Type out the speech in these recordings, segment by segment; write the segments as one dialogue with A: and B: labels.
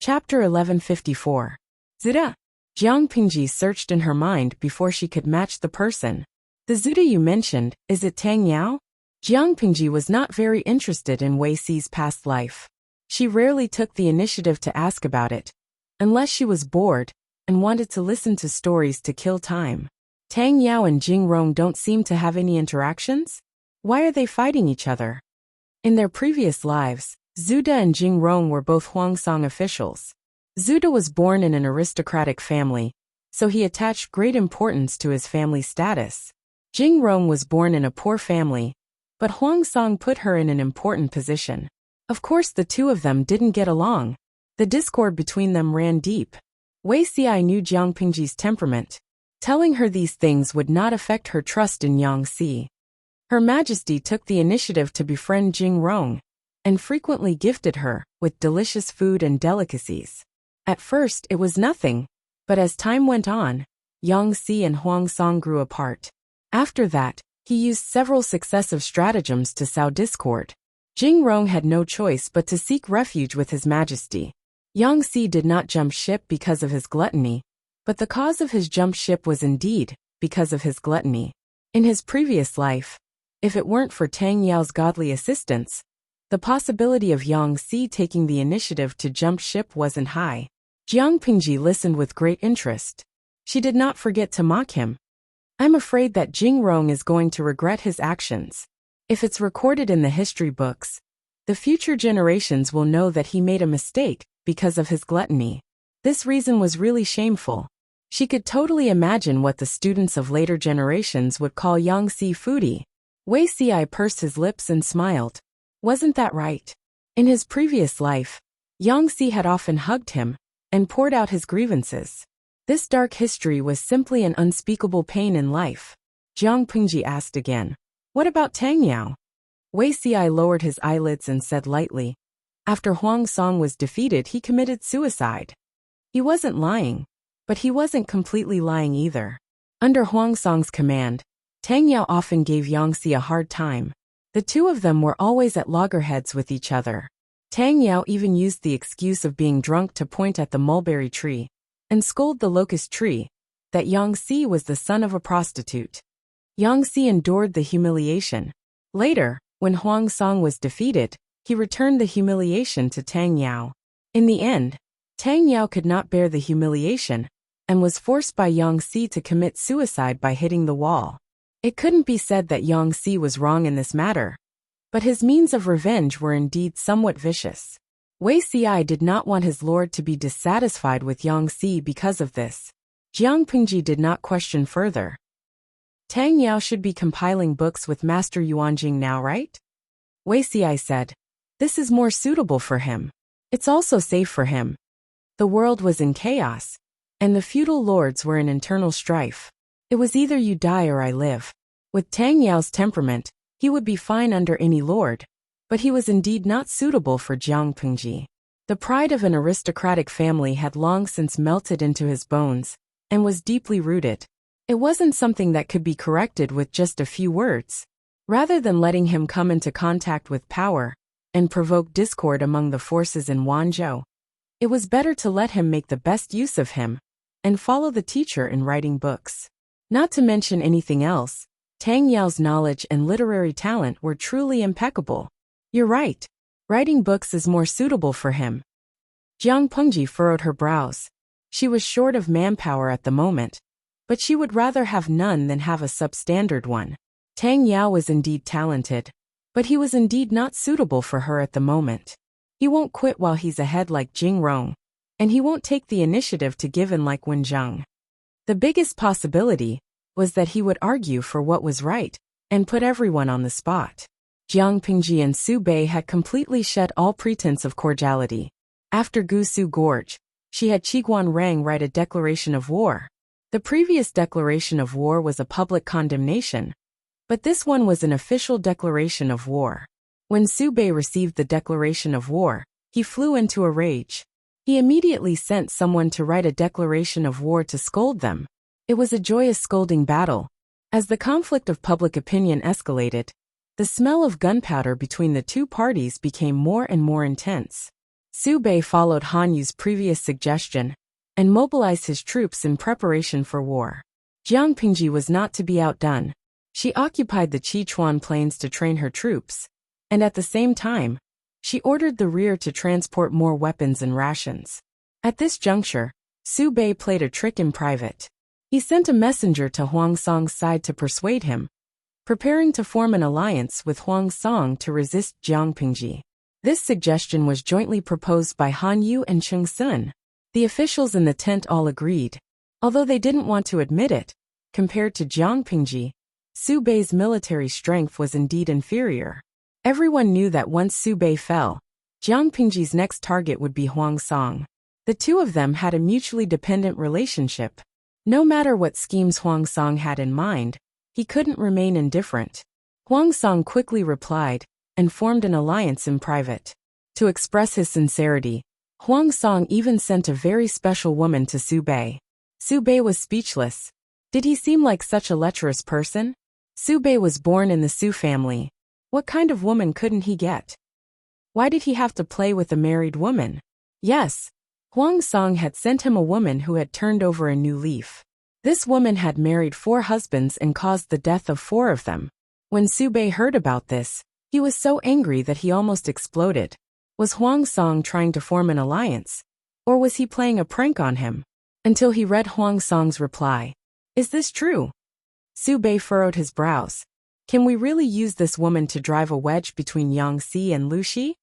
A: Chapter 1154. Zuda. Jiang Pingji searched in her mind before she could match the person. The Zuda you mentioned, is it Tang Yao? Jiang Pingji was not very interested in Wei Si's past life. She rarely took the initiative to ask about it, unless she was bored and wanted to listen to stories to kill time. Tang Yao and Jing Rong don't seem to have any interactions? Why are they fighting each other? In their previous lives, Zuda and Jing Rong were both Huangsong officials. Zuda was born in an aristocratic family, so he attached great importance to his family status. Jing Rong was born in a poor family, but Huangsong put her in an important position. Of course the two of them didn't get along. The discord between them ran deep. Wei Si knew Jiang Pingji's temperament. Telling her these things would not affect her trust in Yang Si. Her Majesty took the initiative to befriend Jing Rong, and frequently gifted her with delicious food and delicacies. At first it was nothing, but as time went on, Yang Si and Huangsong grew apart. After that, he used several successive stratagems to sow discord. Jing Rong had no choice but to seek refuge with His Majesty. Yang Si did not jump ship because of his gluttony, but the cause of his jump ship was indeed because of his gluttony. In his previous life, if it weren't for Tang Yao's godly assistance, the possibility of Yang Si taking the initiative to jump ship wasn't high. Jiang Pingji listened with great interest. She did not forget to mock him. I'm afraid that Jing Rong is going to regret his actions. If it's recorded in the history books, the future generations will know that he made a mistake because of his gluttony. This reason was really shameful. She could totally imagine what the students of later generations would call Yang Si foodie. Wei Si pursed his lips and smiled. Wasn't that right? In his previous life, Yang Si had often hugged him and poured out his grievances. This dark history was simply an unspeakable pain in life. Jiang Pingji asked again. What about Tang Yao? Wei Si lowered his eyelids and said lightly. After Huangsong was defeated, he committed suicide. He wasn't lying, but he wasn't completely lying either. Under Huangsong's command, Tang Yao often gave Yang Si a hard time. The two of them were always at loggerheads with each other. Tang Yao even used the excuse of being drunk to point at the mulberry tree and scold the locust tree that Yang Si was the son of a prostitute. Yang Si endured the humiliation. Later, when Huangsong was defeated, he returned the humiliation to Tang Yao. In the end, Tang Yao could not bear the humiliation and was forced by Yang Si to commit suicide by hitting the wall. It couldn't be said that Yang Si was wrong in this matter, but his means of revenge were indeed somewhat vicious. Wei Si did not want his lord to be dissatisfied with Yang Si because of this. Jiang Pingji did not question further. Tang Yao should be compiling books with Master Yuanjing now, right? Wei Si said. This is more suitable for him. It's also safe for him. The world was in chaos, and the feudal lords were in internal strife. It was either you die or I live. With Tang Yao's temperament, he would be fine under any lord, but he was indeed not suitable for Jiang Pingji. The pride of an aristocratic family had long since melted into his bones, and was deeply rooted. It wasn't something that could be corrected with just a few words. Rather than letting him come into contact with power and provoke discord among the forces in Wanzhou, it was better to let him make the best use of him and follow the teacher in writing books. Not to mention anything else, Tang Yao's knowledge and literary talent were truly impeccable. You're right. Writing books is more suitable for him. Jiang Pingji furrowed her brows. She was short of manpower at the moment, but she would rather have none than have a substandard one. Tang Yao was indeed talented, but he was indeed not suitable for her at the moment. He won't quit while he's ahead like Jing Rong, and he won't take the initiative to give in like Wenjing. The biggest possibility was that he would argue for what was right and put everyone on the spot. Jiang Pingji and Su Bei had completely shed all pretense of cordiality. After Gusu Gorge, she had Qiguan Rang write a declaration of war. The previous declaration of war was a public condemnation, but this one was an official declaration of war. When Su Bei received the declaration of war, he flew into a rage. He immediately sent someone to write a declaration of war to scold them. It was a joyous scolding battle. As the conflict of public opinion escalated, the smell of gunpowder between the two parties became more and more intense. Su Bei followed Han Yu's previous suggestion and mobilized his troops in preparation for war. Jiang Pingji was not to be outdone. She occupied the Sichuan plains to train her troops, and at the same time, she ordered the rear to transport more weapons and rations. At this juncture, Su Bei played a trick in private. He sent a messenger to Huang Song's side to persuade him, preparing to form an alliance with Huang Song to resist Jiang Pingji. This suggestion was jointly proposed by Han Yu and Cheng Sun. The officials in the tent all agreed, although they didn't want to admit it. Compared to Jiang Pingji, Su Bei's military strength was indeed inferior. Everyone knew that once Su Bei fell, Jiang Pingji's next target would be Huang Song. The two of them had a mutually dependent relationship. No matter what schemes Huang Song had in mind, he couldn't remain indifferent. Huang Song quickly replied and formed an alliance in private. To express his sincerity, Huang Song even sent a very special woman to Su Bei. Su Bei was speechless. Did he seem like such a lecherous person? Su Bei was born in the Su family. What kind of woman couldn't he get? Why did he have to play with a married woman? Yes, Huang Song had sent him a woman who had turned over a new leaf. This woman had married 4 husbands and caused the death of 4 of them. When Su Bei heard about this, he was so angry that he almost exploded. Was Huang Song trying to form an alliance? Or was he playing a prank on him? Until he read Huang Song's reply. Is this true? Su Bei furrowed his brows. Can we really use this woman to drive a wedge between Yang Si and Lu Shi?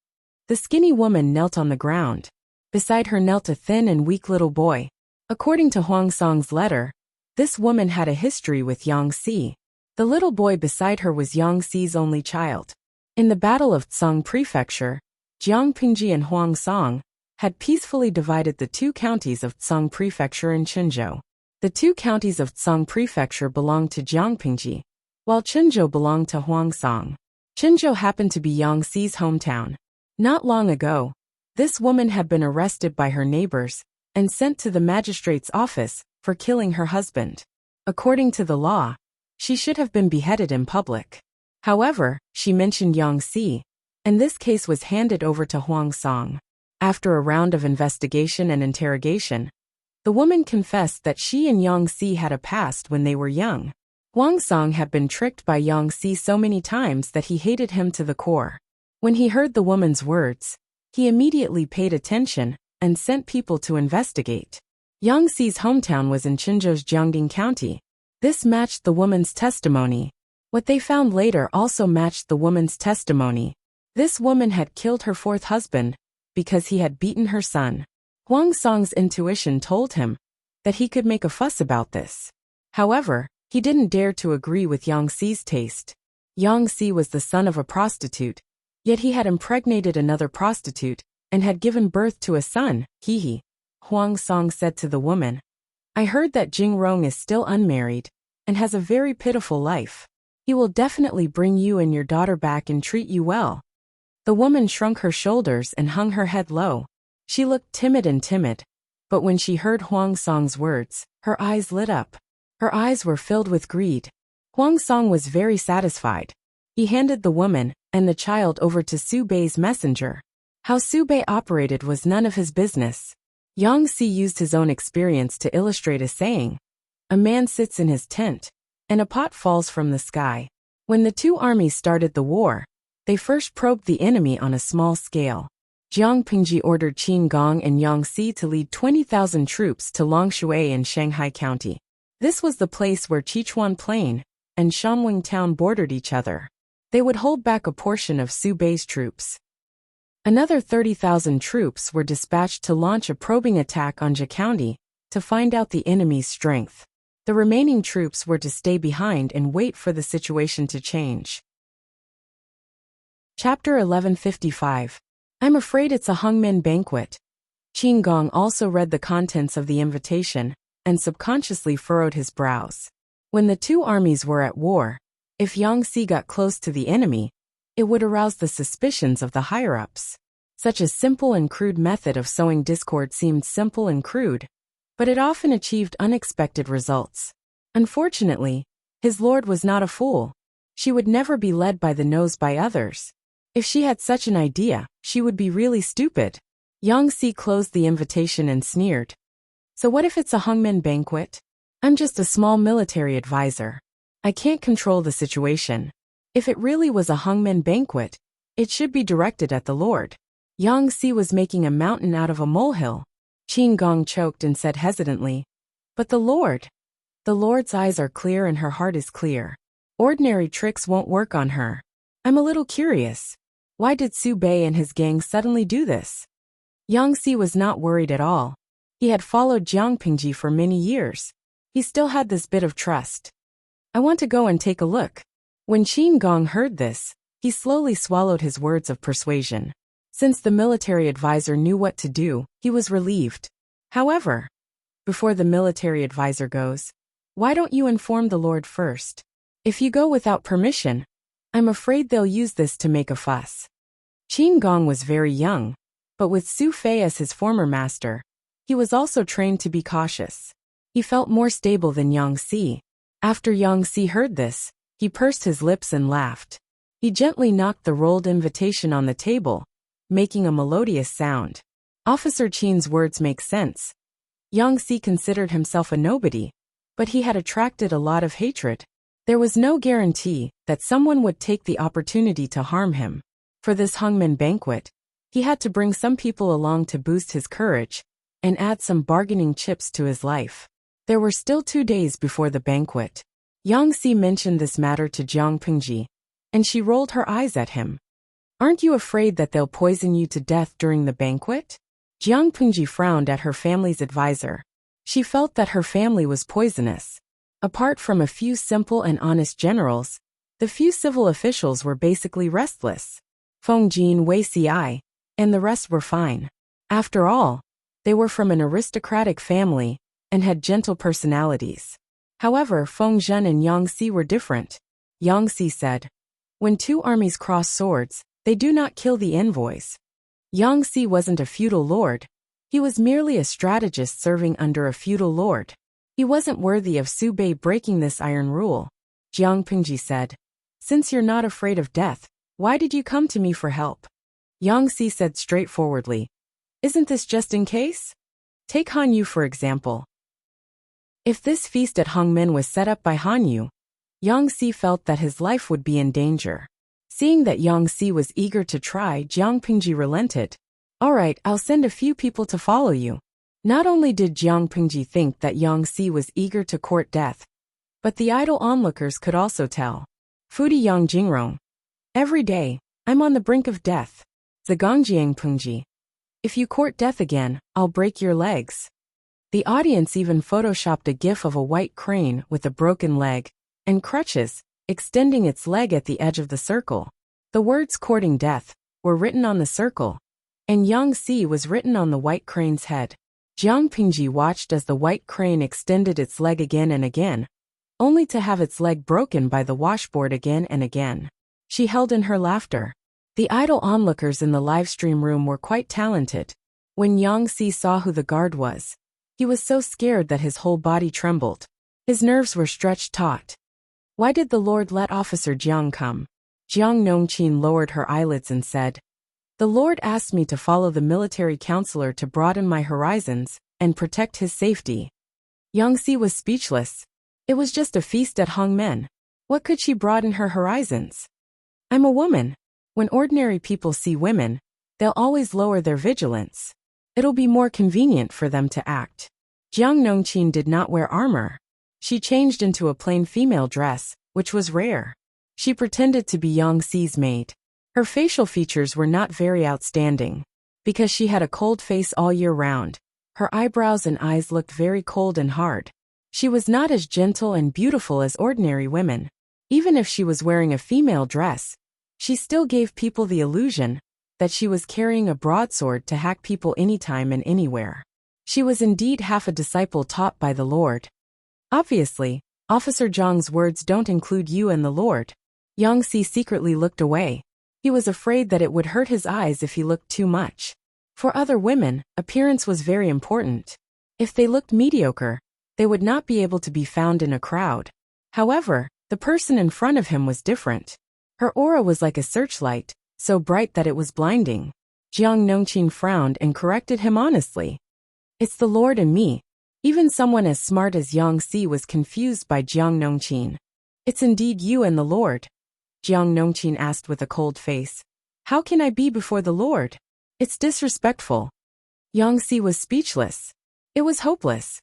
A: The skinny woman knelt on the ground. Beside her knelt a thin and weak little boy. According to Huang Song's letter, this woman had a history with Yang Si. The little boy beside her was Yang Si's only child. In the Battle of Tsang Prefecture, Jiang Pingji and Huang Song had peacefully divided the 2 counties of Tsang Prefecture and Qinzhou. The 2 counties of Tsang Prefecture belonged to Jiang Pingji, while Qinzhou belonged to Huang Song. Qinzhou happened to be Yang Si's hometown. Not long ago, this woman had been arrested by her neighbors and sent to the magistrate's office for killing her husband. According to the law, she should have been beheaded in public. However, she mentioned Yang Si, and this case was handed over to Huang Song. After a round of investigation and interrogation, the woman confessed that she and Yang Si had a past when they were young. Huang Song had been tricked by Yang Si so many times that he hated him to the core. When he heard the woman's words, he immediately paid attention and sent people to investigate. Yang Si's hometown was in Qinzhou's Jiangding County. This matched the woman's testimony. What they found later also matched the woman's testimony. This woman had killed her 4th husband because he had beaten her son. Huang Song's intuition told him that he could make a fuss about this. However, he didn't dare to agree with Yang Si's taste. Yang Si was the son of a prostitute, yet he had impregnated another prostitute and had given birth to a son. He. Huang Song said to the woman, I heard that Jing Rong is still unmarried and has a very pitiful life. He will definitely bring you and your daughter back and treat you well. The woman shrunk her shoulders and hung her head low. She looked timid, but when she heard Huang Song's words, her eyes lit up. Her eyes were filled with greed. Huang Song was very satisfied. He handed the woman and the child over to Su Bei's messenger. How Su Bei operated was none of his business. Yang Si used his own experience to illustrate a saying. A man sits in his tent, and a pot falls from the sky. When the 2 armies started the war, they first probed the enemy on a small scale. Jiang Pingji ordered Qin Gong and Yang Si to lead 20,000 troops to Longshui in Shanghai County. This was the place where Sichuan Plain and Shanwing Town bordered each other. They would hold back a portion of Su Bei's troops. Another 30,000 troops were dispatched to launch a probing attack on Jia County to find out the enemy's strength. The remaining troops were to stay behind and wait for the situation to change. Chapter 1155. I'm afraid it's a hangmen banquet. Qin Gong also read the contents of the invitation and subconsciously furrowed his brows. When the 2 armies were at war, if Yang Si got close to the enemy, it would arouse the suspicions of the higher-ups. Such a simple and crude method of sowing discord seemed simple and crude, but it often achieved unexpected results. Unfortunately, his lord was not a fool. She would never be led by the nose by others. If she had such an idea, she would be really stupid. Yang Si closed the invitation and sneered. So what if it's a hangmen banquet? I'm just a small military advisor. I can't control the situation. If it really was a hangmen banquet, it should be directed at the Lord. Yang Si was making a mountain out of a molehill. Qin Gong choked and said hesitantly, but the Lord's eyes are clear and her heart is clear. Ordinary tricks won't work on her. I'm a little curious. Why did Su Bei and his gang suddenly do this? Yang Si was not worried at all. He had followed Jiang Pingji for many years. He still had this bit of trust. I want to go and take a look. When Qin Gong heard this, he slowly swallowed his words of persuasion. Since the military advisor knew what to do, he was relieved. However, before the military advisor goes, why don't you inform the Lord first? If you go without permission, I'm afraid they'll use this to make a fuss. Qin Gong was very young, but with Su Fei as his former master, he was also trained to be cautious. He felt more stable than Yang Si. After Yang Si heard this, he pursed his lips and laughed. He gently knocked the rolled invitation on the table, making a melodious sound. Officer Qin's words make sense. Yang Si considered himself a nobody, but he had attracted a lot of hatred. There was no guarantee that someone would take the opportunity to harm him. For this hangmen banquet, he had to bring some people along to boost his courage and add some bargaining chips to his life. There were still 2 days before the banquet. Yang Si mentioned this matter to Jiang Pingji, and she rolled her eyes at him. Aren't you afraid that they'll poison you to death during the banquet? Jiang Pingji frowned at her family's advisor. She felt that her family was poisonous. Apart from a few simple and honest generals, the few civil officials were basically restless. Feng Jin, Wei Ci, and the rest were fine. After all, they were from an aristocratic family and had gentle personalities. However, Feng Zhen and Yang Si were different. Yang Si said, when 2 armies cross swords, they do not kill the envoys. Yang Si wasn't a feudal lord. He was merely a strategist serving under a feudal lord. He wasn't worthy of Su Bei breaking this iron rule. Jiang Pingji said, since you're not afraid of death, why did you come to me for help? Yang Si said straightforwardly, isn't this just in case? Take Han Yu for example. If this feast at Hongmen was set up by Han Yu, Yang Si felt that his life would be in danger. Seeing that Yang Si was eager to try, Jiang Pingji relented. Alright, I'll send a few people to follow you. Not only did Jiang Pingji think that Yang Si was eager to court death, but the idle onlookers could also tell. Fudi Yang Jingrong. Every day, I'm on the brink of death. Zagongjiang Pingji. If you court death again, I'll break your legs. The audience even photoshopped a gif of a white crane with a broken leg and crutches, extending its leg at the edge of the circle. The words courting death were written on the circle, and Yang Si was written on the white crane's head. Jiang Pingji watched as the white crane extended its leg again and again, only to have its leg broken by the washboard again and again. She held in her laughter. The idle onlookers in the livestream room were quite talented. When Yang Si saw who the guard was, he was so scared that his whole body trembled. His nerves were stretched taut. Why did the Lord let Officer Jiang come? Jiang Nongqin lowered her eyelids and said, the Lord asked me to follow the military counselor to broaden my horizons and protect his safety. Yang Si was speechless. It was just a feast at Hongmen. What could she broaden her horizons? I'm a woman. When ordinary people see women, they'll always lower their vigilance. It'll be more convenient for them to act. Jiang Nongqin did not wear armor. She changed into a plain female dress, which was rare. She pretended to be Yang Si's maid. Her facial features were not very outstanding. Because she had a cold face all year round, her eyebrows and eyes looked very cold and hard. She was not as gentle and beautiful as ordinary women. Even if she was wearing a female dress, she still gave people the illusion that she was carrying a broadsword to hack people anytime and anywhere. She was indeed half a disciple taught by the Lord. Obviously, Officer Zhang's words don't include you and the Lord. Yang Si secretly looked away. He was afraid that it would hurt his eyes if he looked too much. For other women, appearance was very important. If they looked mediocre, they would not be able to be found in a crowd. However, the person in front of him was different. Her aura was like a searchlight, so bright that it was blinding. Jiang Nongqin frowned and corrected him honestly. It's the Lord and me. Even someone as smart as Yang Si was confused by Jiang Nongqin. It's indeed you and the Lord? Jiang Nongqin asked with a cold face. How can I be before the Lord? It's disrespectful. Yang Si was speechless. It was hopeless.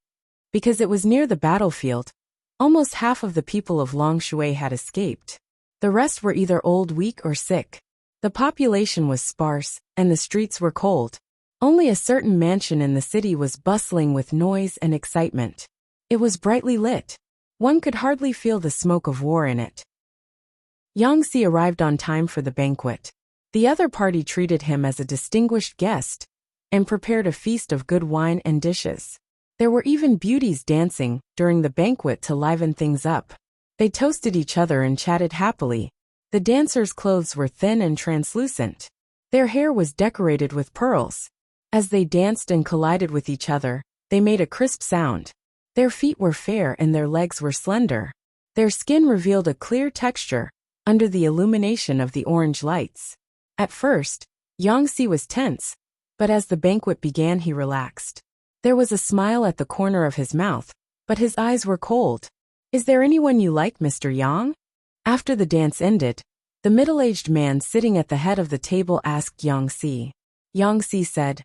A: Because it was near the battlefield. Almost half of the people of Longshui had escaped. The rest were either old, weak, or sick. The population was sparse, and the streets were cold. Only a certain mansion in the city was bustling with noise and excitement. It was brightly lit. One could hardly feel the smoke of war in it. Yang Si arrived on time for the banquet. The other party treated him as a distinguished guest and prepared a feast of good wine and dishes. There were even beauties dancing during the banquet to liven things up. They toasted each other and chatted happily. The dancers' clothes were thin and translucent. Their hair was decorated with pearls. As they danced and collided with each other, they made a crisp sound. Their feet were fair and their legs were slender. Their skin revealed a clear texture under the illumination of the orange lights. At first, Yang Si was tense, but as the banquet began he relaxed. There was a smile at the corner of his mouth, but his eyes were cold. Is there anyone you like, Mr. Yang? After the dance ended, the middle-aged man sitting at the head of the table asked Yang Si. Yang Si said,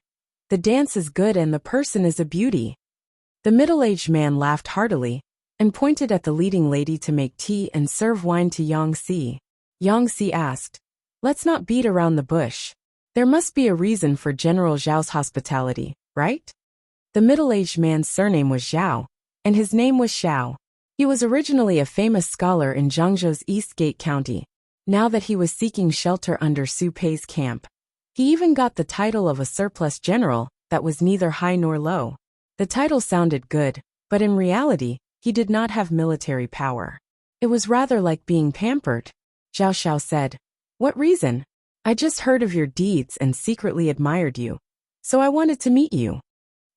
A: The dance is good and the person is a beauty. The middle-aged man laughed heartily and pointed at the leading lady to make tea and serve wine to Yang Si. Yang Si asked, Let's not beat around the bush. There must be a reason for General Zhao's hospitality, right? The middle-aged man's surname was Zhao, and his name was Xiao. He was originally a famous scholar in Zhangzhou's Eastgate County. Now that he was seeking shelter under Su Pei's camp, he even got the title of a surplus general that was neither high nor low. The title sounded good, but in reality, he did not have military power. It was rather like being pampered. Zhao Xiao said, What reason? I just heard of your deeds and secretly admired you. So I wanted to meet you.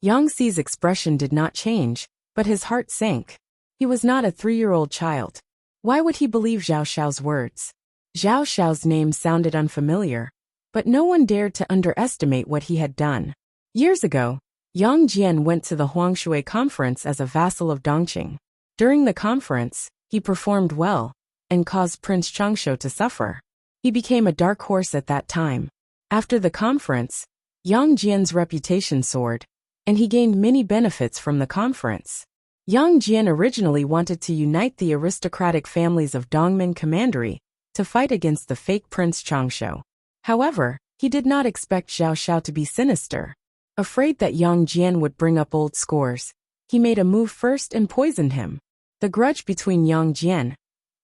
A: Yang Si's expression did not change, but his heart sank. He was not a 3-year-old child. Why would he believe Zhao Xiao's words? Zhao Xiao's name sounded unfamiliar, but no one dared to underestimate what he had done. Years ago, Yang Jian went to the Huangshui conference as a vassal of Dongqing. During the conference, he performed well and caused Prince Changshu to suffer. He became a dark horse at that time. After the conference, Yang Jian's reputation soared, and he gained many benefits from the conference. Yang Jian originally wanted to unite the aristocratic families of Dongmen Commandery to fight against the fake Prince Changshu. However, he did not expect Zhao Xiao to be sinister. Afraid that Yang Jian would bring up old scores, he made a move first and poisoned him. The grudge between Yang Jian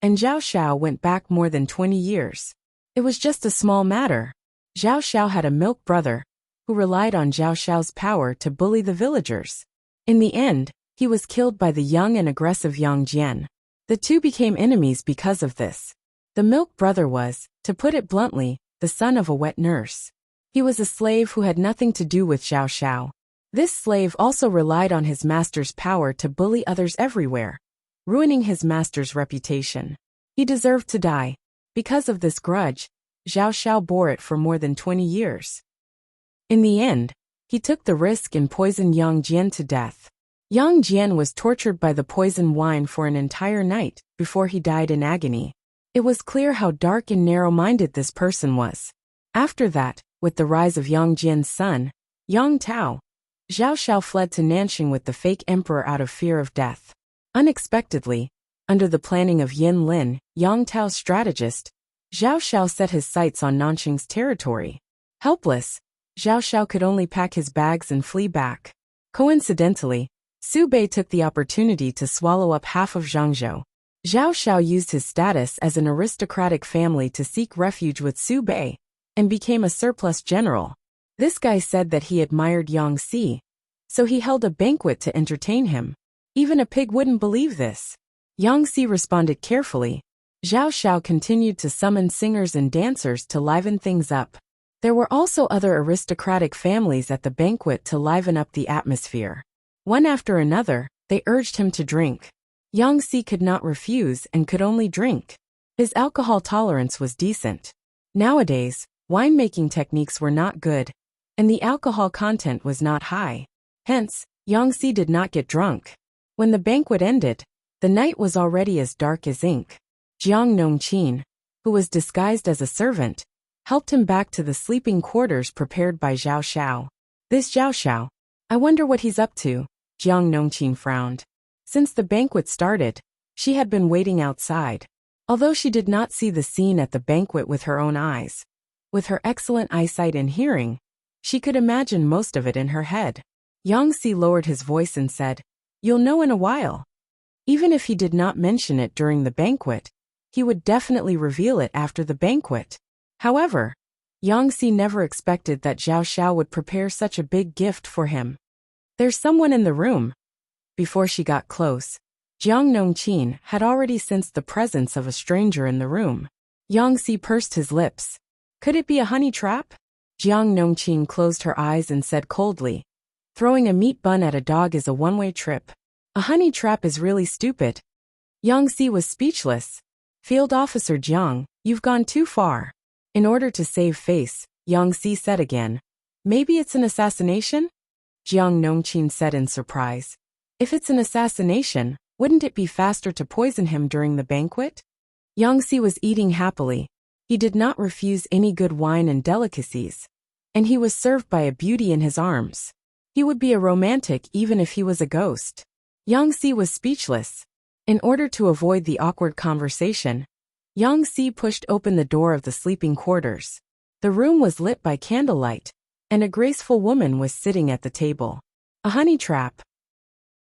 A: and Zhao Xiao went back more than 20 years. It was just a small matter. Zhao Xiao had a milk brother who relied on Zhao Xiao's power to bully the villagers. In the end, he was killed by the young and aggressive Yang Jian. The two became enemies because of this. The milk brother was, to put it bluntly, the son of a wet nurse. He was a slave who had nothing to do with Zhao Xiao. This slave also relied on his master's power to bully others everywhere, ruining his master's reputation. He deserved to die. Because of this grudge, Zhao Xiao bore it for more than 20 years. In the end, he took the risk and poisoned Yang Jian to death. Yang Jian was tortured by the poison wine for an entire night before he died in agony. It was clear how dark and narrow-minded this person was. After that, with the rise of Yang Jian's son, Yang Tao, Zhao Xiao fled to Nanxing with the fake emperor out of fear of death. Unexpectedly, under the planning of Yin Lin, Yang Tao's strategist, Zhao Xiao set his sights on Nanxing's territory. Helpless, Zhao Xiao could only pack his bags and flee back. Coincidentally, Su Bei took the opportunity to swallow up half of Zhangzhou. Zhao Xiao used his status as an aristocratic family to seek refuge with Su Bei, and became a surplus general. This guy said that he admired Yang Si, so he held a banquet to entertain him. Even a pig wouldn't believe this. Yang Si responded carefully. Zhao Xiao continued to summon singers and dancers to liven things up. There were also other aristocratic families at the banquet to liven up the atmosphere. One after another, they urged him to drink. Yang Si could not refuse and could only drink. His alcohol tolerance was decent. Nowadays, Winemaking techniques were not good, and the alcohol content was not high. Hence, Yang Si did not get drunk. When the banquet ended, the night was already as dark as ink. Jiang Nongqin, who was disguised as a servant, helped him back to the sleeping quarters prepared by Zhao Xiao. This Zhao Xiao, I wonder what he's up to, Jiang Nongqin frowned. Since the banquet started, she had been waiting outside. Although she did not see the scene at the banquet with her own eyes, with her excellent eyesight and hearing, she could imagine most of it in her head. Yang Si lowered his voice and said, "You'll know in a while." Even if he did not mention it during the banquet, he would definitely reveal it after the banquet. However, Yang Si never expected that Zhao Xiao would prepare such a big gift for him. "There's someone in the room." Before she got close, Jiang Nongqin had already sensed the presence of a stranger in the room. Yang Si pursed his lips. Could it be a honey trap? Jiang Nongqin closed her eyes and said coldly, "Throwing a meat bun at a dog is a one-way trip. A honey trap is really stupid." Yang Si was speechless. "Field Officer Jiang, you've gone too far." In order to save face, Yang Si said again, "Maybe it's an assassination?" Jiang Nongqin said in surprise, "If it's an assassination, wouldn't it be faster to poison him during the banquet?" Yang Si was eating happily. He did not refuse any good wine and delicacies, and he was served by a beauty in his arms. He would be a romantic even if he was a ghost. Yang Si was speechless. In order to avoid the awkward conversation, Yang Si pushed open the door of the sleeping quarters. The room was lit by candlelight, and a graceful woman was sitting at the table. A honey trap.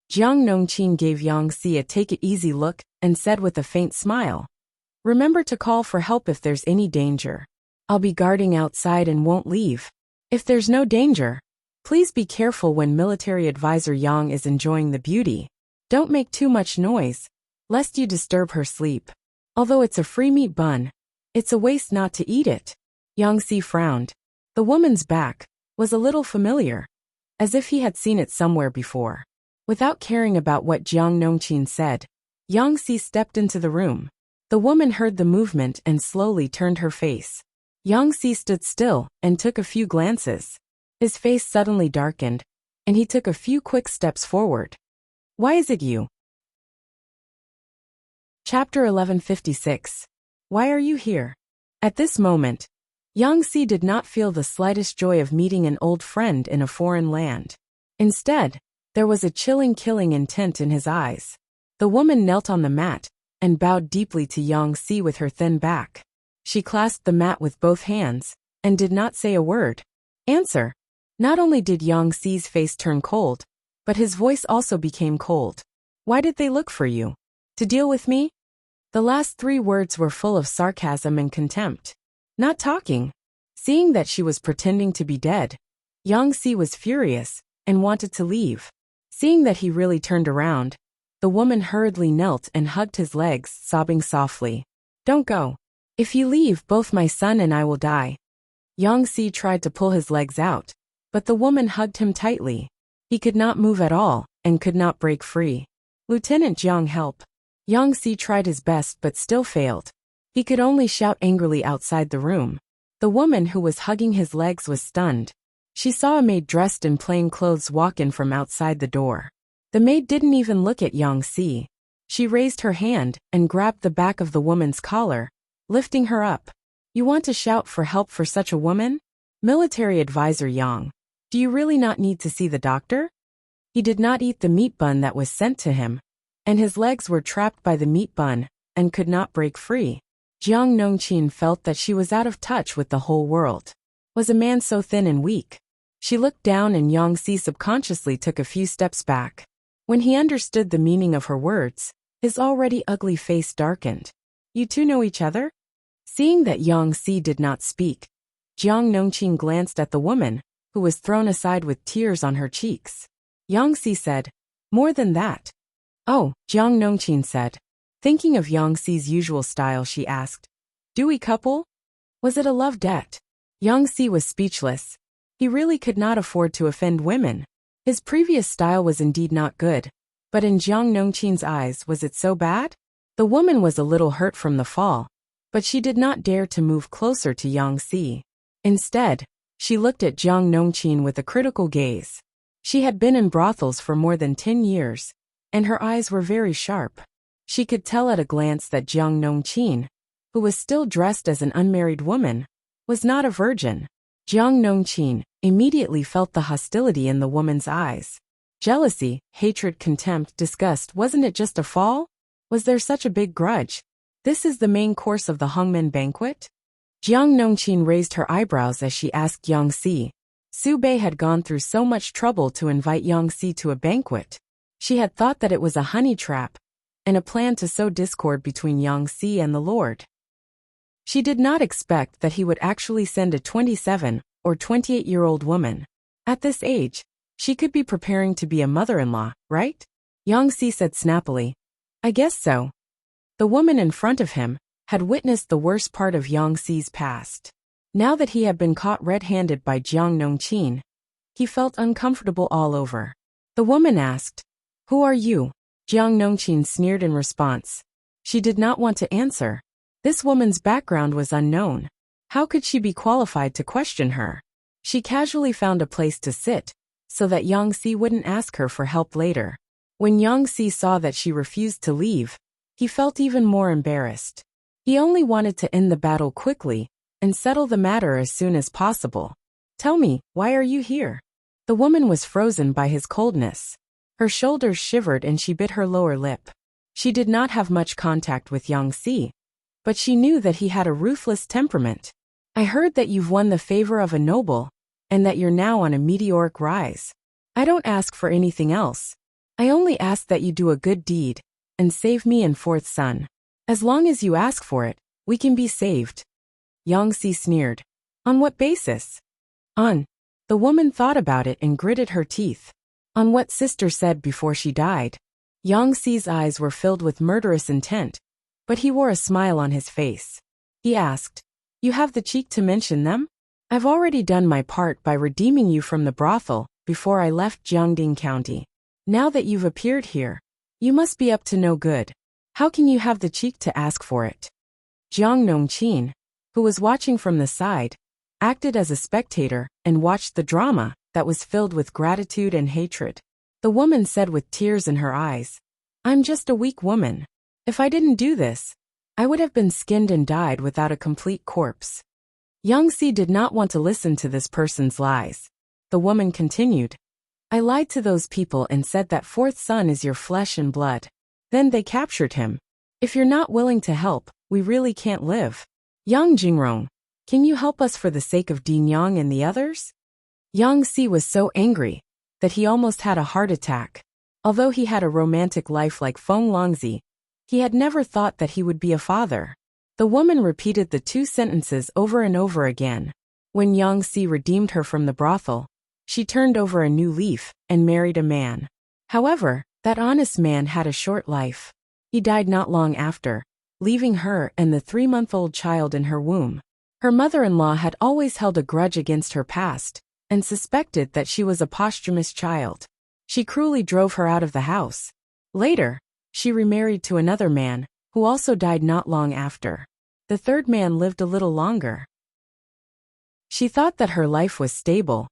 A: Jiang Nongqin gave Yang Si a take-it-easy look and said with a faint smile, "Remember to call for help if there's any danger. I'll be guarding outside and won't leave. If there's no danger, please be careful when military advisor Yang is enjoying the beauty. Don't make too much noise, lest you disturb her sleep. Although it's a free meat bun, it's a waste not to eat it." Yang Si frowned. The woman's back was a little familiar, as if he had seen it somewhere before. Without caring about what Jiang Nongqin said, Yang Si stepped into the room. The woman heard the movement and slowly turned her face. Yang Si stood still and took a few glances. His face suddenly darkened, and he took a few quick steps forward. "Why is it you?" Chapter 1156. Why are you here? At this moment, Yang Si did not feel the slightest joy of meeting an old friend in a foreign land. Instead, there was a chilling killing intent in his eyes. The woman knelt on the mat and bowed deeply to Yang Si with her thin back. She clasped the mat with both hands and did not say a word. "Answer." Not only did Yang Si's face turn cold, but his voice also became cold. "Why did they look for you? To deal with me?" The last three words were full of sarcasm and contempt. Not talking. Seeing that she was pretending to be dead, Yang Si was furious and wanted to leave. Seeing that he really turned around, the woman hurriedly knelt and hugged his legs, sobbing softly. "Don't go. If you leave, both my son and I will die." Yang Si tried to pull his legs out, but the woman hugged him tightly. He could not move at all and could not break free. "Lieutenant Jiang, help." Yang Si tried his best but still failed. He could only shout angrily outside the room. The woman who was hugging his legs was stunned. She saw a maid dressed in plain clothes walk in from outside the door. The maid didn't even look at Yang Si. She raised her hand and grabbed the back of the woman's collar, lifting her up. "You want to shout for help for such a woman? Military advisor Yang, do you really not need to see the doctor?" He did not eat the meat bun that was sent to him, and his legs were trapped by the meat bun and could not break free. Jiang Nongqin felt that she was out of touch with the whole world. Was a man so thin and weak? She looked down and Yang Si subconsciously took a few steps back. When he understood the meaning of her words, his already ugly face darkened. "You two know each other?" Seeing that Yang Si did not speak, Jiang Nongqin glanced at the woman, who was thrown aside with tears on her cheeks. Yang Si said, "More than that." "Oh," Jiang Nongqin said. Thinking of Yang Si's usual style, she asked, "Do we couple? Was it a love debt?" Yang Si was speechless. He really could not afford to offend women. His previous style was indeed not good, but in Jiang Nongqin's eyes was it so bad? The woman was a little hurt from the fall, but she did not dare to move closer to Yang Si. Instead, she looked at Jiang Nongqin with a critical gaze. She had been in brothels for more than 10 years, and her eyes were very sharp. She could tell at a glance that Jiang Nongqin, who was still dressed as an unmarried woman, was not a virgin. Jiang Nongqin immediately felt the hostility in the woman's eyes. Jealousy, hatred, contempt, disgust. Wasn't it just a fall? Was there such a big grudge? This is the main course of the Hongmen banquet? Jiang Nongqin raised her eyebrows as she asked Yang Si. Su Bei had gone through so much trouble to invite Yang Si to a banquet. She had thought that it was a honey trap and a plan to sow discord between Yang Si and the Lord. She did not expect that he would actually send a 27 or 28-year-old woman. At this age, she could be preparing to be a mother-in-law, right? Yang Si said snappily. I guess so. The woman in front of him had witnessed the worst part of Yang Si's past. Now that he had been caught red-handed by Jiang Nongqin, he felt uncomfortable all over. The woman asked, Who are you? Jiang Nongqin sneered in response. She did not want to answer. This woman's background was unknown. How could she be qualified to question her? She casually found a place to sit, so that Yang Si wouldn't ask her for help later. When Yang Si saw that she refused to leave, he felt even more embarrassed. He only wanted to end the battle quickly and settle the matter as soon as possible. Tell me, why are you here? The woman was frozen by his coldness. Her shoulders shivered and she bit her lower lip. She did not have much contact with Yang Si, but she knew that he had a ruthless temperament. I heard that you've won the favor of a noble, and that you're now on a meteoric rise. I don't ask for anything else. I only ask that you do a good deed, and save me and fourth son. As long as you ask for it, we can be saved. Yang Si sneered. On what basis? On. The woman thought about it and gritted her teeth. On what sister said before she died. Yang Si's eyes were filled with murderous intent, but he wore a smile on his face. He asked, You have the cheek to mention them? I've already done my part by redeeming you from the brothel before I left Jiangding County. Now that you've appeared here, you must be up to no good. How can you have the cheek to ask for it? Jiang Nongqin, who was watching from the side, acted as a spectator and watched the drama that was filled with gratitude and hatred. The woman said with tears in her eyes, I'm just a weak woman. If I didn't do this, I would have been skinned and died without a complete corpse. Yang Si did not want to listen to this person's lies. The woman continued, I lied to those people and said that fourth son is your flesh and blood. Then they captured him. If you're not willing to help, we really can't live. Yang Jingrong, can you help us for the sake of Din Yang and the others? Yang Si was so angry that he almost had a heart attack. Although he had a romantic life like Feng Longzi, he had never thought that he would be a father. The woman repeated the two sentences over and over again. When Yang Si redeemed her from the brothel, she turned over a new leaf and married a man. However, that honest man had a short life. He died not long after, leaving her and the 3-month-old child in her womb. Her mother-in-law had always held a grudge against her past and suspected that she was a posthumous child. She cruelly drove her out of the house. Later, she remarried to another man, who also died not long after. The third man lived a little longer. She thought that her life was stable,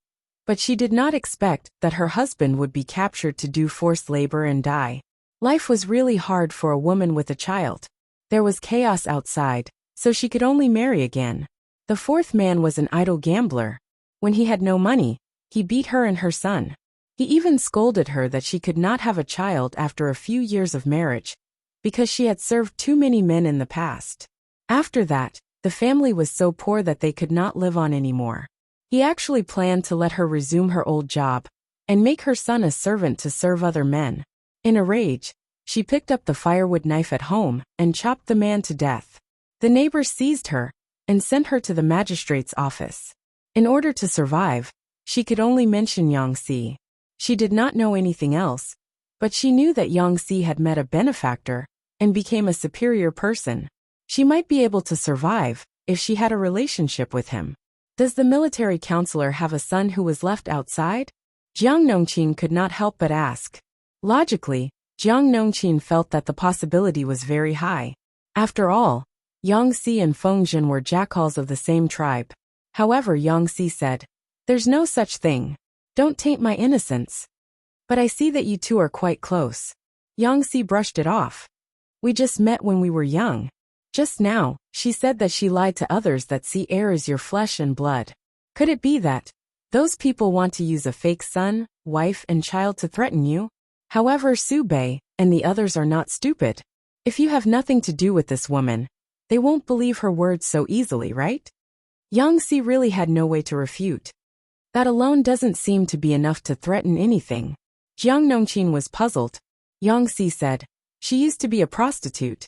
A: but she did not expect that her husband would be captured to do forced labor and die. Life was really hard for a woman with a child. There was chaos outside, so she could only marry again. The fourth man was an idle gambler. When he had no money, he beat her and her son. He even scolded her that she could not have a child after a few years of marriage, because she had served too many men in the past. After that, the family was so poor that they could not live on anymore. He actually planned to let her resume her old job and make her son a servant to serve other men. In a rage, she picked up the firewood knife at home and chopped the man to death. The neighbors seized her and sent her to the magistrate's office. In order to survive, she could only mention Yang Si. She did not know anything else, but she knew that Yang Si had met a benefactor and became a superior person. She might be able to survive if she had a relationship with him. Does the military counselor have a son who was left outside? Jiang Nongqin could not help but ask. Logically, Jiang Nongqin felt that the possibility was very high. After all, Yang Si and Feng Jin were jackals of the same tribe. However, Yang Si said, "There's no such thing. Don't taint my innocence. But I see that you two are quite close." Yang Si brushed it off. "We just met when we were young. Just now, she said that she lied to others that sea air is your flesh and blood. Could it be that those people want to use a fake son, wife, and child to threaten you? However, Su Bei and the others are not stupid. If you have nothing to do with this woman, they won't believe her words so easily, right?" Yang Si really had no way to refute. That alone doesn't seem to be enough to threaten anything. Jiang Nongqin was puzzled. Yang Si said, "She used to be a prostitute."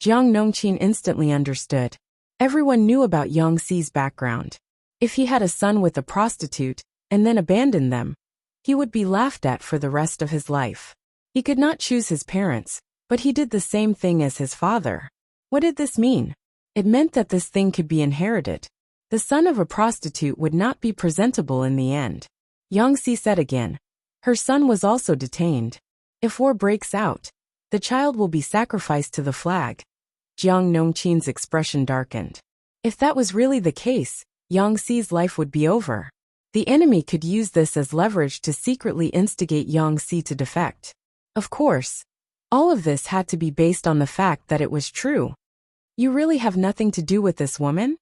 A: Jiang Nongqin instantly understood. Everyone knew about Yang Si's background. If he had a son with a prostitute, and then abandoned them, he would be laughed at for the rest of his life. He could not choose his parents, but he did the same thing as his father. What did this mean? It meant that this thing could be inherited. The son of a prostitute would not be presentable in the end. Yang Si said again. Her son was also detained. If war breaks out, the child will be sacrificed to the flag. Jiang Nongqin's expression darkened. If that was really the case, Yang Si's life would be over. The enemy could use this as leverage to secretly instigate Yang Si to defect. Of course, all of this had to be based on the fact that it was true. "You really have nothing to do with this woman?"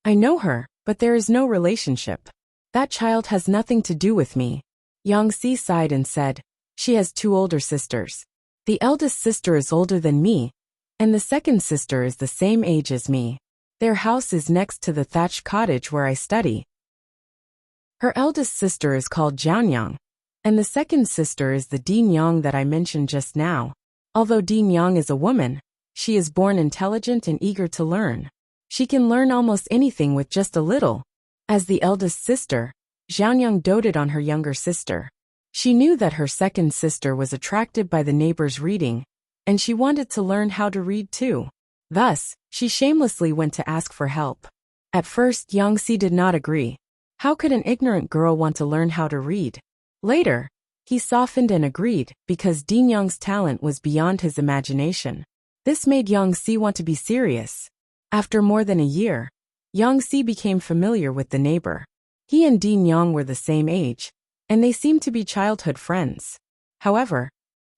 A: "I know her, but there is no relationship. That child has nothing to do with me." Yang Si sighed and said, "She has two older sisters. The eldest sister is older than me, and the second sister is the same age as me. Their house is next to the thatched cottage where I study. Her eldest sister is called Jianyang, and the second sister is the Din Yang that I mentioned just now. Although Din Yang is a woman, she is born intelligent and eager to learn. She can learn almost anything with just a little." As the eldest sister, Jianyang doted on her younger sister. She knew that her second sister was attracted by the neighbor's reading, and she wanted to learn how to read too. Thus, she shamelessly went to ask for help. At first, Yang Si did not agree. How could an ignorant girl want to learn how to read? Later, he softened and agreed because Din Yang's talent was beyond his imagination. This made Yang Si want to be serious. After more than a year, Yang Si became familiar with the neighbor. He and Din Yang were the same age, and they seemed to be childhood friends. However,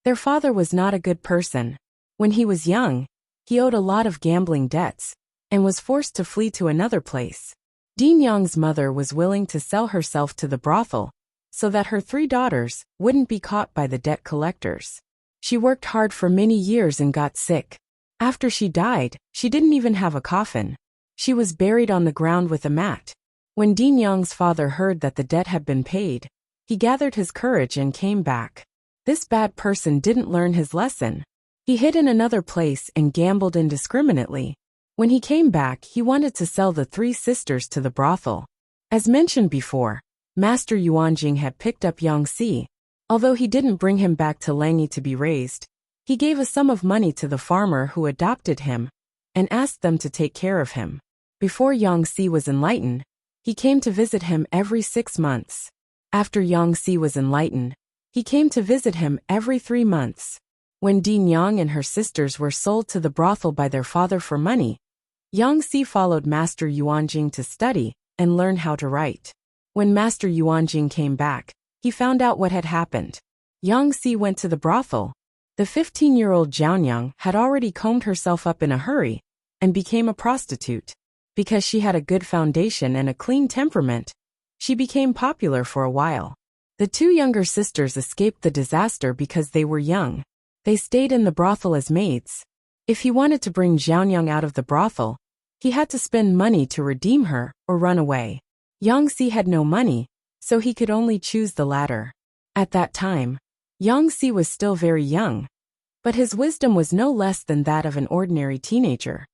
A: their father was not a good person. When he was young, he owed a lot of gambling debts, and was forced to flee to another place. Din Yang's mother was willing to sell herself to the brothel, so that her 3 daughters wouldn't be caught by the debt collectors. She worked hard for many years and got sick. After she died, she didn't even have a coffin. She was buried on the ground with a mat. When Din Yang's father heard that the debt had been paid, he gathered his courage and came back. This bad person didn't learn his lesson. He hid in another place and gambled indiscriminately. When he came back, he wanted to sell the 3 sisters to the brothel. As mentioned before, Master Yuanjing had picked up Yang Si. Although he didn't bring him back to Lanyi to be raised, he gave a sum of money to the farmer who adopted him, and asked them to take care of him. Before Yang Si was enlightened, he came to visit him every 6 months. After Yang Si was enlightened, he came to visit him every 3 months. When Din Yang and her sisters were sold to the brothel by their father for money, Yang Si followed Master Yuanjing to study and learn how to write. When Master Yuanjing came back, he found out what had happened. Yang Si went to the brothel. The 15-year-old Jianyang had already combed herself up in a hurry and became a prostitute. Because she had a good foundation and a clean temperament, she became popular for a while. The 2 younger sisters escaped the disaster because they were young. They stayed in the brothel as maids. If he wanted to bring Jianyang out of the brothel, he had to spend money to redeem her or run away. Yang Si had no money, so he could only choose the latter. At that time, Yang Si was still very young, but his wisdom was no less than that of an ordinary teenager.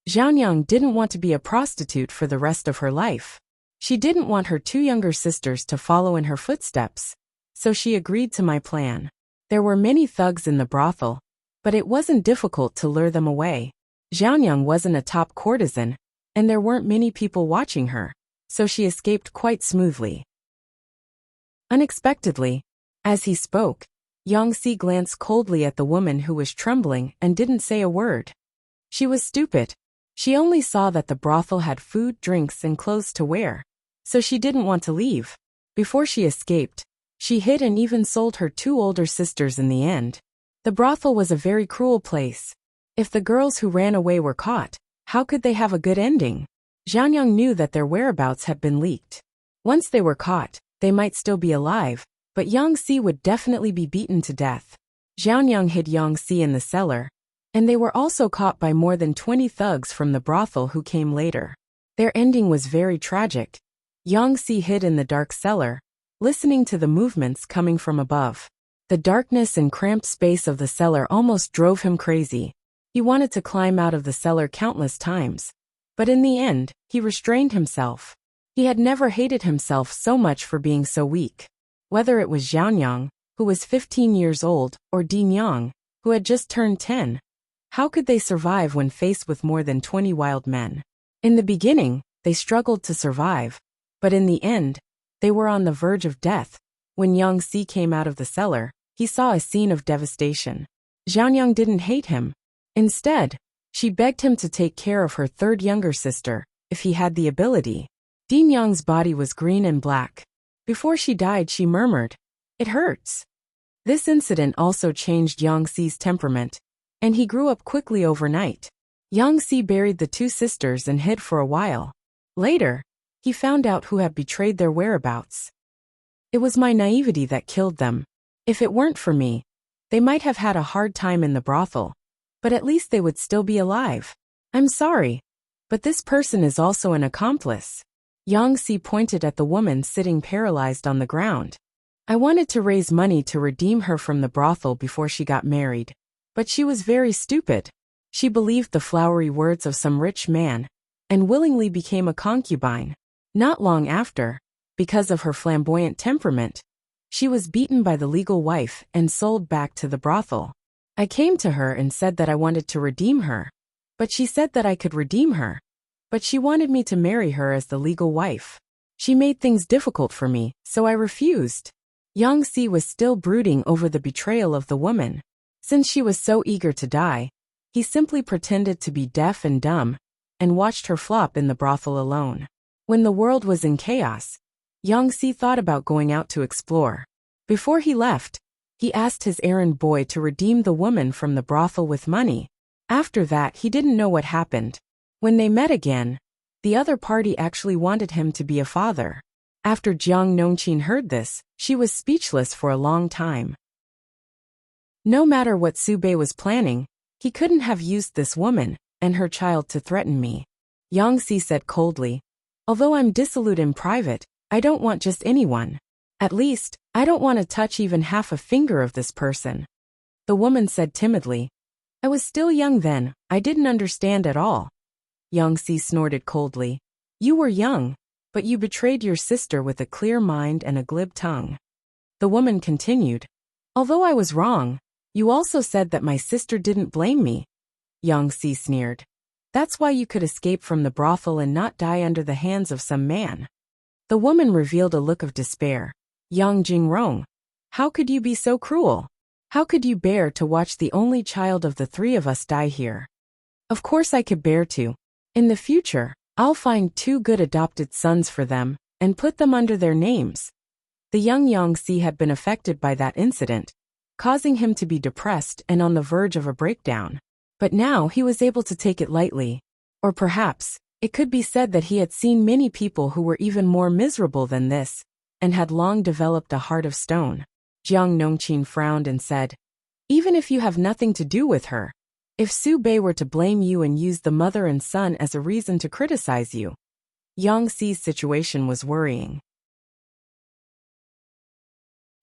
A: Jianyang didn't want to be a prostitute for the rest of her life. She didn't want her 2 younger sisters to follow in her footsteps, so she agreed to my plan. There were many thugs in the brothel, but it wasn't difficult to lure them away. Jianyang wasn't a top courtesan, and there weren't many people watching her, so she escaped quite smoothly. Unexpectedly, as he spoke, Yang Si glanced coldly at the woman who was trembling and didn't say a word. She was stupid. She only saw that the brothel had food, drinks, and clothes to wear, so she didn't want to leave. Before she escaped, she hid and even sold her 2 older sisters in the end. The brothel was a very cruel place. If the girls who ran away were caught, how could they have a good ending? Xiangyang knew that their whereabouts had been leaked. Once they were caught, they might still be alive, but Yang Si would definitely be beaten to death. Xiangyang hid Yang Si in the cellar, and they were also caught by more than 20 thugs from the brothel who came later. Their ending was very tragic. Yang Si hid in the dark cellar, listening to the movements coming from above. The darkness and cramped space of the cellar almost drove him crazy. He wanted to climb out of the cellar countless times, but in the end, he restrained himself. He had never hated himself so much for being so weak. Whether it was Xiaonyang, who was 15 years old, or Din Yang, who had just turned 10, how could they survive when faced with more than 20 wild men? In the beginning, they struggled to survive, but in the end, they were on the verge of death. When Yang Si came out of the cellar, he saw a scene of devastation. Xiaonyang didn't hate him. Instead, she begged him to take care of her 3rd younger sister, if he had the ability. Din Yang's body was green and black. Before she died, she murmured, "It hurts." This incident also changed Yang Si's temperament, and he grew up quickly overnight. Yang Si buried the 2 sisters and hid for a while. Later, he found out who had betrayed their whereabouts. "It was my naivety that killed them. If it weren't for me, they might have had a hard time in the brothel, but at least they would still be alive. I'm sorry, but this person is also an accomplice." Yang Si pointed at the woman sitting paralyzed on the ground. "I wanted to raise money to redeem her from the brothel before she got married, but she was very stupid. She believed the flowery words of some rich man, and willingly became a concubine. Not long after, because of her flamboyant temperament, she was beaten by the legal wife and sold back to the brothel. I came to her and said that I wanted to redeem her, but she said that I could redeem her, but she wanted me to marry her as the legal wife. She made things difficult for me, so I refused." Yang Si was still brooding over the betrayal of the woman. Since she was so eager to die, he simply pretended to be deaf and dumb, and watched her flop in the brothel alone. When the world was in chaos, Yang Si thought about going out to explore. Before he left, he asked his errand boy to redeem the woman from the brothel with money. After that, he didn't know what happened. When they met again, the other party actually wanted him to be a father. After Jiang Nongqin heard this, she was speechless for a long time. No matter what Su Bei was planning, he couldn't have used this woman and her child to threaten me. Yang Si said coldly, "Although I'm dissolute in private, I don't want just anyone. At least, I don't want to touch even half a finger of this person." The woman said timidly, "I was still young then, I didn't understand at all." Yang Si snorted coldly, "You were young, but you betrayed your sister with a clear mind and a glib tongue." The woman continued, "Although I was wrong, you also said that my sister didn't blame me." Yang Si sneered, "That's why you could escape from the brothel and not die under the hands of some man." The woman revealed a look of despair. "Yang Jingrong, how could you be so cruel? How could you bear to watch the only child of the 3 of us die here?" "Of course I could bear to. In the future, I'll find 2 good adopted sons for them, and put them under their names." The young Yang Si had been affected by that incident, causing him to be depressed and on the verge of a breakdown. But now he was able to take it lightly. Or perhaps, it could be said that he had seen many people who were even more miserable than this, and had long developed a heart of stone. Jiang Nongqin frowned and said, "Even if you have nothing to do with her, if Su Bei were to blame you and use the mother and son as a reason to criticize you." Yang Si's situation was worrying.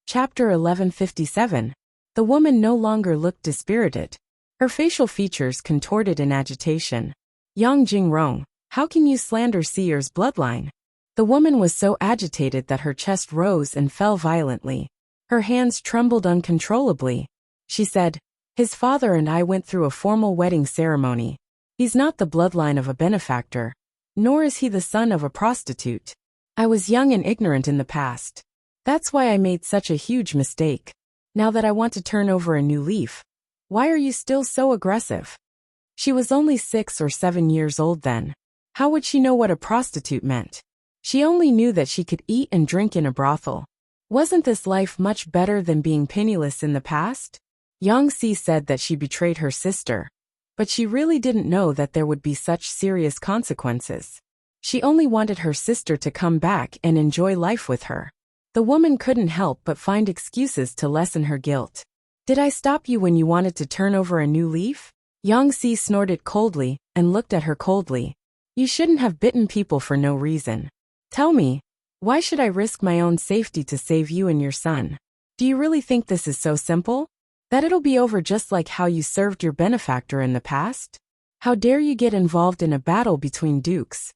A: Chapter 1157. The woman no longer looked dispirited. Her facial features contorted in agitation. "Yang Jingrong, how can you slander Seer's bloodline?" The woman was so agitated that her chest rose and fell violently. Her hands trembled uncontrollably. She said, "His father and I went through a formal wedding ceremony. He's not the bloodline of a benefactor, nor is he the son of a prostitute. I was young and ignorant in the past. That's why I made such a huge mistake. Now that I want to turn over a new leaf, why are you still so aggressive?" She was only 6 or 7 years old then. How would she know what a prostitute meant? She only knew that she could eat and drink in a brothel. Wasn't this life much better than being penniless in the past? Yang Si said that she betrayed her sister, but she really didn't know that there would be such serious consequences. She only wanted her sister to come back and enjoy life with her. The woman couldn't help but find excuses to lessen her guilt. Did I stop you when you wanted to turn over a new leaf? Yang Si snorted coldly and looked at her coldly. You shouldn't have bitten people for no reason. Tell me, why should I risk my own safety to save you and your son? Do you really think this is so simple? That it'll be over just like how you served your benefactor in the past? How dare you get involved in a battle between dukes?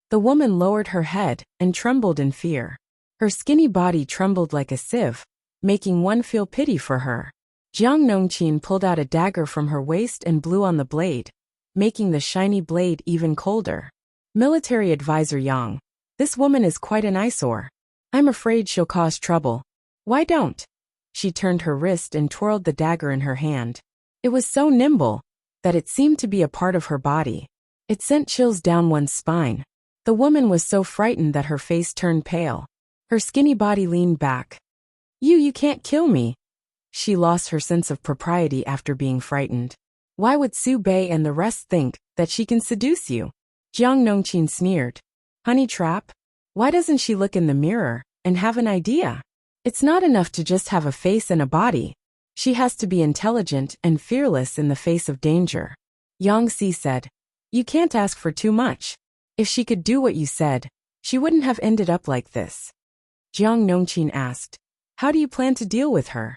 A: The woman lowered her head and trembled in fear. Her skinny body trembled like a sieve, making one feel pity for her. Jiang Nongqin pulled out a dagger from her waist and blew on the blade, making the shiny blade even colder. Military advisor Yang. This woman is quite an eyesore. I'm afraid she'll cause trouble. Why don't? She turned her wrist and twirled the dagger in her hand. It was so nimble that it seemed to be a part of her body. It sent chills down one's spine. The woman was so frightened that her face turned pale. Her skinny body leaned back. You can't kill me. She lost her sense of propriety after being frightened. Why would Su Bei and the rest think that she can seduce you? Jiang Nongqin sneered. Honey trap? Why doesn't she look in the mirror and have an idea? It's not enough to just have a face and a body. She has to be intelligent and fearless in the face of danger. Yang Si said. You can't ask for too much. If she could do what you said, she wouldn't have ended up like this. Jiang Nongqin asked. How do you plan to deal with her?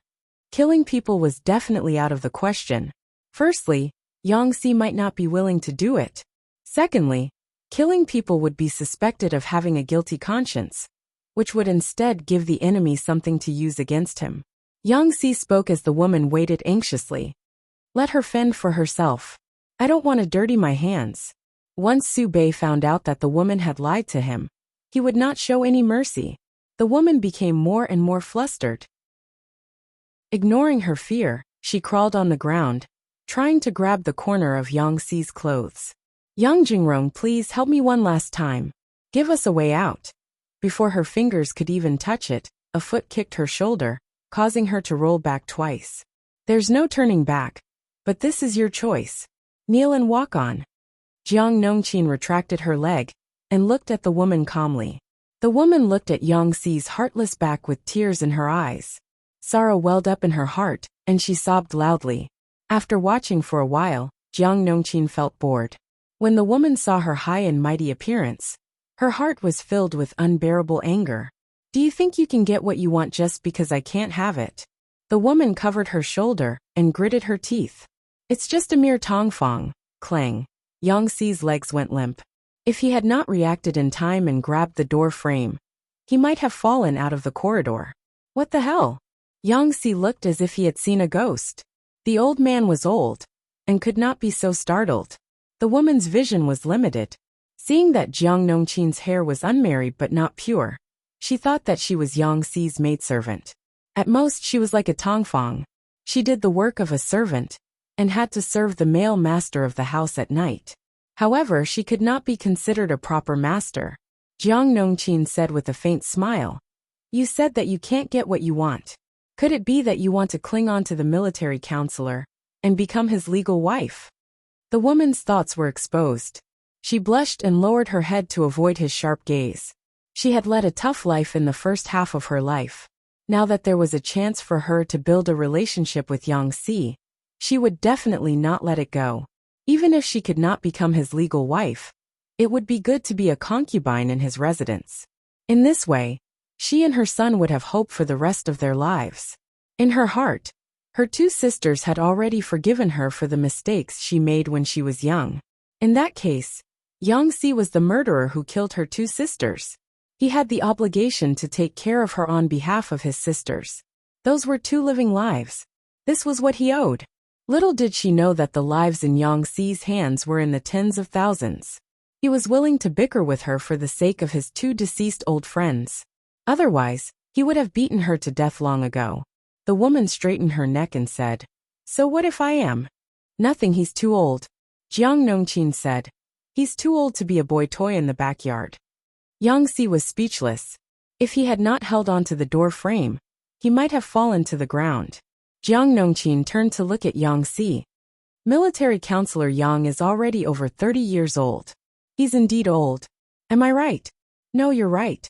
A: Killing people was definitely out of the question. Firstly, Yang Si might not be willing to do it. Secondly, killing people would be suspected of having a guilty conscience, which would instead give the enemy something to use against him. Yang Si spoke as the woman waited anxiously. Let her fend for herself. I don't want to dirty my hands. Once Su Bei found out that the woman had lied to him, he would not show any mercy. The woman became more and more flustered. Ignoring her fear, she crawled on the ground, trying to grab the corner of Yang Si's clothes. Yang Jingrong, please help me one last time. Give us a way out. Before her fingers could even touch it, a foot kicked her shoulder, causing her to roll back twice. There's no turning back, but this is your choice. Kneel and walk on. Jiang Nongqin retracted her leg and looked at the woman calmly. The woman looked at Yang Si's heartless back with tears in her eyes. Sorrow welled up in her heart, and she sobbed loudly. After watching for a while, Jiang Nongqin felt bored. When the woman saw her high and mighty appearance, her heart was filled with unbearable anger. Do you think you can get what you want just because I can't have it? The woman covered her shoulder and gritted her teeth. It's just a mere tongfang. Clang. Yang Si's legs went limp. If he had not reacted in time and grabbed the door frame, he might have fallen out of the corridor. What the hell? Yang Si looked as if he had seen a ghost. The old man was old and could not be so startled. The woman's vision was limited. Seeing that Jiang Nongqin's hair was unmarried but not pure, she thought that she was Yang Si's maidservant. At most she was like a tongfang. She did the work of a servant and had to serve the male master of the house at night. However, she could not be considered a proper master. Jiang Nongqin said with a faint smile. You said that you can't get what you want. Could it be that you want to cling on to the military counselor and become his legal wife? The woman's thoughts were exposed. She blushed and lowered her head to avoid his sharp gaze. She had led a tough life in the first half of her life. Now that there was a chance for her to build a relationship with Yang Si, she would definitely not let it go. Even if she could not become his legal wife, it would be good to be a concubine in his residence. In this way, she and her son would have hope for the rest of their lives. In her heart, her two sisters had already forgiven her for the mistakes she made when she was young. In that case, Yang Si was the murderer who killed her two sisters. He had the obligation to take care of her on behalf of his sisters. Those were two living lives. This was what he owed. Little did she know that the lives in Yang Si's hands were in the tens of thousands. He was willing to bicker with her for the sake of his two deceased old friends. Otherwise, he would have beaten her to death long ago. The woman straightened her neck and said, So what if I am? Nothing, he's too old. Jiang Nongqin said. He's too old to be a boy toy in the backyard. Yang Si was speechless. If he had not held onto the door frame, he might have fallen to the ground. Jiang Nongqin turned to look at Yang Si. Military Counselor Yang is already over 30 years old. He's indeed old. Am I right? No, you're right.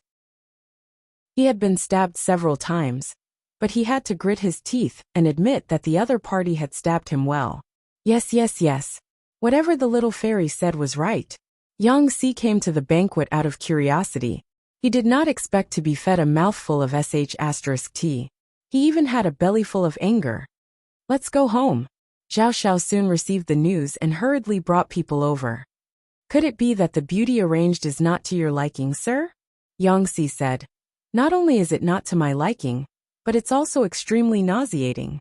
A: He had been stabbed several times, but he had to grit his teeth and admit that the other party had stabbed him well. Yes, yes, yes. Whatever the little fairy said was right. Yang Si came to the banquet out of curiosity. He did not expect to be fed a mouthful of sh*t. He even had a bellyful of anger. Let's go home. Zhao Xiao soon received the news and hurriedly brought people over. Could it be that the beauty arranged is not to your liking, sir? Yang Si said. Not only is it not to my liking, but it's also extremely nauseating.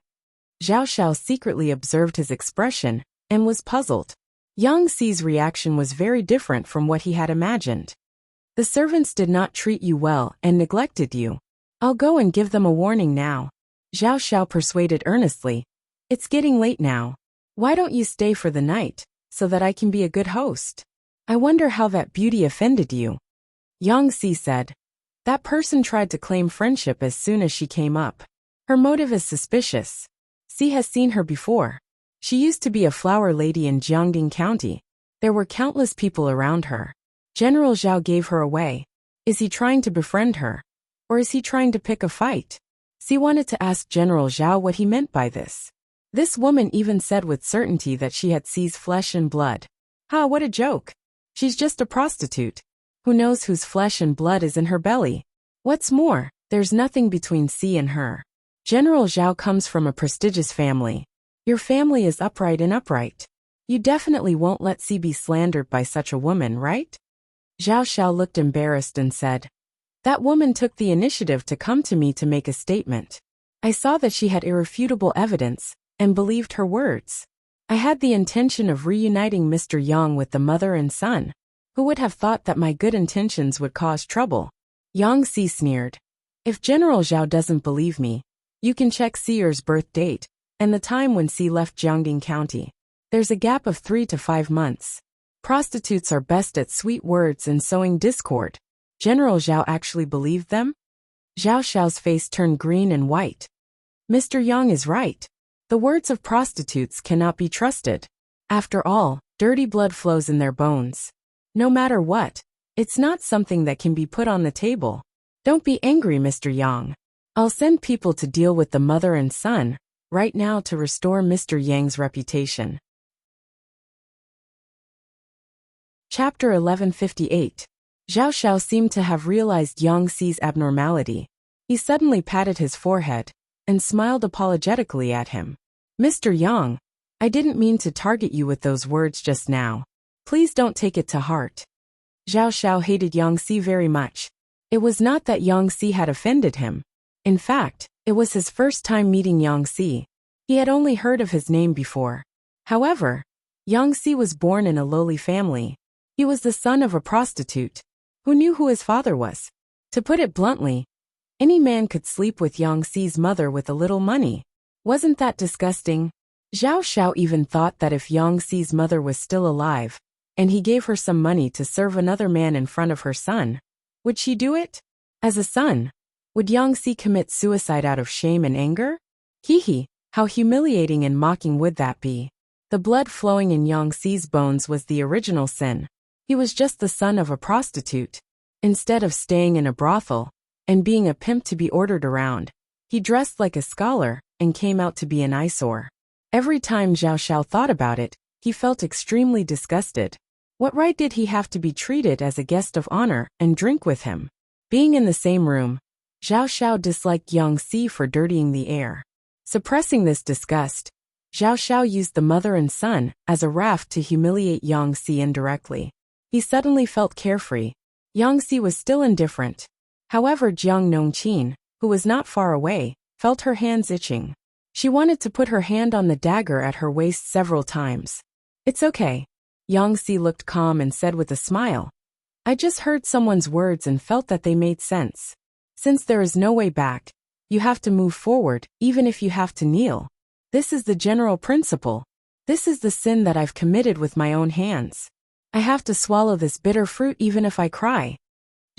A: Zhao Xiao secretly observed his expression and was puzzled. Yang Si's reaction was very different from what he had imagined. The servants did not treat you well and neglected you. I'll go and give them a warning now. Zhao Xiao persuaded earnestly. It's getting late now. Why don't you stay for the night, so that I can be a good host? I wonder how that beauty offended you. Yang Si said. That person tried to claim friendship as soon as she came up. Her motive is suspicious. Si has seen her before. She used to be a flower lady in Jiangding County. There were countless people around her. General Zhao gave her away. Is he trying to befriend her? Or is he trying to pick a fight? Si wanted to ask General Zhao what he meant by this. This woman even said with certainty that she had Si's flesh and blood. Ha, what a joke. She's just a prostitute. Who knows whose flesh and blood is in her belly? What's more, there's nothing between Si and her. General Zhao comes from a prestigious family. Your family is upright and upright. You definitely won't let Si be slandered by such a woman, right? Zhao Xiao looked embarrassed and said. That woman took the initiative to come to me to make a statement. I saw that she had irrefutable evidence, and believed her words. I had the intention of reuniting Mr. Yang with the mother and son. Who would have thought that my good intentions would cause trouble? Yang Si sneered. If General Zhao doesn't believe me, you can check Sier's birth date, and the time when Si left Jiangding County. There's a gap of 3 to 5 months. Prostitutes are best at sweet words and sowing discord. General Zhao actually believed them? Zhao Xiao's face turned green and white. Mr. Yang is right. The words of prostitutes cannot be trusted. After all, dirty blood flows in their bones. No matter what, it's not something that can be put on the table. Don't be angry, Mr. Yang. I'll send people to deal with the mother and son right now to restore Mr. Yang's reputation. Chapter 1158. Zhao Xiao seemed to have realized Yang Si's abnormality. He suddenly patted his forehead and smiled apologetically at him. Mr. Yang, I didn't mean to target you with those words just now. Please don't take it to heart. Zhao Xiao hated Yang Si very much. It was not that Yang Si had offended him. In fact, it was his first time meeting Yang Si. He had only heard of his name before. However, Yang Si was born in a lowly family. He was the son of a prostitute. Who knew who his father was? To put it bluntly, any man could sleep with Yang Si's mother with a little money. Wasn't that disgusting? Zhao Xiao even thought that if Yang Si's mother was still alive, and he gave her some money to serve another man in front of her son, would she do it? As a son, would Yang Si commit suicide out of shame and anger? Hee, how humiliating and mocking would that be? The blood flowing in Yang Si's bones was the original sin. He was just the son of a prostitute. Instead of staying in a brothel and being a pimp to be ordered around, he dressed like a scholar and came out to be an eyesore. Every time Zhao Xiao thought about it, he felt extremely disgusted. What right did he have to be treated as a guest of honor and drink with him? Being in the same room, Zhao Xiao disliked Yang Si for dirtying the air. Suppressing this disgust, Zhao Xiao used the mother and son as a raft to humiliate Yang Si indirectly. He suddenly felt carefree. Yang Si was still indifferent. However, Jiang Nongqin, who was not far away, felt her hands itching. She wanted to put her hand on the dagger at her waist several times. It's okay. Yang Si looked calm and said with a smile. I just heard someone's words and felt that they made sense. Since there is no way back, you have to move forward, even if you have to kneel. This is the general principle. This is the sin that I've committed with my own hands. I have to swallow this bitter fruit even if I cry.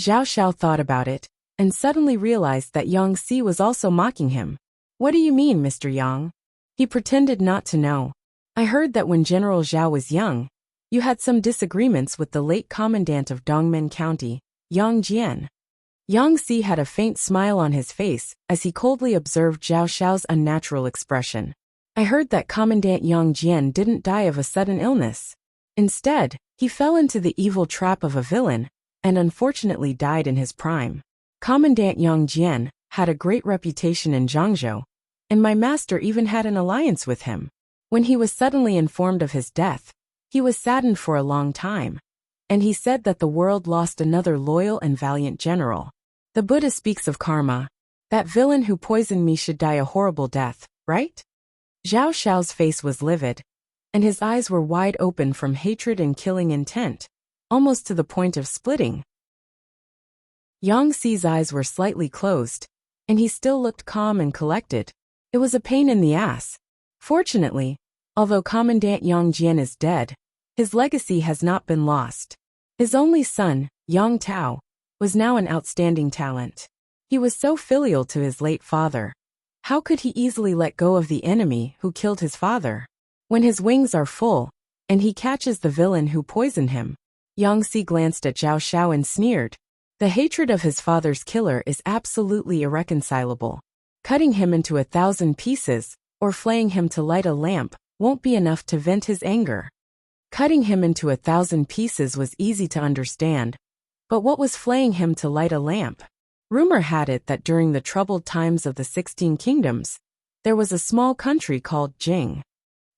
A: Zhao Xiao thought about it, and suddenly realized that Yang Si was also mocking him. What do you mean, Mr. Yang? He pretended not to know. I heard that when General Zhao was young, you had some disagreements with the late commandant of Dongmen County, Yang Jian. Yang Si had a faint smile on his face as he coldly observed Zhao Xiao's unnatural expression. I heard that Commandant Yang Jian didn't die of a sudden illness. Instead, he fell into the evil trap of a villain, and unfortunately died in his prime. Commandant Yang Jian had a great reputation in Zhangzhou, and my master even had an alliance with him. When he was suddenly informed of his death, he was saddened for a long time, and he said that the world lost another loyal and valiant general. The Buddha speaks of karma. That villain who poisoned me should die a horrible death, right? Zhao Xiao's face was livid, and his eyes were wide open from hatred and killing intent, almost to the point of splitting. Yang Si's eyes were slightly closed, and he still looked calm and collected. It was a pain in the ass. Fortunately, although Commandant Yang Jian is dead, his legacy has not been lost. His only son, Yang Tao, was now an outstanding talent. He was so filial to his late father. How could he easily let go of the enemy who killed his father? When his wings are full, and he catches the villain who poisoned him. Yang Si glanced at Zhao Xiao and sneered. The hatred of his father's killer is absolutely irreconcilable. Cutting him into 1,000 pieces, or flaying him to light a lamp, won't be enough to vent his anger. Cutting him into 1,000 pieces was easy to understand, but what was flaying him to light a lamp? Rumor had it that during the troubled times of the 16 kingdoms, there was a small country called Jing.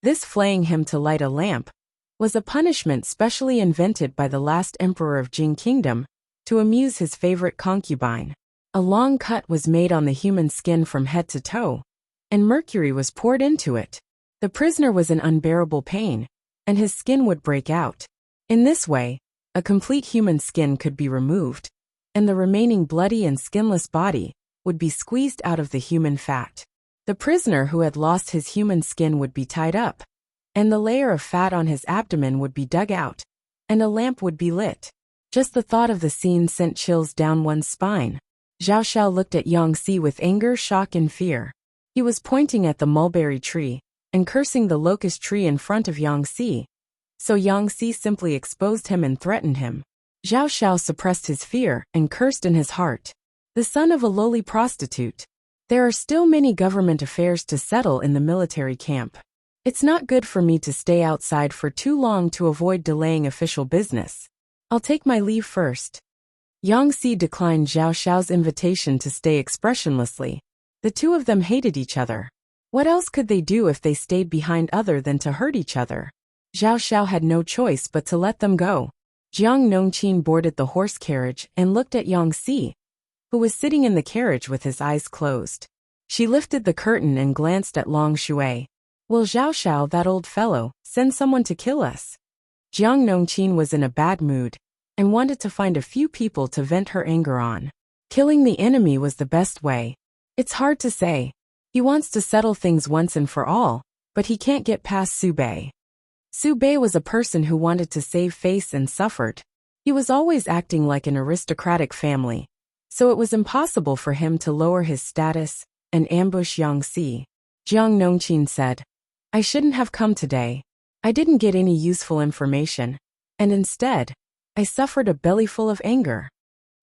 A: This flaying him to light a lamp was a punishment specially invented by the last emperor of Jing Kingdom to amuse his favorite concubine. A long cut was made on the human skin from head to toe, and mercury was poured into it. The prisoner was in unbearable pain, and his skin would break out. In this way, a complete human skin could be removed, and the remaining bloody and skinless body would be squeezed out of the human fat. The prisoner who had lost his human skin would be tied up, and the layer of fat on his abdomen would be dug out, and a lamp would be lit. Just the thought of the scene sent chills down one's spine. Zhao Xiao looked at Yang Si with anger, shock, and fear. He was pointing at the mulberry tree and cursing the locust tree in front of Yang Si. So Yang Si simply exposed him and threatened him. Zhao Xiao suppressed his fear and cursed in his heart. The son of a lowly prostitute. There are still many government affairs to settle in the military camp. It's not good for me to stay outside for too long to avoid delaying official business. I'll take my leave first. Yang Si declined Zhao Xiao's invitation to stay expressionlessly. The two of them hated each other. What else could they do if they stayed behind other than to hurt each other? Zhao Xiao had no choice but to let them go. Jiang Nongqin boarded the horse carriage and looked at Yang Si, who was sitting in the carriage with his eyes closed. She lifted the curtain and glanced at Long Shui. Will Zhao Xiao, that old fellow, send someone to kill us? Jiang Nongqin was in a bad mood and wanted to find a few people to vent her anger on. Killing the enemy was the best way. It's hard to say. He wants to settle things once and for all, but he can't get past Su Bei. Su Bei was a person who wanted to save face and suffered. He was always acting like an aristocratic family, so it was impossible for him to lower his status and ambush Yang Si. Jiang Nongqin said, I shouldn't have come today. I didn't get any useful information, and instead, I suffered a bellyful of anger.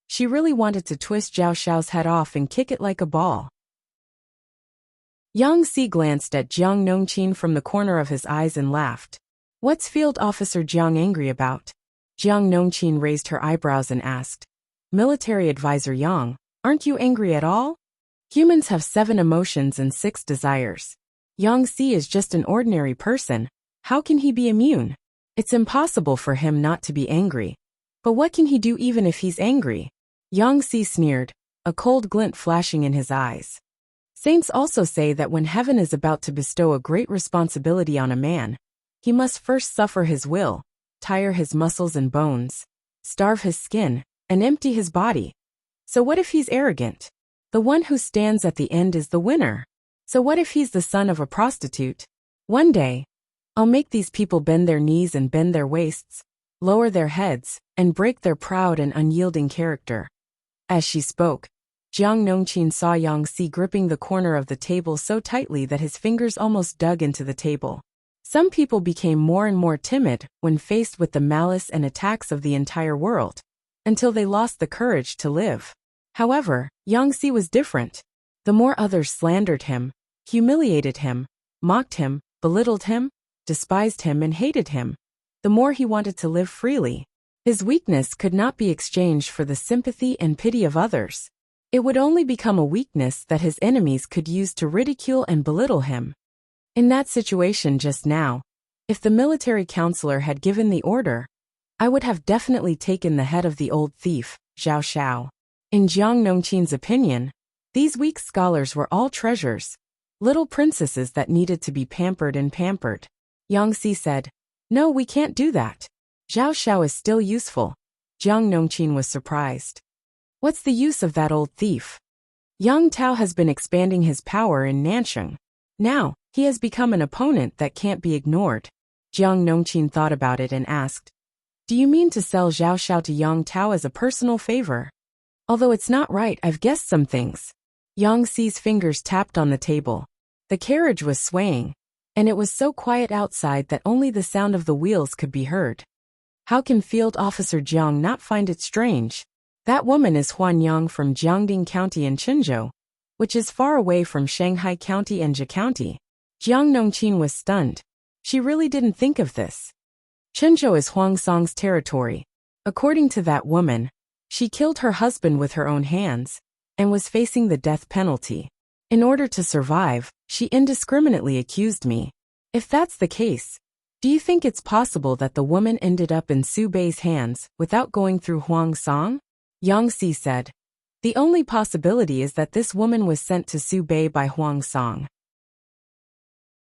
A: She really wanted to twist Zhao Xiao's head off and kick it like a ball. Yang Si glanced at Jiang Nongqin from the corner of his eyes and laughed. What's Field Officer Jiang angry about? Jiang Nongqin raised her eyebrows and asked. Military Advisor Yang, aren't you angry at all? Humans have 7 emotions and 6 desires. Yang Si is just an ordinary person. How can he be immune? It's impossible for him not to be angry. But what can he do even if he's angry? Yang Si sneered, a cold glint flashing in his eyes. Saints also say that when heaven is about to bestow a great responsibility on a man, he must first suffer his will, tire his muscles and bones, starve his skin, and empty his body. So what if he's arrogant? The one who stands at the end is the winner. So what if he's the son of a prostitute? One day, I'll make these people bend their knees and bend their waists, lower their heads, and break their proud and unyielding character. As she spoke, Jiang Nongqin saw Yang Si gripping the corner of the table so tightly that his fingers almost dug into the table. Some people became more and more timid when faced with the malice and attacks of the entire world, until they lost the courage to live. However, Yang Si was different. The more others slandered him, humiliated him, mocked him, belittled him, despised him and hated him, the more he wanted to live freely. His weakness could not be exchanged for the sympathy and pity of others. It would only become a weakness that his enemies could use to ridicule and belittle him. In that situation just now, if the military counselor had given the order, I would have definitely taken the head of the old thief, Zhao Xiao. In Jiang Nongqin's opinion, these weak scholars were all treasures, little princesses that needed to be pampered and pampered. Yang Si said, "No, we can't do that. Zhao Xiao is still useful." Jiang Nongqin was surprised. What's the use of that old thief? Yang Tao has been expanding his power in Nansheng. Now, he has become an opponent that can't be ignored. Jiang Nongqin thought about it and asked, "Do you mean to sell Zhao Xiao to Yang Tao as a personal favor?" Although it's not right, I've guessed some things. Yang Si's fingers tapped on the table. The carriage was swaying, and it was so quiet outside that only the sound of the wheels could be heard. How can Field Officer Jiang not find it strange? That woman is Huan Yang from Jiangding County in Qinzhou, which is far away from Shanghai County and Zhe County. Jiang Nongqin was stunned. She really didn't think of this. Qinzhou is Huang Song's territory. According to that woman, she killed her husband with her own hands and was facing the death penalty. In order to survive, she indiscriminately accused me. If that's the case, do you think it's possible that the woman ended up in Su Bei's hands without going through Huang Song? Yang Si said, "The only possibility is that this woman was sent to Su Bei by Huang Song."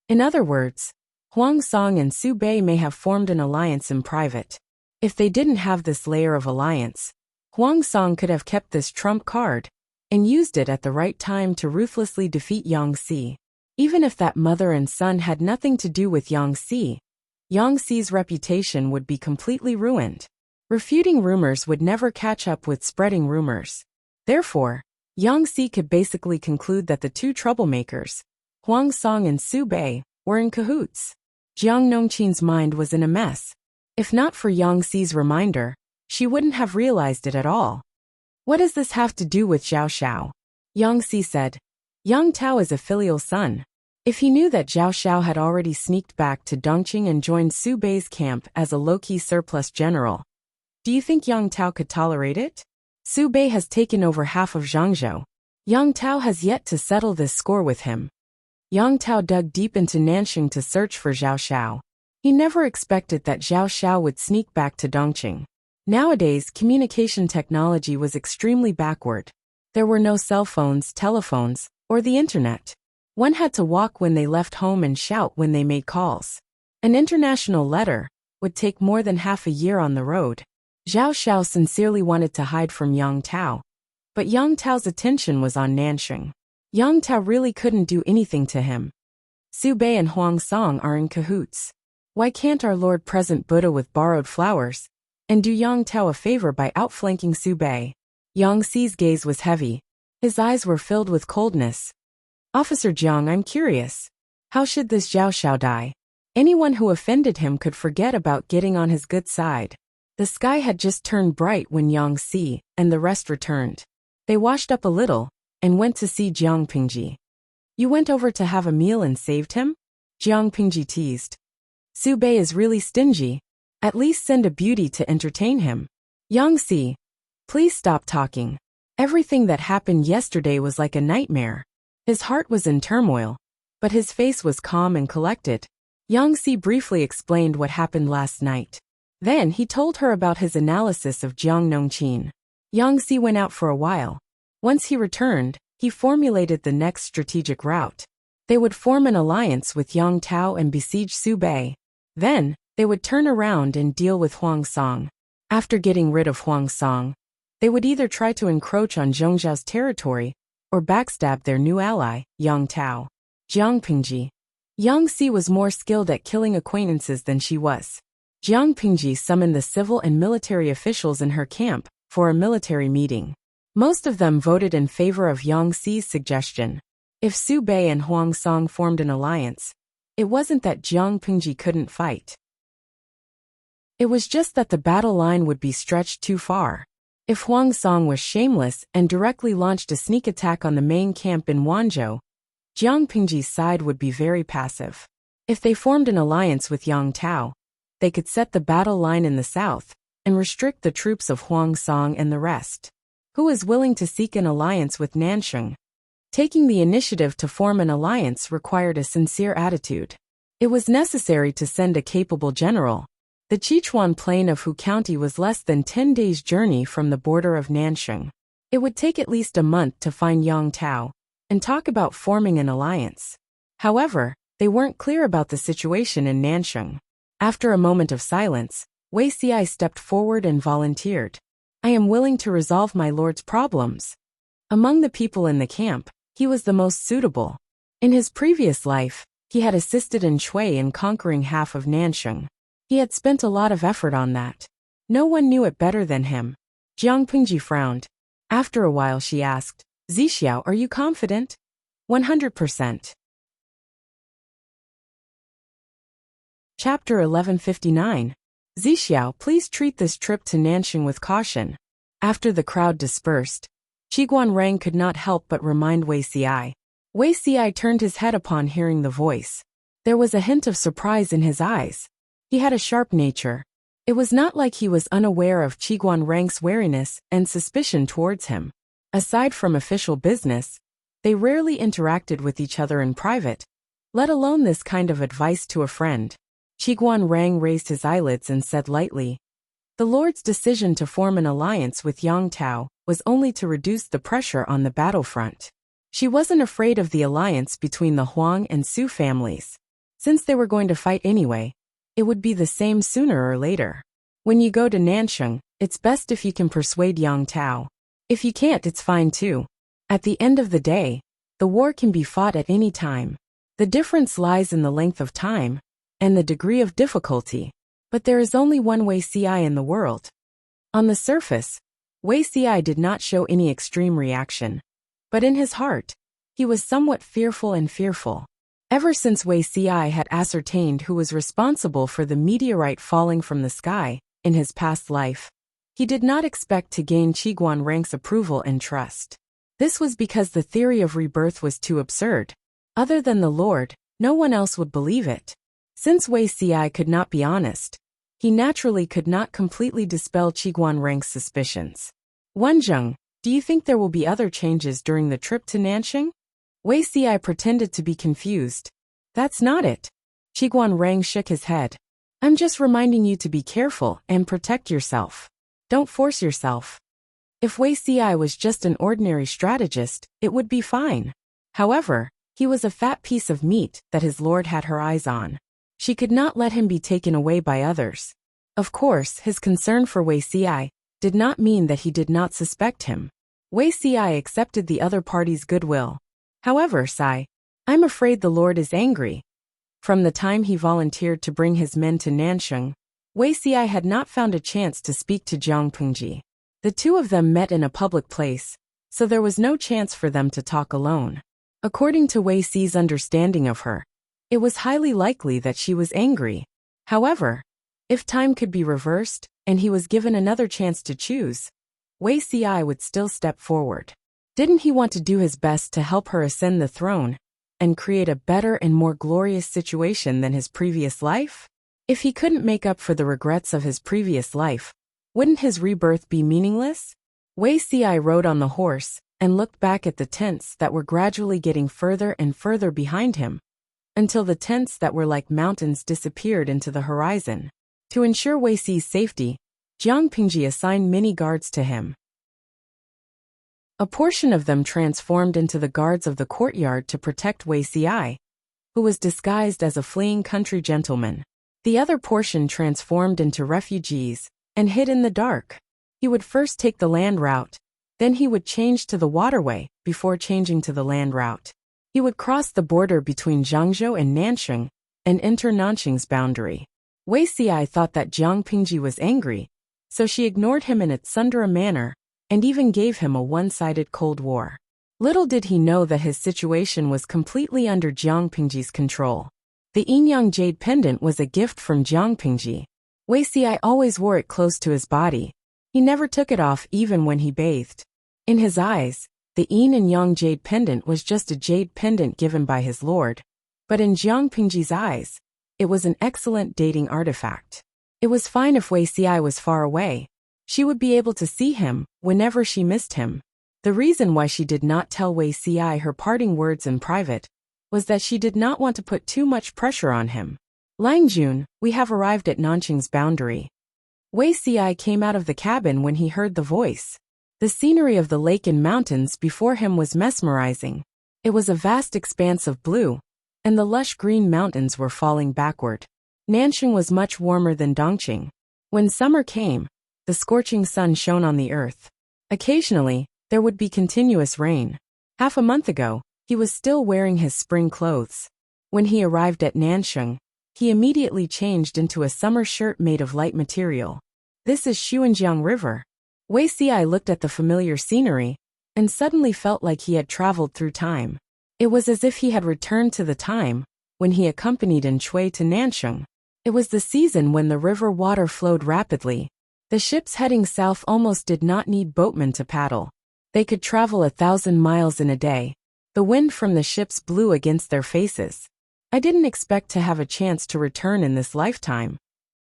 A: In other words, Huang Song and Su Bei may have formed an alliance in private. If they didn't have this layer of alliance, Huang Song could have kept this trump card and used it at the right time to ruthlessly defeat Yang Si. Even if that mother and son had nothing to do with Yang Si's reputation would be completely ruined. Refuting rumors would never catch up with spreading rumors. Therefore, Yang Si could basically conclude that the two troublemakers, Huang Song and Su Bei, were in cahoots. Jiang Nongqin's mind was in a mess. If not for Yang Si's reminder, she wouldn't have realized it at all. What does this have to do with Zhao Xiao? Yang Si said, "Yang Tao is a filial son. If he knew that Zhao Xiao had already sneaked back to Dongqing and joined Su Bei's camp as a low-key surplus general, do you think Yang Tao could tolerate it? Su Bei has taken over half of Zhangzhou. Yang Tao has yet to settle this score with him." Yang Tao dug deep into Nansheng to search for Zhao Xiao. He never expected that Zhao Xiao would sneak back to Dongqing. Nowadays, communication technology was extremely backward. There were no cell phones, telephones, or the internet. One had to walk when they left home and shout when they made calls. An international letter would take more than half a year on the road. Zhao Xiao sincerely wanted to hide from Yang Tao, but Yang Tao's attention was on Nansheng. Yang Tao really couldn't do anything to him. Su Bei and Huang Song are in cahoots. Why can't our Lord present Buddha with borrowed flowers and do Yang Tao a favor by outflanking Su Bei? Yang Si's gaze was heavy. His eyes were filled with coldness. "Officer Jiang, I'm curious. How should this Zhao Xiao die? Anyone who offended him could forget about getting on his good side." The sky had just turned bright when Yang Si and the rest returned. They washed up a little and went to see Jiang Pingji. "You went over to have a meal and saved him?" Jiang Pingji teased. "Su Bei is really stingy. At least send a beauty to entertain him." "Yang Si, please stop talking. Everything that happened yesterday was like a nightmare." His heart was in turmoil, but his face was calm and collected. Yang Si briefly explained what happened last night. Then he told her about his analysis of Jiang Nongqin. Yang Si went out for a while. Once he returned, he formulated the next strategic route. They would form an alliance with Yang Tao and besiege Su Bei. Then, they would turn around and deal with Huang Song. After getting rid of Huang Song, they would either try to encroach on Zhongzhou's territory or backstab their new ally, Yang Tao. "Jiang Pingji, Yang Si was more skilled at killing acquaintances than she was. Jiang Pingji summoned the civil and military officials in her camp for a military meeting. Most of them voted in favor of Yang Si's suggestion. If Su Bei and Huang Song formed an alliance, it wasn't that Jiang Pingji couldn't fight. It was just that the battle line would be stretched too far. If Huang Song was shameless and directly launched a sneak attack on the main camp in Wanzhou, Jiang Pingji's side would be very passive. If they formed an alliance with Yang Tao, they could set the battle line in the south and restrict the troops of Huang Song and the rest. Who is willing to seek an alliance with Nansheng? Taking the initiative to form an alliance required a sincere attitude. It was necessary to send a capable general. The Sichuan plain of Hu County was less than 10 days' journey from the border of Nansheng. It would take at least a month to find Yang Tao and talk about forming an alliance. However, they weren't clear about the situation in Nansheng. After a moment of silence, Wei Xi stepped forward and volunteered. I am willing to resolve my lord's problems. Among the people in the camp, he was the most suitable. In his previous life, he had assisted in Shui in conquering half of Nansheng. He had spent a lot of effort on that. No one knew it better than him. Jiang Pingji frowned. After a while she asked, Zixiao, are you confident? 100%. Chapter 1159. Zixiao, please treat this trip to Nansheng with caution. After the crowd dispersed, Qiguan Rang could not help but remind Wei Xi. Wei Xi turned his head upon hearing the voice. There was a hint of surprise in his eyes. He had a sharp nature. It was not like he was unaware of Qiguan Rang's wariness and suspicion towards him. Aside from official business, they rarely interacted with each other in private, let alone this kind of advice to a friend. Qiguan Rang raised his eyelids and said lightly, the Lord's decision to form an alliance with Yang Tao was only to reduce the pressure on the battlefront. She wasn't afraid of the alliance between the Huang and Su families. Since they were going to fight anyway, it would be the same sooner or later. When you go to Nansheng, it's best if you can persuade Yang Tao. If you can't, it's fine too. At the end of the day, the war can be fought at any time. The difference lies in the length of time and the degree of difficulty. But there is only one Wei Xi in the world. On the surface, Wei Xi did not show any extreme reaction. But in his heart, he was somewhat fearful. Ever since Wei Xi had ascertained who was responsible for the meteorite falling from the sky in his past life, he did not expect to gain Qiguan Rang's approval and trust. This was because the theory of rebirth was too absurd. Other than the Lord, no one else would believe it. Since Wei Xi could not be honest, he naturally could not completely dispel Qiguan Rang's suspicions. Wenzheng, do you think there will be other changes during the trip to Nansheng? Wei Xi pretended to be confused. That's not it. Qiguan Rang shook his head. I'm just reminding you to be careful and protect yourself. Don't force yourself. If Wei Xi was just an ordinary strategist, it would be fine. However, he was a fat piece of meat that his lord had her eyes on. She could not let him be taken away by others. Of course, his concern for Wei Xi did not mean that he did not suspect him. Wei Xi accepted the other party's goodwill. However, I'm afraid the Lord is angry. From the time he volunteered to bring his men to Nansheng, Wei Xi had not found a chance to speak to Jiang Pingji. The two of them met in a public place, so there was no chance for them to talk alone. According to Wei Xi's understanding of her, it was highly likely that she was angry. However, if time could be reversed, and he was given another chance to choose, Wei Xi would still step forward. Didn't he want to do his best to help her ascend the throne and create a better and more glorious situation than his previous life? If he couldn't make up for the regrets of his previous life, wouldn't his rebirth be meaningless? Wei Xi rode on the horse and looked back at the tents that were gradually getting further and further behind him, until the tents that were like mountains disappeared into the horizon. To ensure Wei Xi's safety, Jiang Pingji assigned many guards to him. A portion of them transformed into the guards of the courtyard to protect Wei Xi, who was disguised as a fleeing country gentleman. The other portion transformed into refugees and hid in the dark. He would first take the land route, then he would change to the waterway before changing to the land route. He He would cross the border between Jiangzhou and Nanxing and enter Nanxing's boundary. Wei Xi thought that Jiang Pingji was angry, so she ignored him in a tsundere manner and even gave him a one-sided Cold War. Little did he know that his situation was completely under Jiang Pingji's control. The Yinyang jade pendant was a gift from Jiang Pingji. Wei Xi always wore it close to his body. He never took it off even when he bathed. In his eyes, the Yin and Yang jade pendant was just a jade pendant given by his lord. But in Jiang Pingji's eyes, it was an excellent dating artifact. It was fine if Wei Xi was far away. She would be able to see him whenever she missed him. The reason why she did not tell Wei Xi her parting words in private was that she did not want to put too much pressure on him. Langjun, we have arrived at Nanxing's boundary. Wei Xi came out of the cabin when he heard the voice. The scenery of the lake and mountains before him was mesmerizing. It was a vast expanse of blue, and the lush green mountains were falling backward. Nanxing was much warmer than Dongqing. When summer came, the scorching sun shone on the earth. Occasionally, there would be continuous rain. Half a month ago, he was still wearing his spring clothes. When he arrived at Nanxing, he immediately changed into a summer shirt made of light material. This is Xuanjiang River. Wei Xi looked at the familiar scenery and suddenly felt like he had traveled through time. It was as if he had returned to the time when he accompanied An Chui to Nanxing. It was the season when the river water flowed rapidly. The ships heading south almost did not need boatmen to paddle. They could travel 1,000 miles in a day. The wind from the ships blew against their faces. I didn't expect to have a chance to return in this lifetime.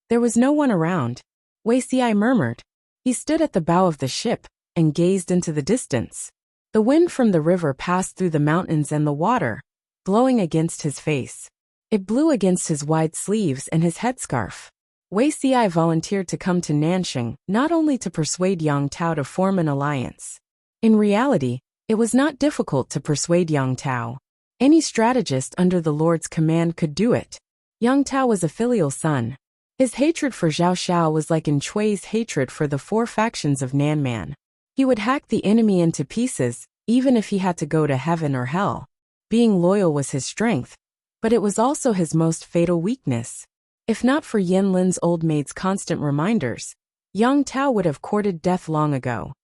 A: There was no one around. Wei Xi murmured. He stood at the bow of the ship and gazed into the distance. The wind from the river passed through the mountains and the water, blowing against his face. It blew against his wide sleeves and his headscarf. Wei Xi volunteered to come to Nanxing not only to persuade Yang Tao to form an alliance. In reality, it was not difficult to persuade Yang Tao. Any strategist under the Lord's command could do it. Yang Tao was a filial son. His hatred for Zhao Xiao was like An Chui's hatred for the 4 factions of Nanman. He would hack the enemy into pieces, even if he had to go to heaven or hell. Being loyal was his strength, but it was also his most fatal weakness. If not for Yan Lin's old maid's constant reminders, Yang Tao would have courted death long ago.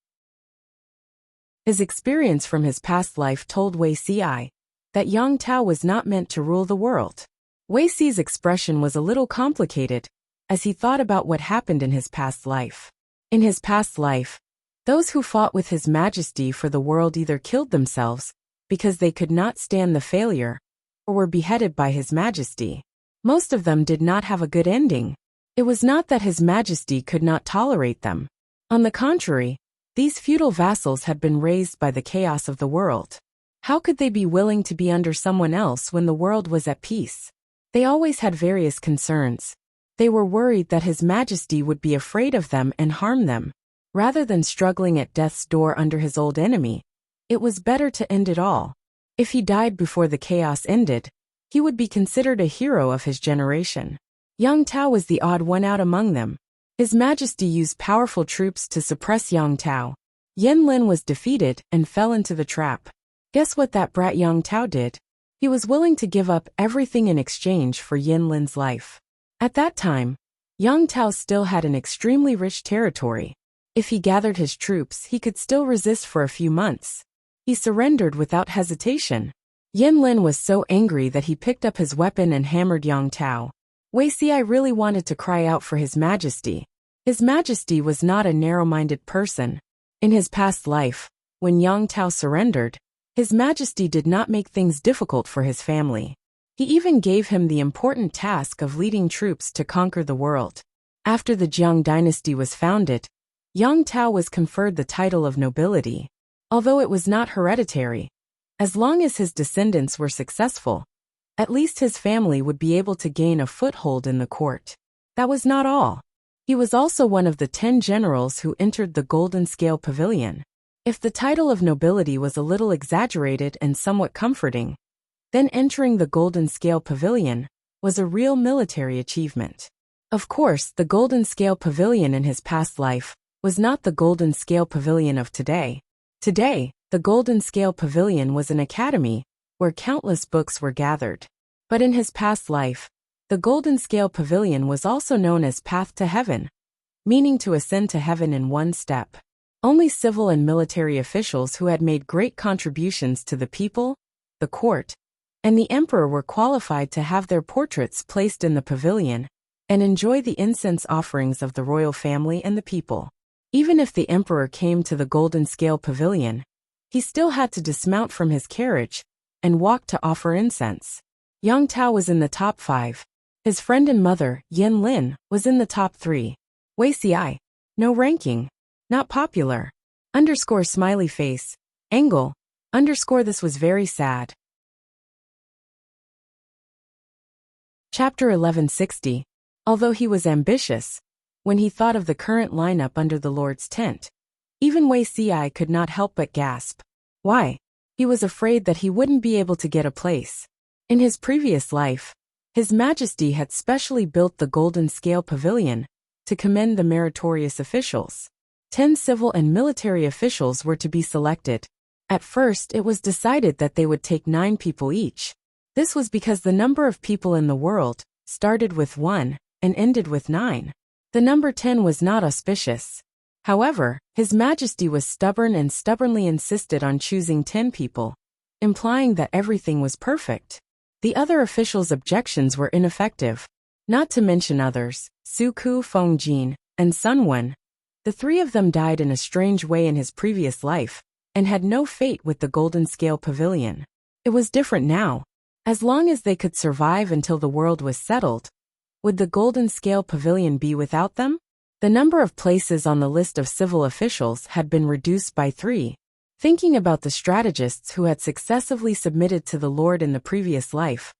A: His experience from his past life told Wei Xi that Yang Tao was not meant to rule the world. Wei Xi's expression was a little complicated as he thought about what happened in his past life. In his past life, those who fought with His Majesty for the world either killed themselves because they could not stand the failure, or were beheaded by His Majesty. Most of them did not have a good ending. It was not that His Majesty could not tolerate them. On the contrary, these feudal vassals had been raised by the chaos of the world. How could they be willing to be under someone else when the world was at peace? They always had various concerns. They were worried that His Majesty would be afraid of them and harm them. Rather than struggling at death's door under his old enemy, it was better to end it all. If he died before the chaos ended, he would be considered a hero of his generation. Yang Tao was the odd one out among them. His Majesty used powerful troops to suppress Yang Tao. Yan Lin was defeated and fell into the trap. Guess what that brat Yang Tao did? He was willing to give up everything in exchange for Yan Lin's life. At that time, Yang Tao still had an extremely rich territory. If he gathered his troops, he could still resist for a few months. He surrendered without hesitation. Yan Lin was so angry that he picked up his weapon and hammered Yang Tao. Wei Xi really wanted to cry out for His Majesty. His Majesty was not a narrow-minded person. In his past life, when Yang Tao surrendered, His Majesty did not make things difficult for his family. He even gave him the important task of leading troops to conquer the world. After the Jiang dynasty was founded, Yang Tao was conferred the title of nobility. Although it was not hereditary, as long as his descendants were successful, at least his family would be able to gain a foothold in the court. That was not all. He was also one of the 10 generals who entered the Golden Scale Pavilion. If the title of nobility was a little exaggerated and somewhat comforting, then entering the Golden Scale Pavilion was a real military achievement. Of course, the Golden Scale Pavilion in his past life was not the Golden Scale Pavilion of today. Today, the Golden Scale Pavilion was an academy where countless books were gathered. But in his past life, the Golden Scale Pavilion was also known as Path to Heaven, meaning to ascend to heaven in one step. Only civil and military officials who had made great contributions to the people, the court, and the emperor were qualified to have their portraits placed in the pavilion and enjoy the incense offerings of the royal family and the people. Even if the emperor came to the Golden Scale Pavilion, he still had to dismount from his carriage and walk to offer incense. Yang Tao was in the top 5. His friend and mother, Yin Lin, was in the top 3. Wei Xiai. No ranking. Not popular. _ smiley face. Angle. _ this was very sad. Chapter 1160. Although he was ambitious, when he thought of the current lineup under the Lord's tent, even Wei Xiai could not help but gasp. Why? He was afraid that he wouldn't be able to get a place. In his previous life, His Majesty had specially built the Golden Scale Pavilion to commend the meritorious officials. 10 civil and military officials were to be selected. At first, it was decided that they would take 9 people each. This was because the number of people in the world started with 1 and ended with 9. The number 10 was not auspicious. However, His Majesty was stubborn and stubbornly insisted on choosing 10 people, implying that everything was perfect. The other officials' objections were ineffective. Not to mention others, Su Ku, Feng Jin, and Sun Wen. The 3 of them died in a strange way in his previous life, and had no fate with the Golden Scale Pavilion. It was different now. As long as they could survive until the world was settled, would the Golden Scale Pavilion be without them? The number of places on the list of civil officials had been reduced by 3. Thinking about the strategists who had successively submitted to the Lord in the previous life,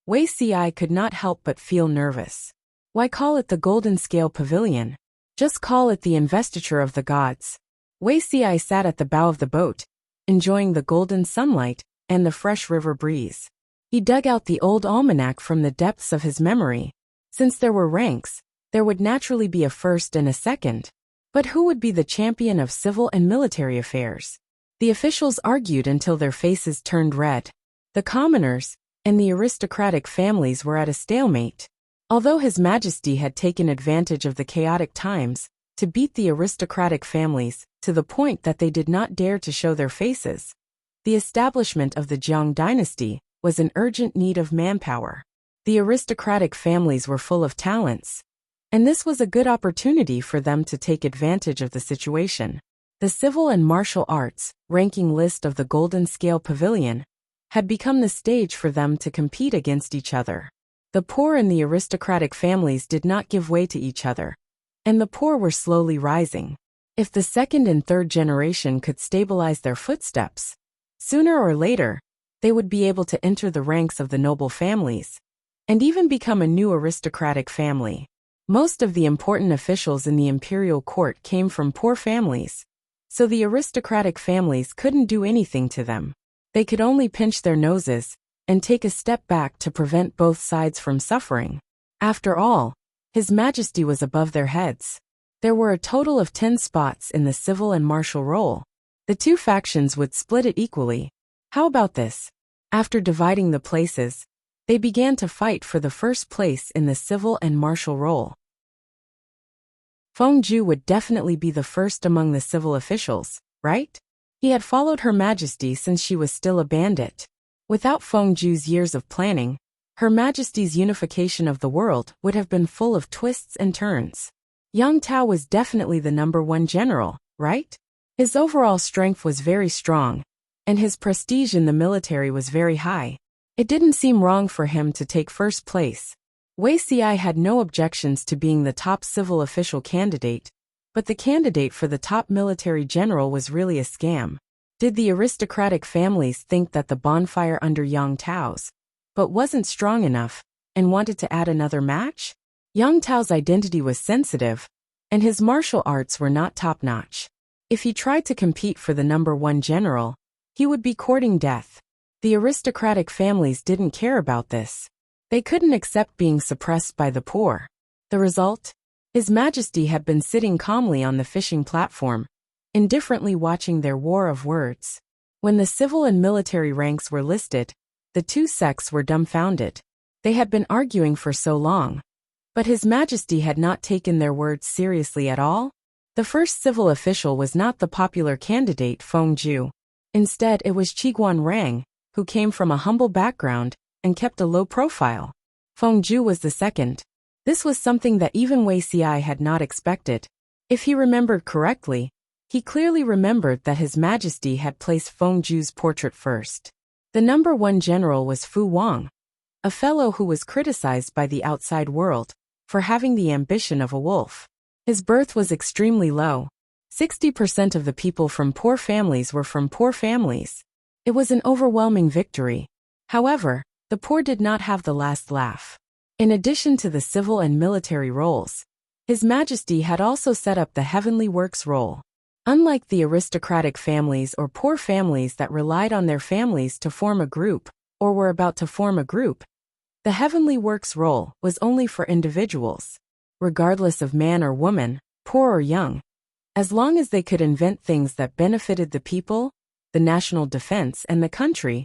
A: Wei Xiai could not help but feel nervous. Why call it the Golden Scale Pavilion? Just call it the investiture of the gods. Wei Xiai sat at the bow of the boat, enjoying the golden sunlight and the fresh river breeze. He dug out the old almanac from the depths of his memory. Since there were ranks, there would naturally be a first and a second. But who would be the champion of civil and military affairs? The officials argued until their faces turned red. The commoners and the aristocratic families were at a stalemate. Although His Majesty had taken advantage of the chaotic times to beat the aristocratic families to the point that they did not dare to show their faces, the establishment of the Jiang dynasty was in urgent need of manpower. The aristocratic families were full of talents, and this was a good opportunity for them to take advantage of the situation. The civil and martial arts ranking list of the Golden Scale Pavilion had become the stage for them to compete against each other. The poor and the aristocratic families did not give way to each other, and the poor were slowly rising. If the second and third generation could stabilize their footsteps, sooner or later, they would be able to enter the ranks of the noble families, and even become a new aristocratic family. Most of the important officials in the imperial court came from poor families, so the aristocratic families couldn't do anything to them. They could only pinch their noses and take a step back to prevent both sides from suffering. After all, His Majesty was above their heads. There were a total of 10 spots in the civil and martial roll. The 2 factions would split it equally. How about this? After dividing the places, they began to fight for the first place in the civil and martial roll. Feng Ju would definitely be the first among the civil officials, right? He had followed Her Majesty since she was still a bandit. Without Feng Ju's years of planning, Her Majesty's unification of the world would have been full of twists and turns. Yang Tao was definitely the number 1 general, right? His overall strength was very strong, and his prestige in the military was very high. It didn't seem wrong for him to take first place. Wei Xiai had no objections to being the top civil official candidate, but the candidate for the top military general was really a scam. Did the aristocratic families think that the bonfire under Yang Tao's but wasn't strong enough and wanted to add another match? Yang Tao's identity was sensitive, and his martial arts were not top-notch. If he tried to compete for the number 1 general, he would be courting death. The aristocratic families didn't care about this. They couldn't accept being suppressed by the poor. The result? His Majesty had been sitting calmly on the fishing platform, indifferently watching their war of words. When the civil and military ranks were listed, The two sects were dumbfounded. They had been arguing for so long. But His Majesty had not taken their words seriously at all. The first civil official was not the popular candidate Feng Ju. Instead, it was Qiguan Rang, who came from a humble background and kept a low profile. Feng Ju was the second. This was something that even Wei Xi had not expected. If he remembered correctly, he clearly remembered that His Majesty had placed Feng Ju's portrait first. The number one general was Fu Wang, a fellow who was criticized by the outside world for having the ambition of a wolf. His birth was extremely low. 60% of the people from poor families were from poor families. It was an overwhelming victory. However, the poor did not have the last laugh. In addition to the civil and military roles, His Majesty had also set up the heavenly works role. Unlike the aristocratic families or poor families that relied on their families to form a group, or were about to form a group, the heavenly works role was only for individuals, regardless of man or woman, poor or young. As long as they could invent things that benefited the people, the national defense, and the country,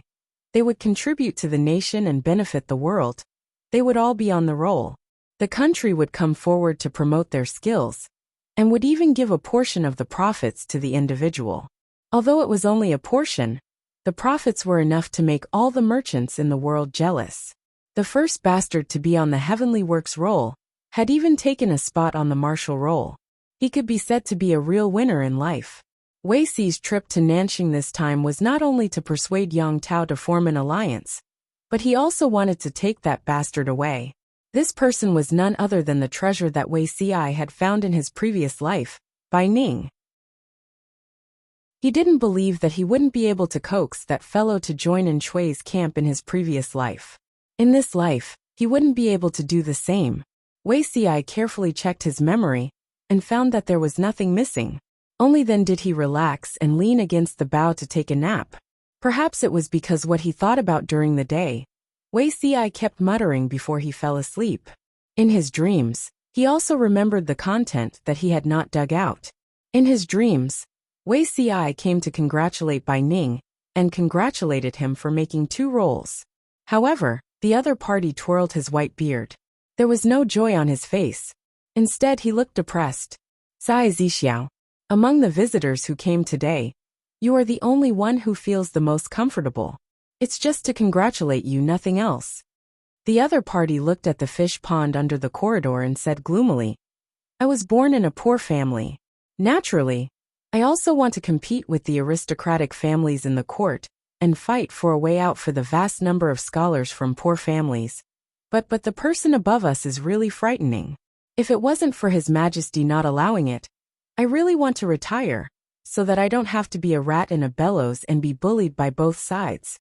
A: they would contribute to the nation and benefit the world. They would all be on the roll. The country would come forward to promote their skills, and would even give a portion of the profits to the individual. Although it was only a portion, the profits were enough to make all the merchants in the world jealous. The first bastard to be on the heavenly works roll had even taken a spot on the martial roll. He could be said to be a real winner in life. Wei Xi's trip to Nanxing this time was not only to persuade Yang Tao to form an alliance, but he also wanted to take that bastard away. This person was none other than the treasure that Wei Xi had found in his previous life, Bai Ning. He didn't believe that he wouldn't be able to coax that fellow to join in Chui's camp in his previous life. In this life, he wouldn't be able to do the same. Wei Xi carefully checked his memory and found that there was nothing missing. Only then did he relax and lean against the bough to take a nap. Perhaps it was because what he thought about during the day, Wei Xi kept muttering before he fell asleep. In his dreams, he also remembered the content that he had not dug out. In his dreams, Wei Xi came to congratulate Bai Ning and congratulated him for making 2 rolls. However, the other party twirled his white beard. There was no joy on his face. Instead, he looked depressed. Cai Zixiao, among the visitors who came today, you are the only one who feels the most comfortable. It's just to congratulate you, nothing else. The other party looked at the fish pond under the corridor and said gloomily, I was born in a poor family. Naturally, I also want to compete with the aristocratic families in the court and fight for a way out for the vast number of scholars from poor families. But the person above us is really frightening. If it wasn't for His Majesty not allowing it, I really want to retire, so that I don't have to be a rat in a bellows and be bullied by both sides.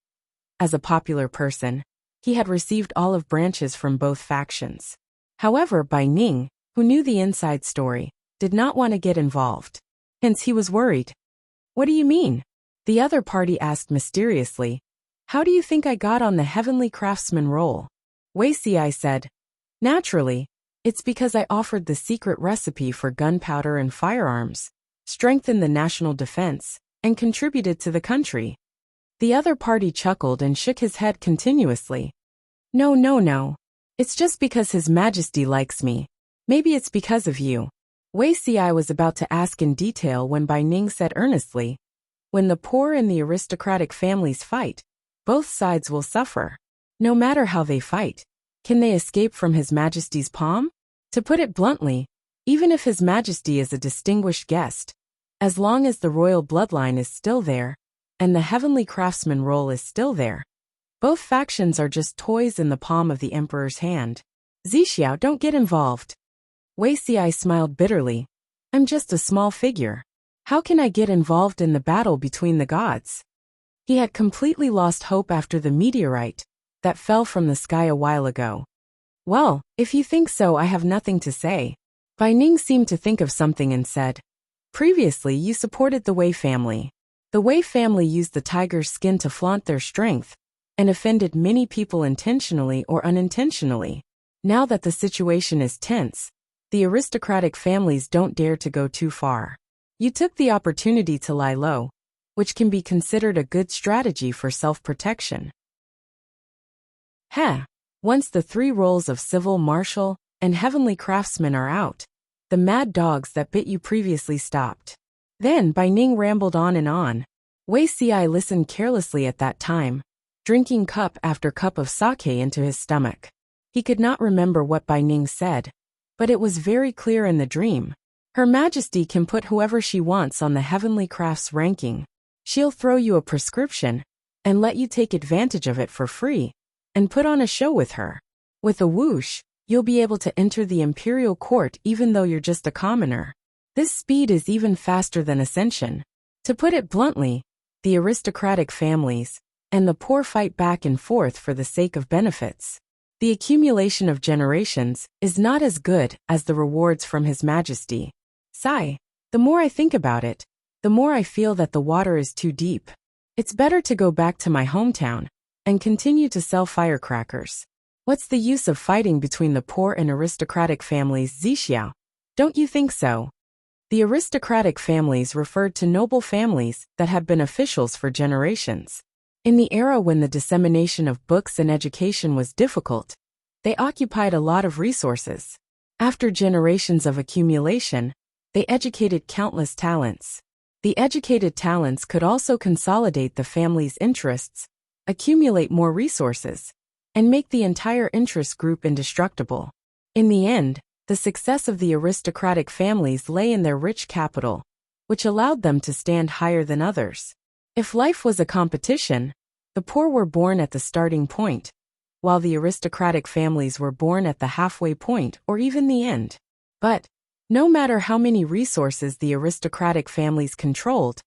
A: As a popular person, he had received olive branches from both factions. However, Bai Ning, who knew the inside story, did not want to get involved. Hence he was worried. What do you mean? The other party asked mysteriously. How do you think I got on the heavenly craftsman roll? Wei Xi said, naturally, it's because I offered the secret recipe for gunpowder and firearms, strengthened the national defense, and contributed to the country. The other party chuckled and shook his head continuously. No. It's just because His Majesty likes me. Maybe it's because of you. Wei Xi was about to ask in detail when Bai Ning said earnestly, when the poor and the aristocratic families fight, both sides will suffer. No matter how they fight, can they escape from His Majesty's palm? To put it bluntly, even if His Majesty is a distinguished guest, as long as the royal bloodline is still there, and the heavenly craftsman role is still there, both factions are just toys in the palm of the emperor's hand. Zixiao, don't get involved. Wei Xi smiled bitterly. I'm just a small figure. How can I get involved in the battle between the gods? He had completely lost hope after the meteorite that fell from the sky a while ago. Well, if you think so, I have nothing to say. Bai Ning seemed to think of something and said, previously you supported the Wei family. The Wei family used the tiger's skin to flaunt their strength and offended many people intentionally or unintentionally. Now that the situation is tense, the aristocratic families don't dare to go too far. You took the opportunity to lie low, which can be considered a good strategy for self-protection. Heh! Once the 3 roles of civil, martial, and heavenly craftsman are out, the mad dogs that bit you previously stopped. Then Bai Ning rambled on and on. Wei Xi listened carelessly at that time, drinking cup after cup of sake into his stomach. He could not remember what Bai Ning said, but it was very clear in the dream. Her Majesty can put whoever she wants on the heavenly crafts ranking. She'll throw you a prescription and let you take advantage of it for free and put on a show with her. With a whoosh, you'll be able to enter the imperial court even though you're just a commoner. This speed is even faster than ascension. To put it bluntly, the aristocratic families and the poor fight back and forth for the sake of benefits. The accumulation of generations is not as good as the rewards from His Majesty. Sigh. The more I think about it, the more I feel that the water is too deep. It's better to go back to my hometown and continue to sell firecrackers. What's the use of fighting between the poor and aristocratic families, Zixiao? Don't you think so? The aristocratic families referred to noble families that had been officials for generations. In the era when the dissemination of books and education was difficult, they occupied a lot of resources. After generations of accumulation, they educated countless talents. The educated talents could also consolidate the family's interests, accumulate more resources, and make the entire interest group indestructible. In the end, the success of the aristocratic families lay in their rich capital, which allowed them to stand higher than others. If life was a competition, the poor were born at the starting point, while the aristocratic families were born at the halfway point or even the end. But, no matter how many resources the aristocratic families controlled,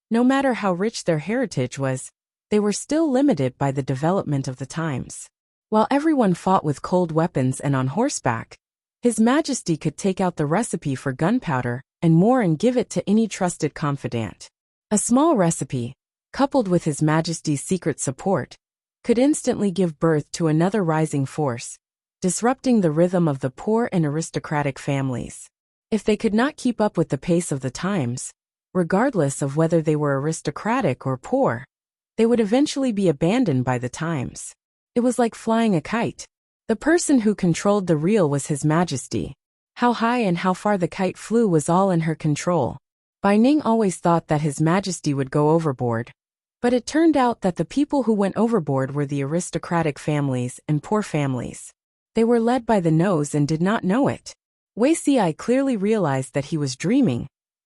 A: no matter how rich their heritage was, they were still limited by the development of the times. While everyone fought with cold weapons and on horseback, His Majesty could take out the recipe for gunpowder and more and give it to any trusted confidant. A small recipe, coupled with His Majesty's secret support, could instantly give birth to another rising force, disrupting the rhythm of the poor and aristocratic families. If they could not keep up with the pace of the times, regardless of whether they were aristocratic or poor, they would eventually be abandoned by the times. It was like flying a kite. The person who controlled the reel was His Majesty. How high and how far the kite flew was all in her control. Bai Ning always thought that His Majesty would go overboard, but it turned out that the people who went overboard were the aristocratic families and poor families. They were led by the nose and did not know it. Wei Xi clearly realized that he was dreaming,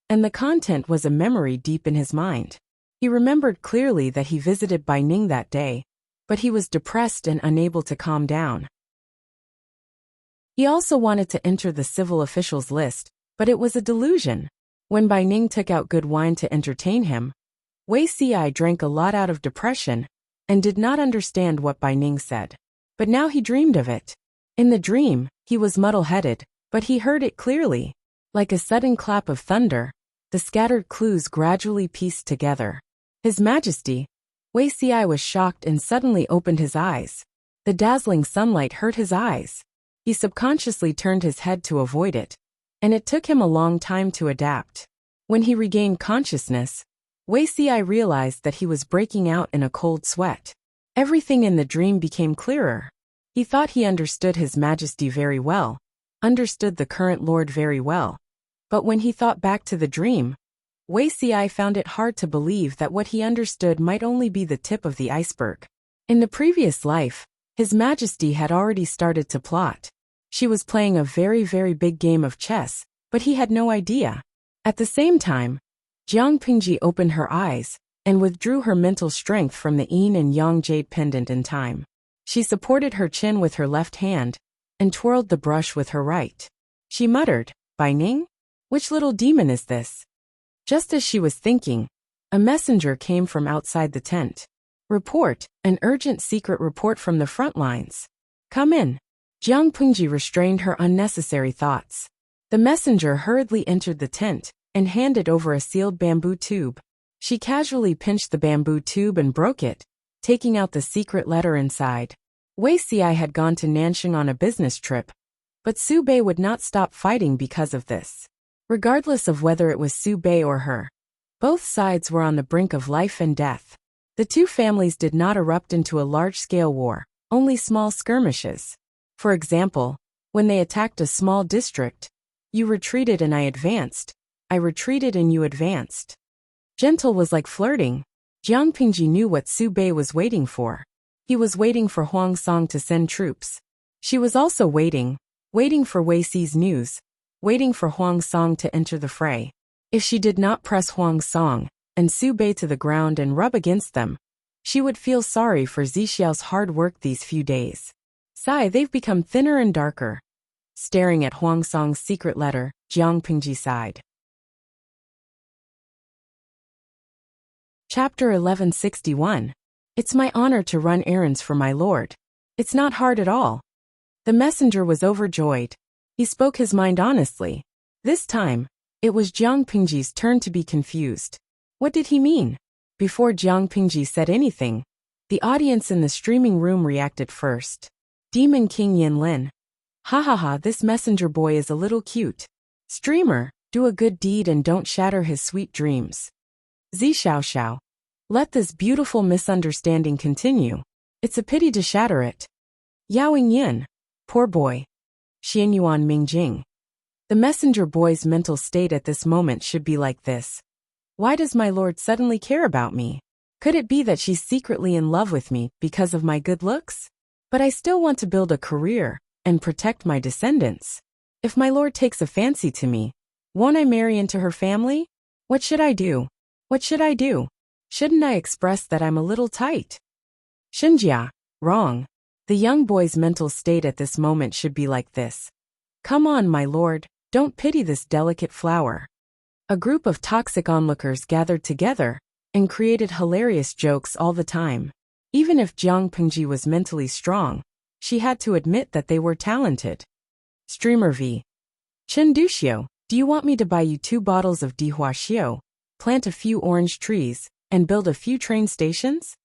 A: and the content was a memory deep in his mind. He remembered clearly that he visited Bai Ning that day, but he was depressed and unable to calm down. He also wanted to enter the civil officials list, but it was a delusion. When Bai Ning took out good wine to entertain him, Wei Xi drank a lot out of depression and did not understand what Bai Ning said. But now he dreamed of it. In the dream, he was muddle-headed, but he heard it clearly. Like a sudden clap of thunder, the scattered clues gradually pieced together. His Majesty, Wei Xi was shocked and suddenly opened his eyes. The dazzling sunlight hurt his eyes. He subconsciously turned his head to avoid it, and it took him a long time to adapt. When he regained consciousness, Wei Xi realized that he was breaking out in a cold sweat. Everything in the dream became clearer. He thought he understood His Majesty very well, understood the current Lord very well. But when he thought back to the dream, Wei Xi found it hard to believe that what he understood might only be the tip of the iceberg. In the previous life, His Majesty had already started to plot. She was playing a very, very big game of chess, but he had no idea. At the same time, Jiang Pingji opened her eyes and withdrew her mental strength from the yin and yang jade pendant in time. She supported her chin with her left hand and twirled the brush with her right. She muttered, "Bai Ning? Which little demon is this?" Just as she was thinking, a messenger came from outside the tent. "Report, an urgent secret report from the front lines. Come in." Jiang Pingji restrained her unnecessary thoughts. The messenger hurriedly entered the tent and handed over a sealed bamboo tube. She casually pinched the bamboo tube and broke it, taking out the secret letter inside. Wei Xi had gone to Nanxing on a business trip, but Su Bei would not stop fighting because of this. Regardless of whether it was Su Bei or her, both sides were on the brink of life and death. The two families did not erupt into a large-scale war, only small skirmishes. For example, when they attacked a small district, you retreated and I advanced. I retreated and you advanced. Gentle was like flirting. Jiang Pingji knew what Su Bei was waiting for. He was waiting for Huang Song to send troops. She was also waiting for Wei Xi's news, waiting for Huang Song to enter the fray. If she did not press Huang Song and Su Bei to the ground and rub against them, she would feel sorry for Zixiao's hard work these few days. Sigh, they've become thinner and darker. Staring at Huang Song's secret letter, Jiang Pingji sighed. Chapter 1161. It's my honor to run errands for my lord. It's not hard at all. The messenger was overjoyed. He spoke his mind honestly. This time, it was Jiang Pingji's turn to be confused. What did he mean? Before Jiang Pingji said anything, the audience in the streaming room reacted first. Demon King Yin Lin. Ha ha ha, this messenger boy is a little cute. Streamer, do a good deed and don't shatter his sweet dreams. Zi Xiao Xiao. Let this beautiful misunderstanding continue. It's a pity to shatter it. Yaoing Yin. Poor boy. Xianyuan Mingjing. The messenger boy's mental state at this moment should be like this. Why does my lord suddenly care about me? Could it be that she's secretly in love with me because of my good looks? But I still want to build a career and protect my descendants. If my lord takes a fancy to me, won't I marry into her family? What should I do? What should I do? Shouldn't I express that I'm a little tight? Shinjia. Wrong. The young boy's mental state at this moment should be like this. Come on, my lord, don't pity this delicate flower. A group of toxic onlookers gathered together and created hilarious jokes all the time. Even if Jiang Pingji was mentally strong, she had to admit that they were talented. Streamer V. Chen Duxiu, do you want me to buy you 2 bottles of Dihuaxiu, plant a few orange trees, and build a few train stations?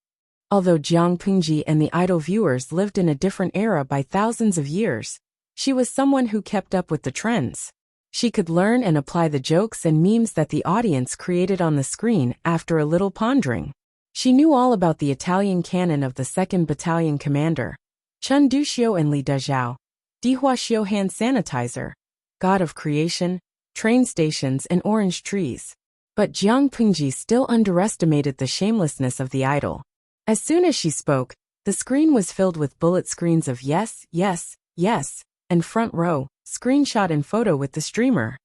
A: Although Jiang Pingji and the idol viewers lived in a different era by thousands of years, she was someone who kept up with the trends. She could learn and apply the jokes and memes that the audience created on the screen after a little pondering. She knew all about the Italian canon of the 2nd Battalion commander, Chen Duxiu and Li Dezhao, Dihuaxiu hand sanitizer, god of creation, train stations and orange trees. But Jiang Pingji still underestimated the shamelessness of the idol. As soon as she spoke, the screen was filled with bullet screens of yes, yes, yes, and front row, screenshot and photo with the streamer.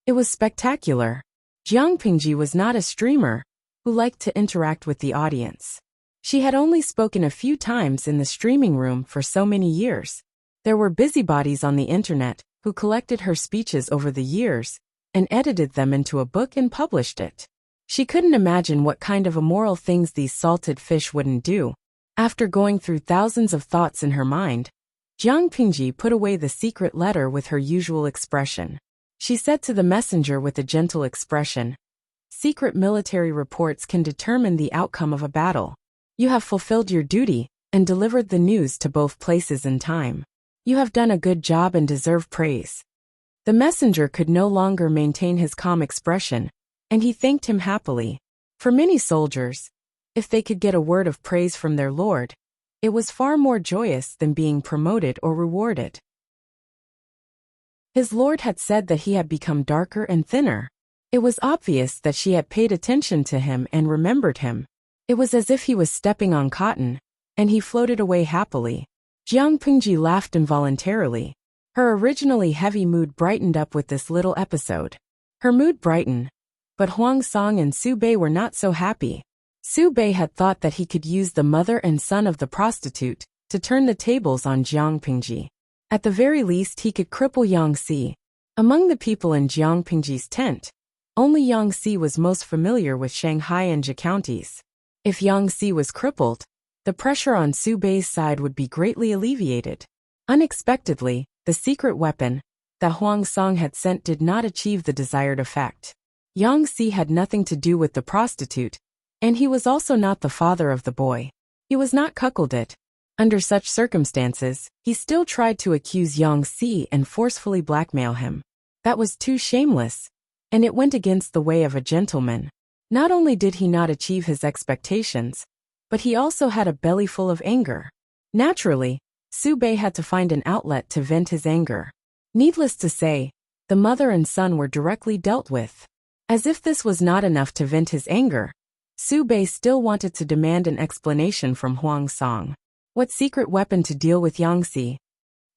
A: It was spectacular. Jiang Pingji was not a streamer who liked to interact with the audience. She had only spoken a few times in the streaming room for so many years. There were busybodies on the internet who collected her speeches over the years and edited them into a book and published it. She couldn't imagine what kind of immoral things these salted fish wouldn't do. After going through thousands of thoughts in her mind, Jiang Pingji put away the secret letter with her usual expression. She said to the messenger with a gentle expression, "Secret military reports can determine the outcome of a battle. You have fulfilled your duty and delivered the news to both places in time. You have done a good job and deserve praise." The messenger could no longer maintain his calm expression, and he thanked him happily. For many soldiers, if they could get a word of praise from their lord, it was far more joyous than being promoted or rewarded. His lord had said that he had become darker and thinner. It was obvious that she had paid attention to him and remembered him. It was as if he was stepping on cotton, and he floated away happily. Jiang Pingji laughed involuntarily. Her originally heavy mood brightened up with this little episode. Her mood brightened, but Huang Song and Su Bei were not so happy. Su Bei had thought that he could use the mother and son of the prostitute to turn the tables on Jiang Pingji. At the very least he could cripple Yang Si. Among the people in Jiang Pingji's tent, only Yang Si was most familiar with Shanghai and Zhe counties. If Yang Si was crippled, the pressure on Su Bei's side would be greatly alleviated. Unexpectedly, the secret weapon that Huang Song had sent did not achieve the desired effect. Yang Si had nothing to do with the prostitute, and he was also not the father of the boy. He was not cuckolded. Under such circumstances, he still tried to accuse Yang Si and forcefully blackmail him. That was too shameless, and it went against the way of a gentleman. Not only did he not achieve his expectations, but he also had a belly full of anger. Naturally, Su Bei had to find an outlet to vent his anger. Needless to say, the mother and son were directly dealt with. As if this was not enough to vent his anger, Su Bei still wanted to demand an explanation from Huang Song. What secret weapon to deal with Yangxi?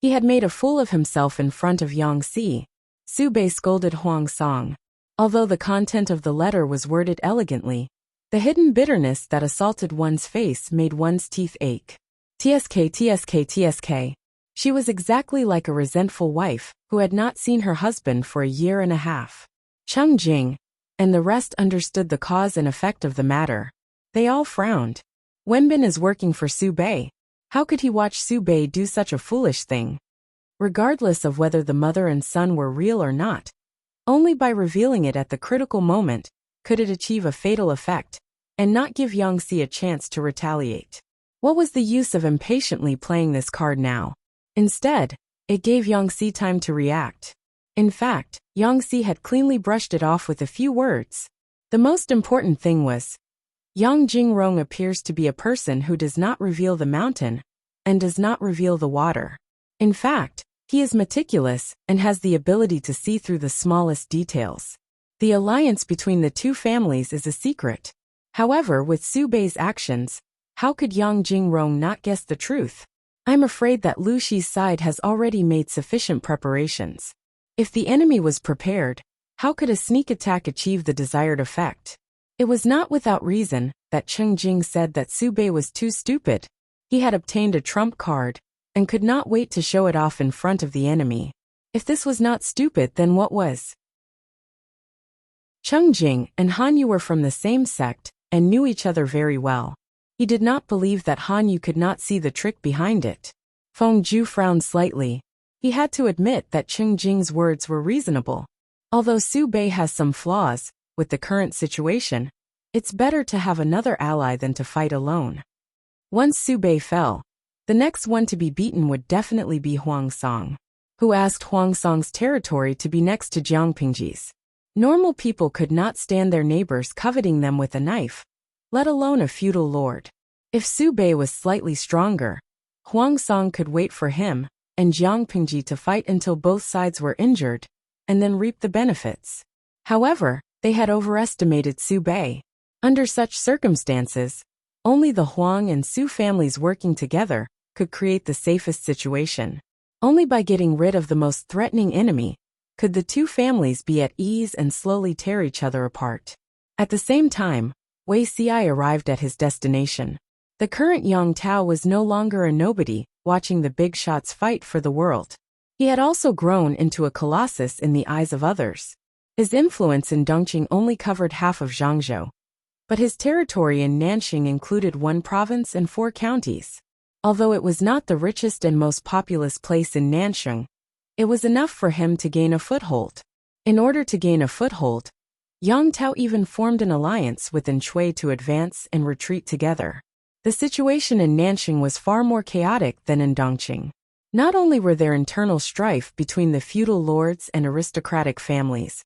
A: He had made a fool of himself in front of Yangxi. Su Bei scolded Huang Song. Although the content of the letter was worded elegantly, the hidden bitterness that assaulted one's face made one's teeth ache. TSK, TSK, TSK. She was exactly like a resentful wife who had not seen her husband for a year and a half. Cheng Jing and the rest understood the cause and effect of the matter. They all frowned. Wenbin is working for Su Bei. How could he watch Su Bei do such a foolish thing? Regardless of whether the mother and son were real or not, only by revealing it at the critical moment could it achieve a fatal effect, and not give Yangxi a chance to retaliate. What was the use of impatiently playing this card now? Instead, it gave Yangxi time to react. In fact, Yangxi had cleanly brushed it off with a few words. The most important thing was, Yang Jingrong appears to be a person who does not reveal the mountain and does not reveal the water. In fact, he is meticulous and has the ability to see through the smallest details. The alliance between the two families is a secret. However, with Su Bei's actions, how could Yang Jingrong not guess the truth? I'm afraid that Lu Shi's side has already made sufficient preparations. If the enemy was prepared, how could a sneak attack achieve the desired effect? It was not without reason that Cheng Jing said that Su Bei was too stupid. He had obtained a trump card and could not wait to show it off in front of the enemy. If this was not stupid, then what was? Cheng Jing and Han Yu were from the same sect and knew each other very well. He did not believe that Han Yu could not see the trick behind it. Feng Ju frowned slightly. He had to admit that Cheng Jing's words were reasonable. Although Su Bei has some flaws, with the current situation, it's better to have another ally than to fight alone. Once Su Bei fell, the next one to be beaten would definitely be Huang Song, who asked Huang Song's territory to be next to Jiang Pingji's. Normal people could not stand their neighbors coveting them with a knife, let alone a feudal lord. If Su Bei was slightly stronger, Huang Song could wait for him and Jiang Pingji to fight until both sides were injured, and then reap the benefits. However, they had overestimated Su Bei. Under such circumstances, only the Huang and Su families working together could create the safest situation. Only by getting rid of the most threatening enemy could the two families be at ease and slowly tear each other apart. At the same time, Wei Xi arrived at his destination. The current Yang Tao was no longer a nobody, watching the big shots fight for the world. He had also grown into a colossus in the eyes of others. His influence in Dongqing only covered half of Zhangzhou, but his territory in Nanxing included 1 province and 4 counties. Although it was not the richest and most populous place in Nanxing, it was enough for him to gain a foothold. In order to gain a foothold, Yang Tao even formed an alliance with Shui to advance and retreat together. The situation in Nanxing was far more chaotic than in Dongqing. Not only were there internal strife between the feudal lords and aristocratic families,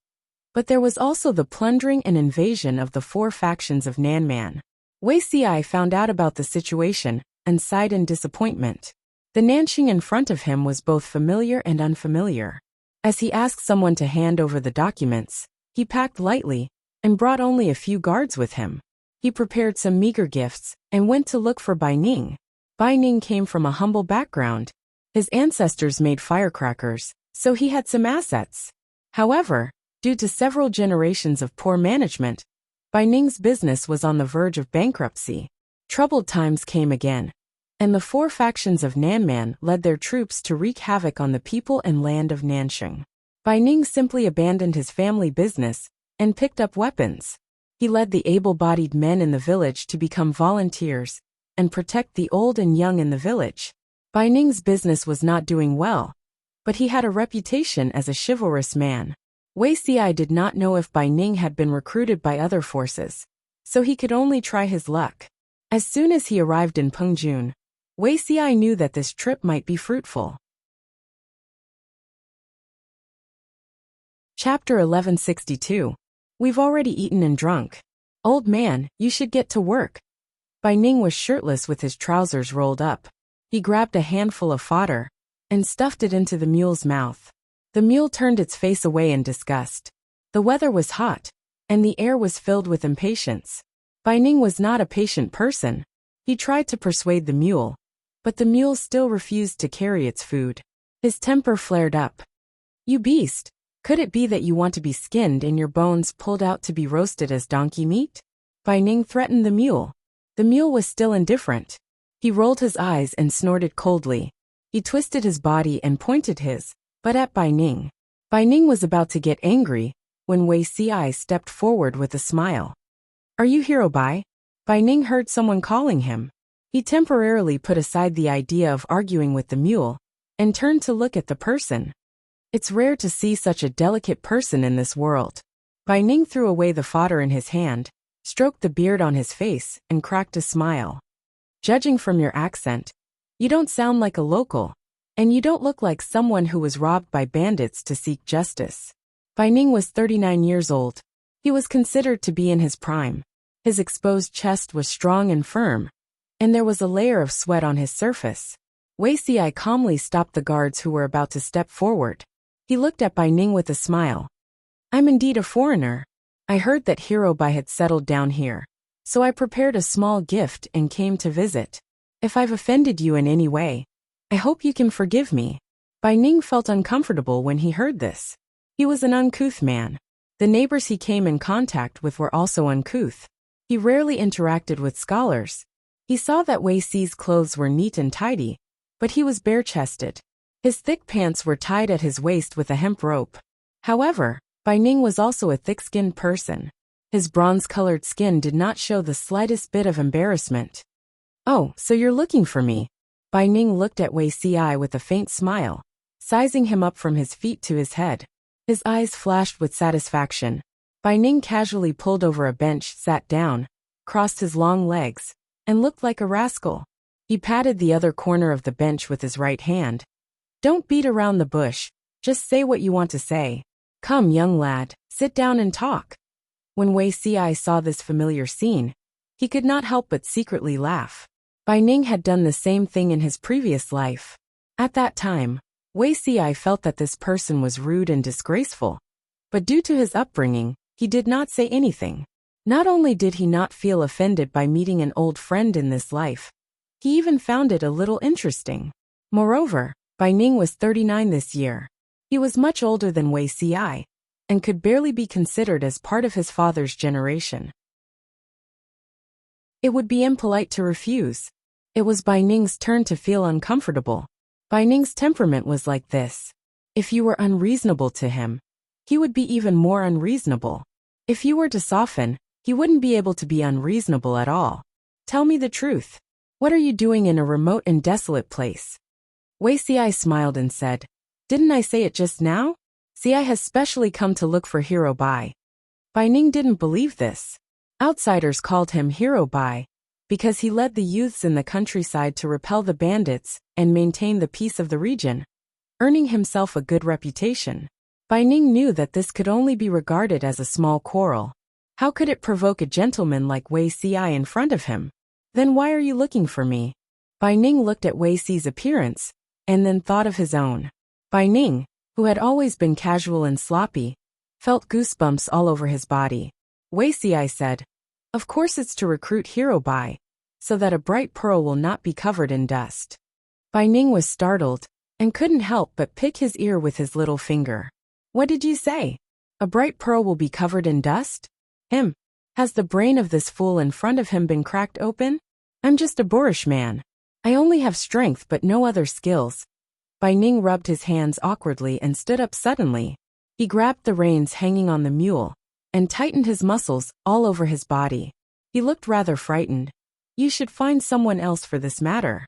A: but there was also the plundering and invasion of the 4 factions of Nanman. Wei Xi found out about the situation and sighed in disappointment. The Nanxing in front of him was both familiar and unfamiliar. As he asked someone to hand over the documents, he packed lightly and brought only a few guards with him. He prepared some meager gifts and went to look for Bai Ning. Bai Ning came from a humble background. His ancestors made firecrackers, so he had some assets. However, due to several generations of poor management, Bai Ning's business was on the verge of bankruptcy. Troubled times came again, and the 4 factions of Nanman led their troops to wreak havoc on the people and land of Nanxing. Bai Ning simply abandoned his family business and picked up weapons. He led the able-bodied men in the village to become volunteers and protect the old and young in the village. Bai Ning's business was not doing well, but he had a reputation as a chivalrous man. Wei Xi did not know if Bai Ning had been recruited by other forces, so he could only try his luck. As soon as he arrived in Pengjun, Wei Xi knew that this trip might be fruitful. Chapter 1162. We've already eaten and drunk. Old man, you should get to work. Bai Ning was shirtless with his trousers rolled up. He grabbed a handful of fodder and stuffed it into the mule's mouth. The mule turned its face away in disgust. The weather was hot, and the air was filled with impatience. Bai Ning was not a patient person. He tried to persuade the mule, but the mule still refused to carry its food. His temper flared up. "You beast! Could it be that you want to be skinned and your bones pulled out to be roasted as donkey meat?" Bai Ning threatened the mule. The mule was still indifferent. He rolled his eyes and snorted coldly. He twisted his body and pointed his butt at Bai Ning. Bai Ning was about to get angry when Wei Ci stepped forward with a smile. "Are you Hero Bai?" Bai Ning heard someone calling him. He temporarily put aside the idea of arguing with the mule and turned to look at the person. It's rare to see such a delicate person in this world. Bai Ning threw away the fodder in his hand, stroked the beard on his face, and cracked a smile. "Judging from your accent, you don't sound like a local, and you don't look like someone who was robbed by bandits to seek justice." Bai Ning was 39 years old. He was considered to be in his prime. His exposed chest was strong and firm, and there was a layer of sweat on his surface. Wei Ci calmly stopped the guards who were about to step forward. He looked at Bai Ning with a smile. "I'm indeed a foreigner. I heard that Hero Bai had settled down here, so I prepared a small gift and came to visit. If I've offended you in any way, I hope you can forgive me." Bai Ning felt uncomfortable when he heard this. He was an uncouth man. The neighbors he came in contact with were also uncouth. He rarely interacted with scholars. He saw that Wei Ci's clothes were neat and tidy, but he was bare-chested. His thick pants were tied at his waist with a hemp rope. However, Bai Ning was also a thick-skinned person. His bronze-colored skin did not show the slightest bit of embarrassment. "Oh, so you're looking for me?" Bai Ning looked at Wei Ci with a faint smile, sizing him up from his feet to his head. His eyes flashed with satisfaction. Bai Ning casually pulled over a bench, sat down, crossed his long legs, and looked like a rascal. He patted the other corner of the bench with his right hand. "Don't beat around the bush, just say what you want to say. Come, young lad, sit down and talk." When Wei Ci saw this familiar scene, he could not help but secretly laugh. Bai Ning had done the same thing in his previous life. At that time, Wei Ci felt that this person was rude and disgraceful. But due to his upbringing, he did not say anything. Not only did he not feel offended by meeting an old friend in this life, he even found it a little interesting. Moreover, Bai Ning was 39 this year. He was much older than Wei Ci, and could barely be considered as part of his father's generation. It would be impolite to refuse. It was Bai Ning's turn to feel uncomfortable. Bai Ning's temperament was like this. If you were unreasonable to him, he would be even more unreasonable. If you were to soften, he wouldn't be able to be unreasonable at all. "Tell me the truth. What are you doing in a remote and desolate place?" Wei Ci smiled and said, "Didn't I say it just now? Ci has specially come to look for Hero Bai." Bai Ning didn't believe this. Outsiders called him Hero Bai because he led the youths in the countryside to repel the bandits and maintain the peace of the region, earning himself a good reputation. Bai Ning knew that this could only be regarded as a small quarrel. How could it provoke a gentleman like Wei Ci in front of him? "Then why are you looking for me?" Bai Ning looked at Wei Ci's appearance, and then thought of his own. Bai Ning, who had always been casual and sloppy, felt goosebumps all over his body. Wei Ci said, "Of course it's to recruit Hero Bai, so that a bright pearl will not be covered in dust." Bai Ning was startled, and couldn't help but pick his ear with his little finger. "What did you say? A bright pearl will be covered in dust? Has the brain of this fool in front of him been cracked open? I'm just a boorish man. I only have strength but no other skills." Bai Ning rubbed his hands awkwardly and stood up suddenly. He grabbed the reins hanging on the mule and tightened his muscles all over his body. He looked rather frightened. "You should find someone else for this matter."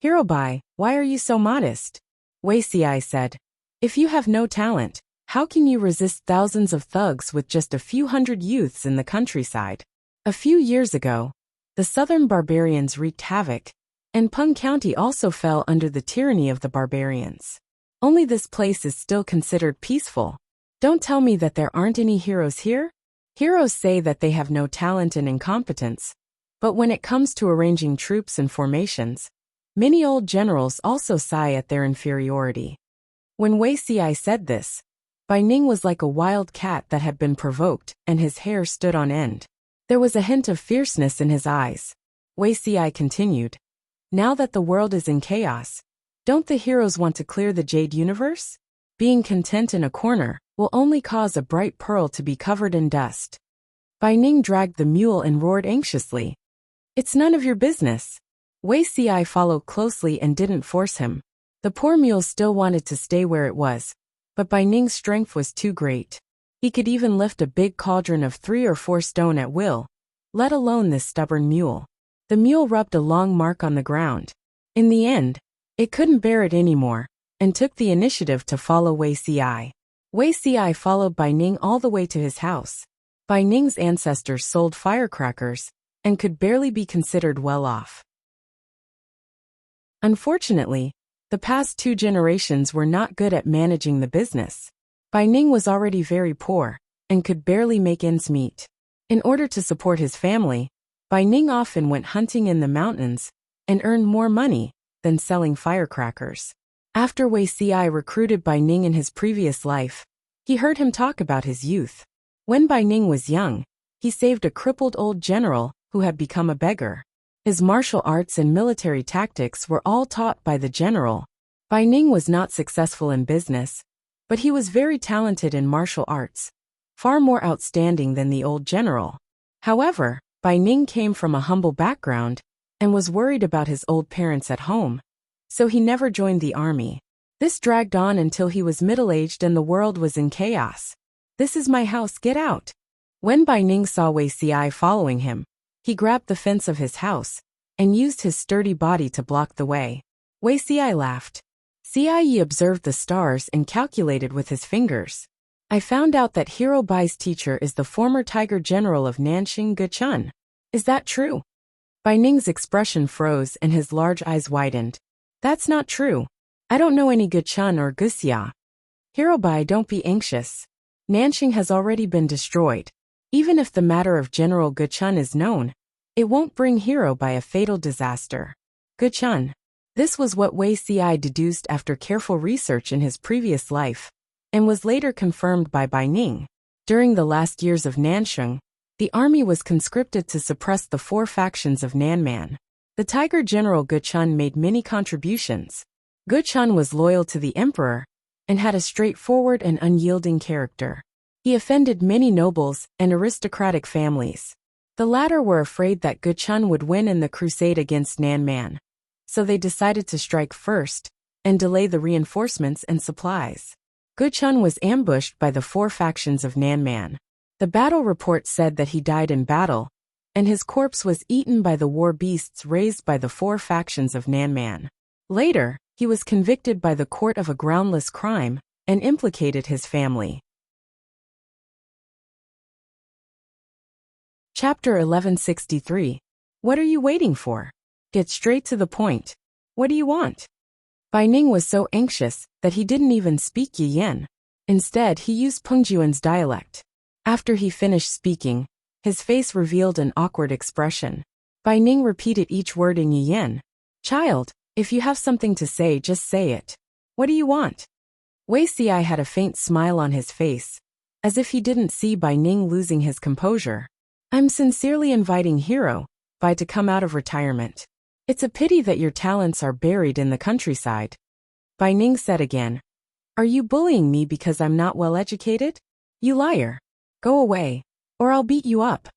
A: "Hero Bai, why are you so modest?" Wei Ci said, "If you have no talent, how can you resist thousands of thugs with just a few hundred youths in the countryside?" A few years ago, the southern barbarians wreaked havoc, and Peng County also fell under the tyranny of the barbarians. Only this place is still considered peaceful. Don't tell me that there aren't any heroes here? Heroes say that they have no talent and incompetence, but when it comes to arranging troops and formations, Many old generals also sigh at their inferiority. When Wei Xi said this, Bai Ning was like a wild cat that had been provoked, and his hair stood on end. There was a hint of fierceness in his eyes. Wei Xi continued, "Now that the world is in chaos, don't the heroes want to clear the Jade Universe? Being content in a corner will only cause a bright pearl to be covered in dust." Bai Ning dragged the mule and roared anxiously, "It's none of your business." Wei Xi followed closely and didn't force him. The poor mule still wanted to stay where it was, but Bai Ning's strength was too great. He could even lift a big cauldron of 3 or 4 stone at will, let alone this stubborn mule. The mule rubbed a long mark on the ground. In the end, it couldn't bear it anymore, and took the initiative to follow Wei Xi. Wei Xi followed Bai Ning all the way to his house. Bai Ning's ancestors sold firecrackers, and could barely be considered well off. Unfortunately, the past 2 generations were not good at managing the business. Bai Ning was already very poor, and could barely make ends meet. In order to support his family, Bai Ning often went hunting in the mountains, and earned more money than selling firecrackers. After Wei Xi recruited Bai Ning in his previous life, he heard him talk about his youth. When Bai Ning was young, he saved a crippled old general who had become a beggar. His martial arts and military tactics were all taught by the general. Bai Ning was not successful in business, but he was very talented in martial arts, far more outstanding than the old general. However, Bai Ning came from a humble background and was worried about his old parents at home, so he never joined the army. This dragged on until he was middle-aged and the world was in chaos. "This is my house, get out." When Bai Ning saw Wei Xi following him, he grabbed the fence of his house and used his sturdy body to block the way. Wei Xi laughed. Xi observed the stars and calculated with his fingers. "I found out that Hero Bai's teacher is the former Tiger General of Nanxing Guchun. Is that true?" Bai Ning's expression froze and his large eyes widened. "That's not true. I don't know any Guchun or Guxia." "Hero Bai, don't be anxious. Nanxing has already been destroyed. Even if the matter of General Guchun is known, it won't bring Hero Bai a fatal disaster." Guchun. This was what Wei Xi deduced after careful research in his previous life, and was later confirmed by Bai Ning. During the last years of Nanxing, the army was conscripted to suppress the 4 factions of Nanman. The Tiger General Guchun made many contributions. Guchun was loyal to the emperor, and had a straightforward and unyielding character. He offended many nobles and aristocratic families. The latter were afraid that Guchun would win in the crusade against Nanman, so they decided to strike first, and delay the reinforcements and supplies. Guchun was ambushed by the 4 factions of Nanman. The battle report said that he died in battle, and his corpse was eaten by the war beasts raised by the 4 factions of Nanman. Later, he was convicted by the court of a groundless crime, and implicated his family. Chapter 1163. What are you waiting for? Get straight to the point. What do you want? Bai Ning was so anxious that he didn't even speak Yiyan. Instead, he used Pengjuan's dialect. After he finished speaking, his face revealed an awkward expression. Bai Ning repeated each word in Yiyan. "Child, if you have something to say, just say it. What do you want?" Wei Xi had a faint smile on his face, as if he didn't see Bai Ning losing his composure. "I'm sincerely inviting Hero Bai to come out of retirement. It's a pity that your talents are buried in the countryside." Bai Ning said again, "Are you bullying me because I'm not well educated? You liar. Go away, or I'll beat you up."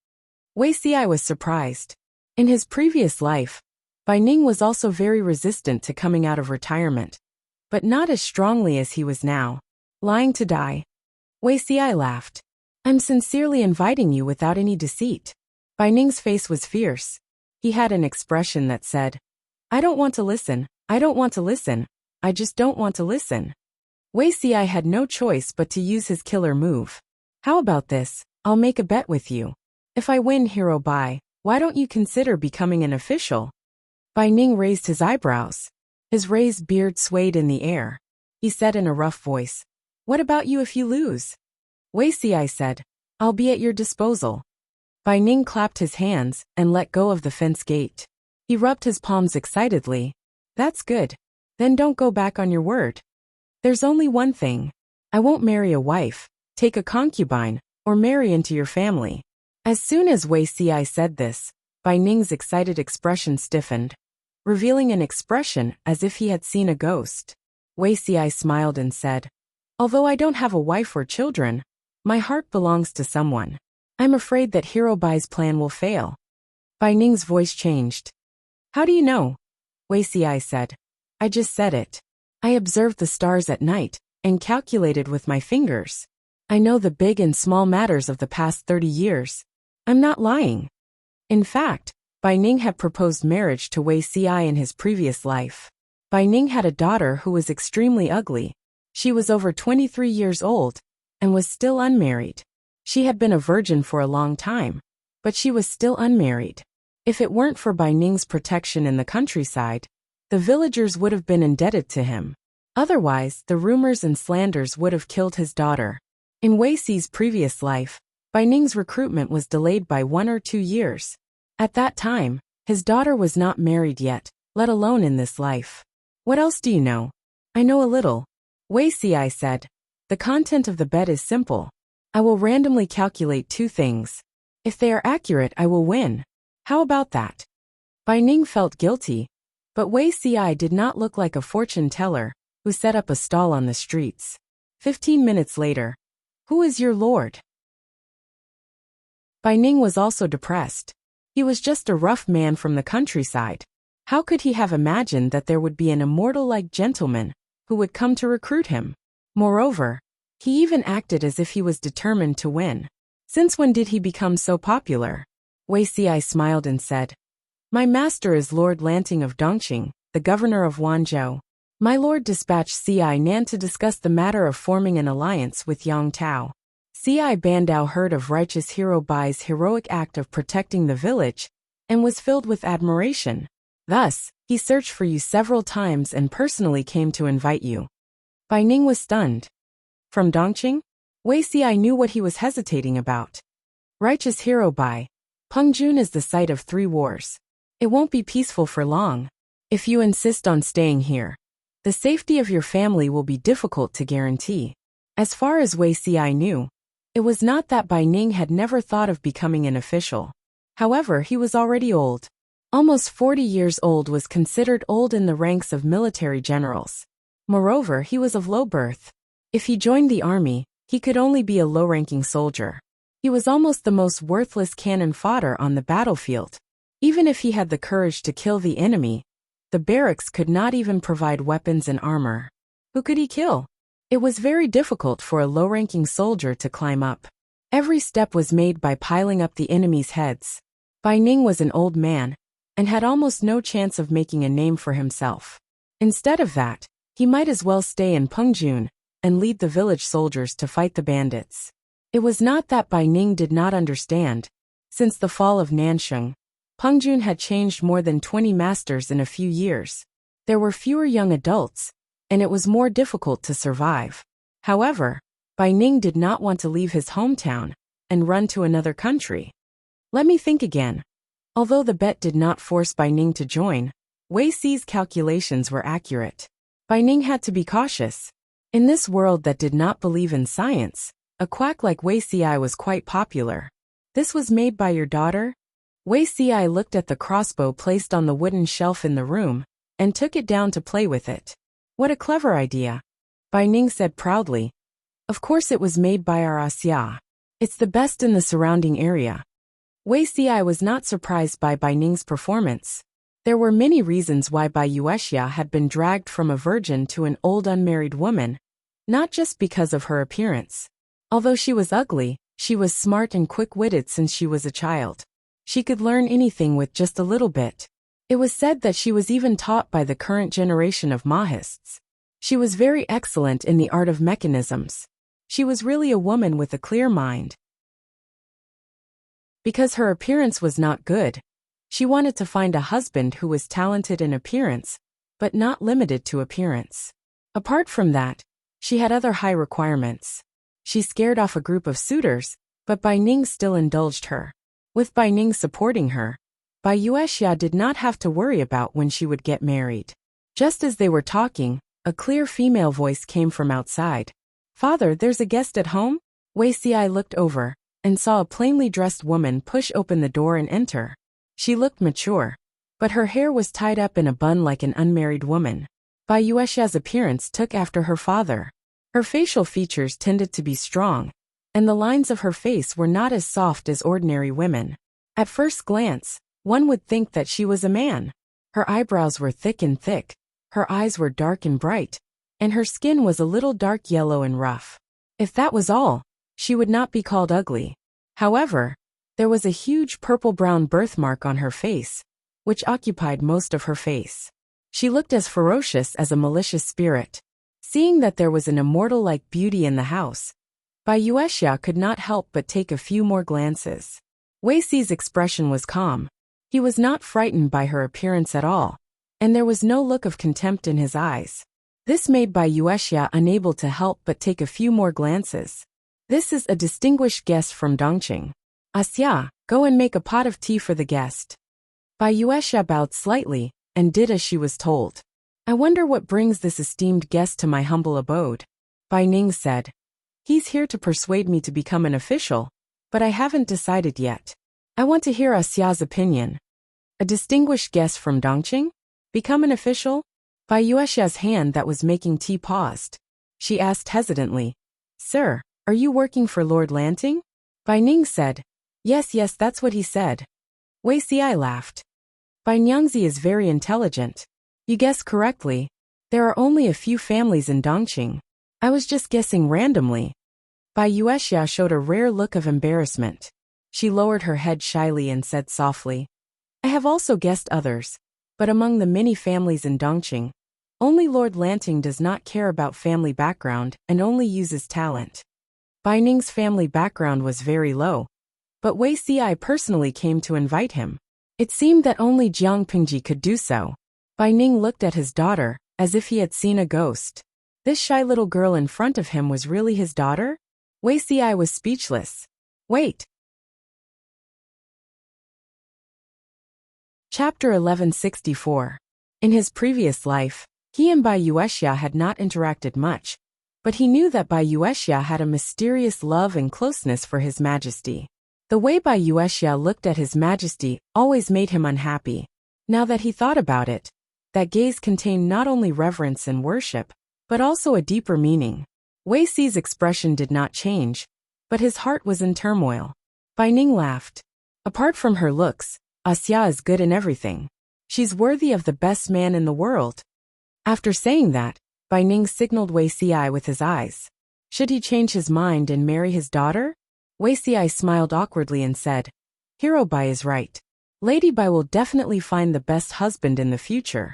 A: Wei Xi was surprised. In his previous life, Bai Ning was also very resistant to coming out of retirement, but not as strongly as he was now. "Lying to die?" Wei Xi laughed. "I'm sincerely inviting you without any deceit." Bai Ning's face was fierce. He had an expression that said, "I don't want to listen, I don't want to listen, I just don't want to listen." Wei Xi had no choice but to use his killer move. "How about this? I'll make a bet with you. If I win Hero Bai, why don't you consider becoming an official?" Bai Ning raised his eyebrows. His raised beard swayed in the air. He said in a rough voice, "What about you if you lose?" Wei Xi said, "I'll be at your disposal." Bai Ning clapped his hands and let go of the fence gate. He rubbed his palms excitedly. That's good. Then don't go back on your word. There's only one thing. I won't marry a wife, take a concubine, or marry into your family. As soon as Wei Xi said this, Bai Ning's excited expression stiffened, revealing an expression as if he had seen a ghost. Wei Xi smiled and said, although I don't have a wife or children, my heart belongs to someone. I'm afraid that Hero Bai's plan will fail. Bai Ning's voice changed. How do you know? Wei Xi said. I just said it. I observed the stars at night and calculated with my fingers. I know the big and small matters of the past 30 years. I'm not lying. In fact, Bai Ning had proposed marriage to Wei Xi in his previous life. Bai Ning had a daughter who was extremely ugly. She was over 23 years old and was still unmarried. She had been a virgin for a long time, but she was still unmarried. If it weren't for Bai Ning's protection in the countryside, the villagers would have been indebted to him. Otherwise, the rumors and slanders would have killed his daughter. In Wei Xi's previous life, Bai Ning's recruitment was delayed by 1 or 2 years. At that time, his daughter was not married yet, let alone in this life. What else do you know? I know a little. Wei Xi said. The content of the bet is simple. I will randomly calculate 2 things. If they are accurate, I will win. How about that? Bai Ning felt guilty, but Wei Xi did not look like a fortune teller who set up a stall on the streets. 15 minutes later. Who is your lord? Bai Ning was also depressed. He was just a rough man from the countryside. How could he have imagined that there would be an immortal-like gentleman who would come to recruit him? Moreover, he even acted as if he was determined to win. Since when did he become so popular? Wei Xi smiled and said, my master is Lord Lanting of Dongqing, the governor of Wanzhou. My lord dispatched Ci Nan to discuss the matter of forming an alliance with Yang Tao. Ci Bandao heard of righteous Hero Bai's heroic act of protecting the village and was filled with admiration. Thus, he searched for you several times and personally came to invite you. Bai Ning was stunned. From Dongqing? Wei Xi knew what he was hesitating about. Righteous Hero Bai, Pengjun is the site of 3 wars. It won't be peaceful for long. If you insist on staying here, the safety of your family will be difficult to guarantee. As far as Wei Xi knew, it was not that Bai Ning had never thought of becoming an official. However, he was already old. Almost 40 years old was considered old in the ranks of military generals. Moreover, he was of low birth. If he joined the army, he could only be a low-ranking soldier. He was almost the most worthless cannon fodder on the battlefield. Even if he had the courage to kill the enemy, the barracks could not even provide weapons and armor. Who could he kill? It was very difficult for a low-ranking soldier to climb up. Every step was made by piling up the enemy's heads. Bai Ning was an old man and had almost no chance of making a name for himself. Instead of that, he might as well stay in Pengjun and lead the village soldiers to fight the bandits. It was not that Bai Ning did not understand. Since the fall of Nansheng, Pengjun had changed more than 20 masters in a few years. There were fewer young adults, and it was more difficult to survive. However, Bai Ning did not want to leave his hometown and run to another country. Let me think again. Although the bet did not force Bai Ning to join, Wei Xi's calculations were accurate. Bai Ning had to be cautious. In this world that did not believe in science, a quack like Wei Xi was quite popular. This was made by your daughter? Wei Xi looked at the crossbow placed on the wooden shelf in the room and took it down to play with it. What a clever idea, Bai Ning said proudly. Of course it was made by our Xia. It's the best in the surrounding area. Wei Xi was not surprised by Bai Ning's performance. There were many reasons why Bai Yuexia had been dragged from a virgin to an old unmarried woman, not just because of her appearance. Although she was ugly, she was smart and quick-witted since she was a child. She could learn anything with just a little bit. It was said that she was even taught by the current generation of Mahists. She was very excellent in the art of mechanisms. She was really a woman with a clear mind. Because her appearance was not good, she wanted to find a husband who was talented in appearance, but not limited to appearance. Apart from that, she had other high requirements. She scared off a group of suitors, but Bai Ning still indulged her. With Bai Ning supporting her, Bai Yuexia did not have to worry about when she would get married. Just as they were talking, a clear female voice came from outside. "Father, there's a guest at home?" Wei Xi looked over and saw a plainly dressed woman push open the door and enter. She looked mature, but her hair was tied up in a bun like an unmarried woman. Bai Yuexia's appearance took after her father. Her facial features tended to be strong, and the lines of her face were not as soft as ordinary women. At first glance, one would think that she was a man. Her eyebrows were thick, her eyes were dark and bright, and her skin was a little dark yellow and rough. If that was all, she would not be called ugly. However, there was a huge purple-brown birthmark on her face, which occupied most of her face. She looked as ferocious as a malicious spirit. Seeing that there was an immortal-like beauty in the house, Bai Yuexia could not help but take a few more glances. Wei Xi's expression was calm. He was not frightened by her appearance at all, and there was no look of contempt in his eyes. This made Bai Yuexia unable to help but take a few more glances. "This is a distinguished guest from Dongqing. Xia, go and make a pot of tea for the guest." Bai Yuexia bowed slightly and did as she was told. "I wonder what brings this esteemed guest to my humble abode," Bai Ning said. "He's here to persuade me to become an official, but I haven't decided yet. I want to hear Xia's opinion." "A distinguished guest from Dongqing? Become an official?" Bai Yuexia's hand that was making tea paused. She asked hesitantly, "Sir, are you working for Lord Lanting?" Bai Ning said, Yes, that's what he said." Wei Xi laughed. "Bai Nyangzi is very intelligent. You guessed correctly. There are only a few families in Dongqing. I was just guessing randomly." Bai Yuexia showed a rare look of embarrassment. She lowered her head shyly and said softly, "I have also guessed others, but among the many families in Dongqing, only Lord Lanting does not care about family background and only uses talent." Bai Ning's family background was very low, but Wei Xi personally came to invite him. It seemed that only Jiang Pingji could do so. Bai Ning looked at his daughter, as if he had seen a ghost. This shy little girl in front of him was really his daughter? Wei Xi was speechless. Wait. Chapter 1164. In his previous life, he and Bai Yuexia had not interacted much, but he knew that Bai Yuexia had a mysterious love and closeness for His Majesty. The way Bai Yuexia looked at His Majesty always made him unhappy. Now that he thought about it, that gaze contained not only reverence and worship, but also a deeper meaning. Wei Xi's expression did not change, but his heart was in turmoil. Bai Ning laughed. "Apart from her looks, Xia is good in everything. She's worthy of the best man in the world." After saying that, Bai Ning signaled Wei Xi with his eyes. Should he change his mind and marry his daughter? Wei Xi smiled awkwardly and said, "Hero Bai is right. Lady Bai will definitely find the best husband in the future."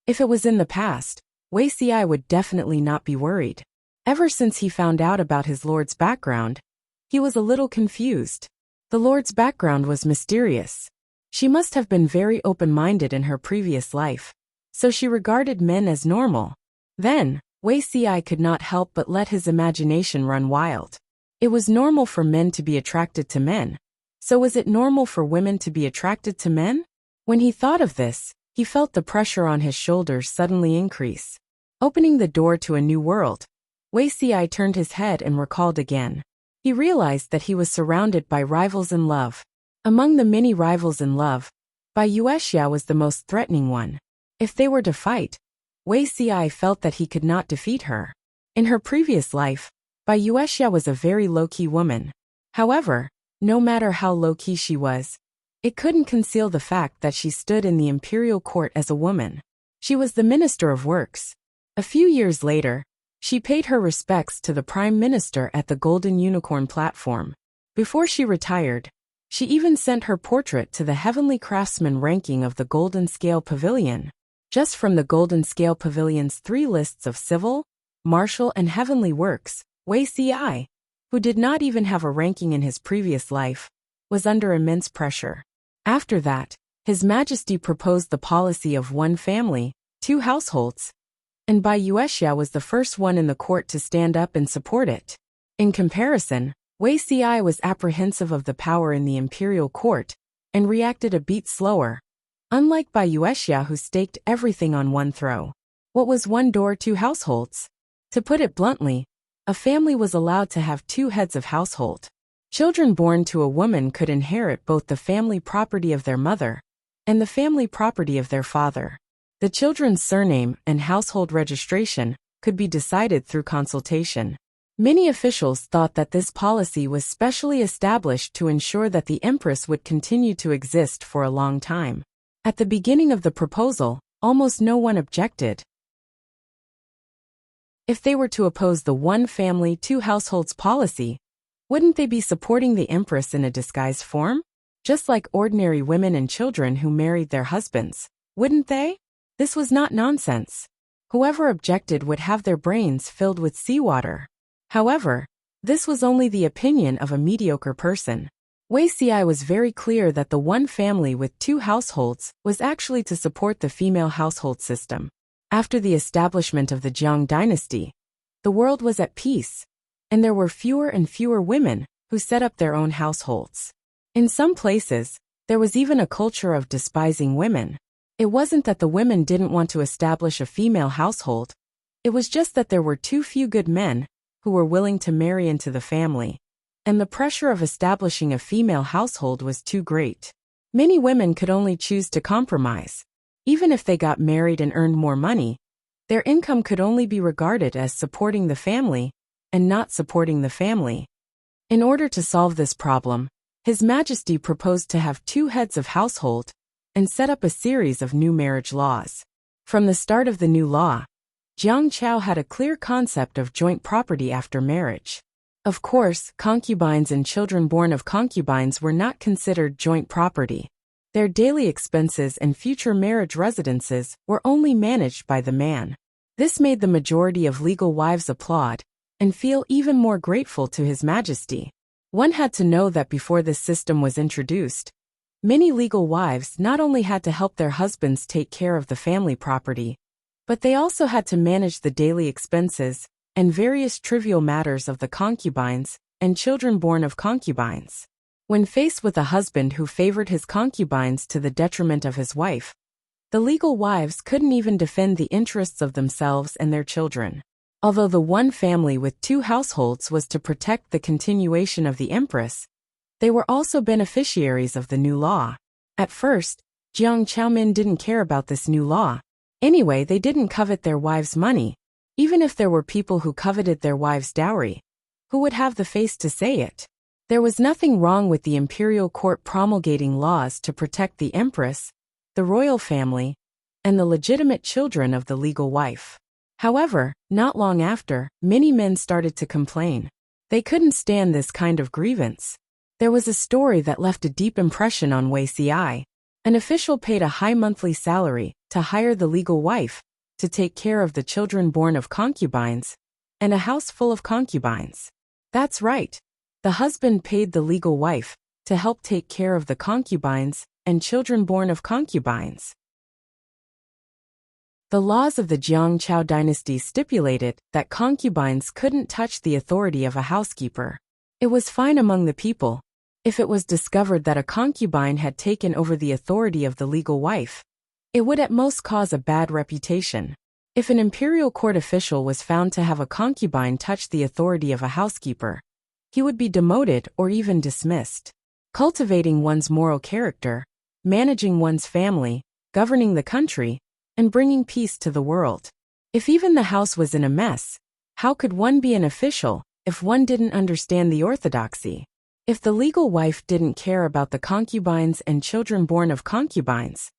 A: If it was in the past, Wei Xi would definitely not be worried. Ever since he found out about his lord's background, he was a little confused. The lord's background was mysterious. She must have been very open-minded in her previous life, so she regarded men as normal. Then, Wei Xi could not help but let his imagination run wild. It was normal for men to be attracted to men. So was it normal for women to be attracted to men? When he thought of this, he felt the pressure on his shoulders suddenly increase. Opening the door to a new world, Wei Xi turned his head and recalled again. He realized that he was surrounded by rivals in love. Among the many rivals in love, Bai Yuexia was the most threatening one. If they were to fight, Wei Xi felt that he could not defeat her. In her previous life, Bai Yuexia was a very low-key woman. However, no matter how low-key she was, it couldn't conceal the fact that she stood in the imperial court as a woman. She was the Minister of Works. A few years later, she paid her respects to the Prime Minister at the Golden Unicorn platform. Before she retired, she even sent her portrait to the Heavenly Craftsman ranking of the Golden Scale Pavilion. Just from the Golden Scale Pavilion's 3 lists of civil, martial and heavenly works, Wei Xi, who did not even have a ranking in his previous life, was under immense pressure. After that, His Majesty proposed the policy of 1 family, 2 households, and Bai Yuexia was the first one in the court to stand up and support it. In comparison, Wei Xi was apprehensive of the power in the imperial court and reacted a bit slower. unlike Bai Yuexia who staked everything on one throw. What was one door, two households? To put it bluntly, a family was allowed to have two heads of household. Children born to a woman could inherit both the family property of their mother and the family property of their father. The children's surname and household registration could be decided through consultation. Many officials thought that this policy was specially established to ensure that the Empress would continue to exist for a long time. At the beginning of the proposal, almost no one objected. If they were to oppose the one family, two households policy, wouldn't they be supporting the Empress in a disguised form? Just like ordinary women and children who married their husbands, wouldn't they? This was not nonsense. Whoever objected would have their brains filled with seawater. However, this was only the opinion of a mediocre person. Wei Xi was very clear that the one family with two households was actually to support the female household system. After the establishment of the Jiang dynasty, the world was at peace, and there were fewer and fewer women who set up their own households. In some places, there was even a culture of despising women. It wasn't that the women didn't want to establish a female household, it was just that there were too few good men who were willing to marry into the family, and the pressure of establishing a female household was too great. Many women could only choose to compromise. Even if they got married and earned more money, their income could only be regarded as supporting the family and not supporting the family. In order to solve this problem, His Majesty proposed to have two heads of household and set up a series of new marriage laws. From the start of the new law, Jiang Chao had a clear concept of joint property after marriage. Of course, concubines and children born of concubines were not considered joint property. Their daily expenses and future marriage residences were only managed by the man. This made the majority of legal wives applaud and feel even more grateful to His Majesty. One had to know that before this system was introduced, many legal wives not only had to help their husbands take care of the family property, but they also had to manage the daily expenses and various trivial matters of the concubines and children born of concubines. When faced with a husband who favored his concubines to the detriment of his wife, the legal wives couldn't even defend the interests of themselves and their children. Although the one family with two households was to protect the continuation of the Empress, they were also beneficiaries of the new law. At first, Jiang Chaomin didn't care about this new law. Anyway, they didn't covet their wives' money. Even if there were people who coveted their wives' dowry, who would have the face to say it? There was nothing wrong with the imperial court promulgating laws to protect the Empress, the royal family, and the legitimate children of the legal wife. However, not long after, many men started to complain. They couldn't stand this kind of grievance. There was a story that left a deep impression on Wei Xi. An official paid a high monthly salary to hire the legal wife to take care of the children born of concubines and a house full of concubines. That's right. The husband paid the legal wife to help take care of the concubines and children born of concubines. The laws of the Jiang Chao dynasty stipulated that concubines couldn't touch the authority of a housekeeper. It was fine among the people. If it was discovered that a concubine had taken over the authority of the legal wife, it would at most cause a bad reputation. If an imperial court official was found to have a concubine touch the authority of a housekeeper, he would be demoted or even dismissed. Cultivating one's moral character, managing one's family, governing the country, and bringing peace to the world. If even the house was in a mess, how could one be an official if one didn't understand the orthodoxy? If the legal wife didn't care about the concubines and children born of concubines,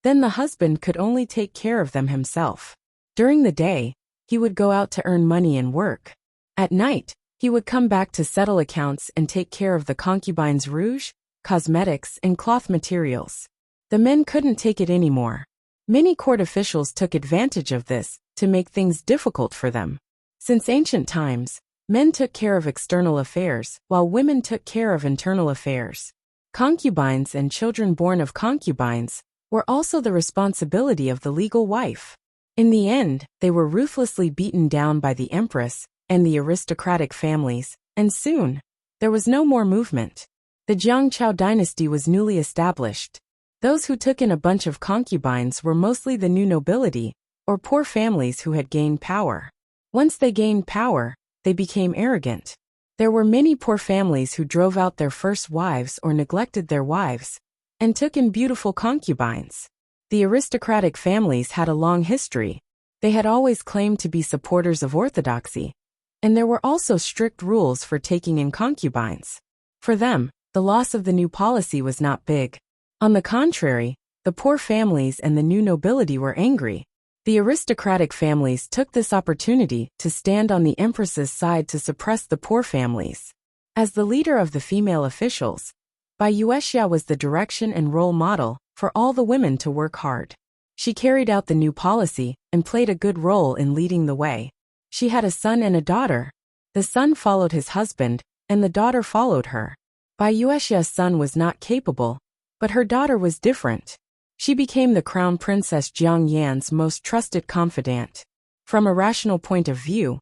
A: then the husband could only take care of them himself. During the day, he would go out to earn money and work. At night, he would come back to settle accounts and take care of the concubines' rouge, cosmetics, and cloth materials. The men couldn't take it anymore. Many court officials took advantage of this to make things difficult for them. Since ancient times, men took care of external affairs while women took care of internal affairs. Concubines and children born of concubines were also the responsibility of the legal wife. In the end, they were ruthlessly beaten down by the Empress and the aristocratic families, and soon, there was no more movement. The Jiang Chao dynasty was newly established. Those who took in a bunch of concubines were mostly the new nobility, or poor families who had gained power. Once they gained power, they became arrogant. There were many poor families who drove out their first wives or neglected their wives, and took in beautiful concubines. The aristocratic families had a long history. They had always claimed to be supporters of orthodoxy, and there were also strict rules for taking in concubines. For them, the loss of the new policy was not big. On the contrary, the poor families and the new nobility were angry. The aristocratic families took this opportunity to stand on the Empress's side to suppress the poor families. As the leader of the female officials, Bai Yuexia was the direction and role model for all the women to work hard. She carried out the new policy and played a good role in leading the way. She had a son and a daughter. The son followed his husband, and the daughter followed her. Bai Yuexia's son was not capable, but her daughter was different. She became the crown princess Jiang Yan's most trusted confidant. From a rational point of view,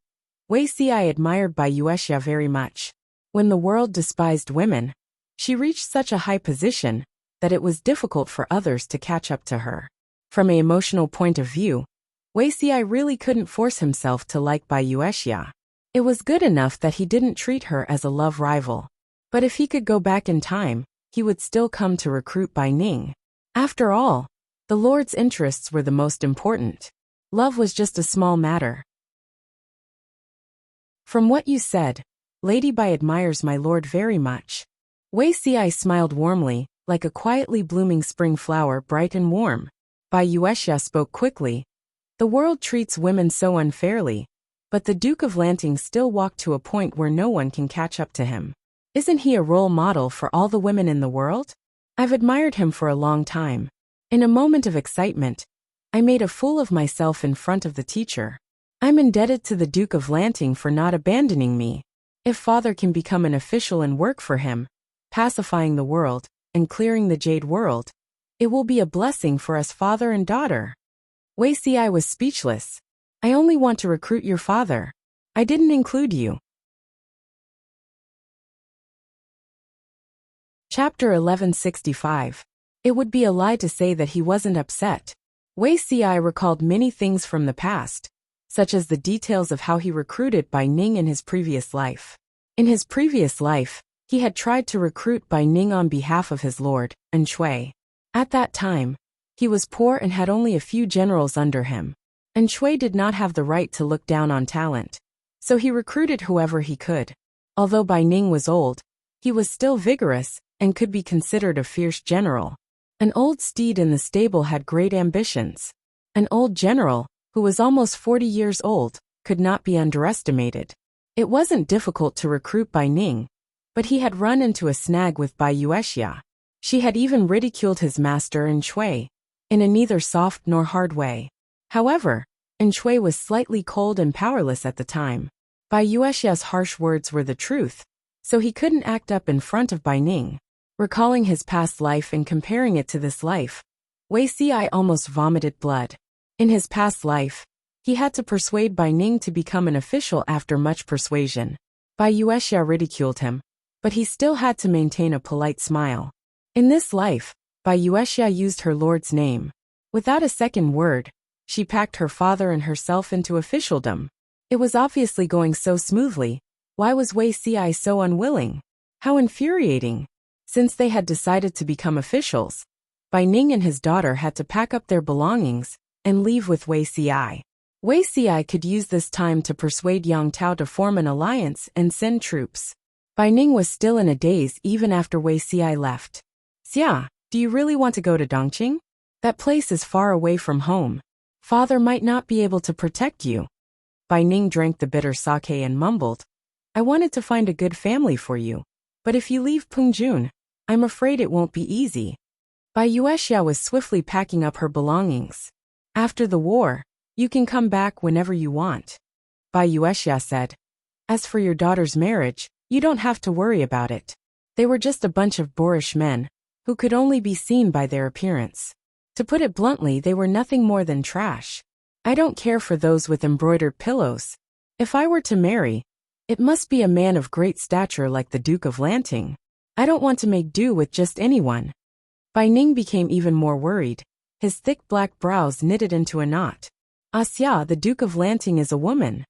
A: Wei Xi admired Bai Yuexia very much. When the world despised women, she reached such a high position that it was difficult for others to catch up to her. From an emotional point of view, Wei Xi really couldn't force himself to like Bai Yuexia. It was good enough that he didn't treat her as a love rival. But if he could go back in time, he would still come to recruit Bai Ning. After all, the Lord's interests were the most important. Love was just a small matter. From what you said, Lady Bai admires my lord very much. Wei Xi smiled warmly, like a quietly blooming spring flower, bright and warm. Bai Yuexia spoke quickly. The world treats women so unfairly, but the Duke of Lanting still walked to a point where no one can catch up to him. Isn't he a role model for all the women in the world? I've admired him for a long time. In a moment of excitement, I made a fool of myself in front of the teacher. I'm indebted to the Duke of Lanting for not abandoning me. If father can become an official and work for him, pacifying the world, and clearing the Jade world, it will be a blessing for us father and daughter. Wei Xi was speechless. I only want to recruit your father. I didn't include you. Chapter 1165. It would be a lie to say that he wasn't upset. Wei Xi recalled many things from the past, such as the details of how he recruited Bai Ning in his previous life. In his previous life, he had tried to recruit Bai Ning on behalf of his lord, Shui. At that time, he was poor and had only a few generals under him. Shui did not have the right to look down on talent, so he recruited whoever he could. Although Bai Ning was old, he was still vigorous and could be considered a fierce general. An old steed in the stable had great ambitions. An old general, who was almost 40 years old, could not be underestimated. It wasn't difficult to recruit Bai Ning, but he had run into a snag with Bai Yuexia. She had even ridiculed his master Shui, in a neither soft nor hard way. However, Shui was slightly cold and powerless at the time. Bai Yuexia's harsh words were the truth, so he couldn't act up in front of Bai Ning. Recalling his past life and comparing it to this life, Wei Xi almost vomited blood. In his past life, he had to persuade Bai Ning to become an official after much persuasion. Bai Yuexia ridiculed him, but he still had to maintain a polite smile. In this life, Bai Yuexia used her lord's name. Without a second word, she packed her father and herself into officialdom. It was obviously going so smoothly. Why was Wei Xi so unwilling? How infuriating! Since they had decided to become officials, Bai Ning and his daughter had to pack up their belongings and leave with Wei Xi. Wei Xi could use this time to persuade Yang Tao to form an alliance and send troops. Bai Ning was still in a daze even after Wei Xi left. Xia, do you really want to go to Dongqing? That place is far away from home. Father might not be able to protect you. Bai Ning drank the bitter sake and mumbled, I wanted to find a good family for you, but if you leave Pungjun, I'm afraid it won't be easy. Bai Yuexia was swiftly packing up her belongings. After the war, you can come back whenever you want. Bai Yuexia said. As for your daughter's marriage, you don't have to worry about it. They were just a bunch of boorish men, who could only be seen by their appearance. To put it bluntly, they were nothing more than trash. I don't care for those with embroidered pillows. If I were to marry, it must be a man of great stature like the Duke of Lanting. I don't want to make do with just anyone. Bai Ning became even more worried, his thick black brows knitted into a knot. Xia, the Duke of Lanting is a woman.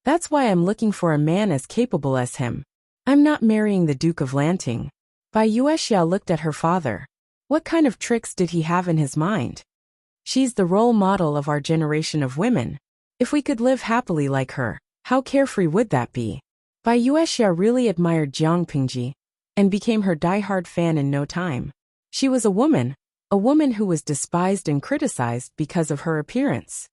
A: That's why I'm looking for a man as capable as him. I'm not marrying the Duke of Lanting. Bai Yuexia looked at her father. What kind of tricks did he have in his mind? She's the role model of our generation of women. If we could live happily like her, how carefree would that be? Bai Yuexia really admired Jiang Pingji and became her die-hard fan in no time. She was a woman who was despised and criticized because of her appearance.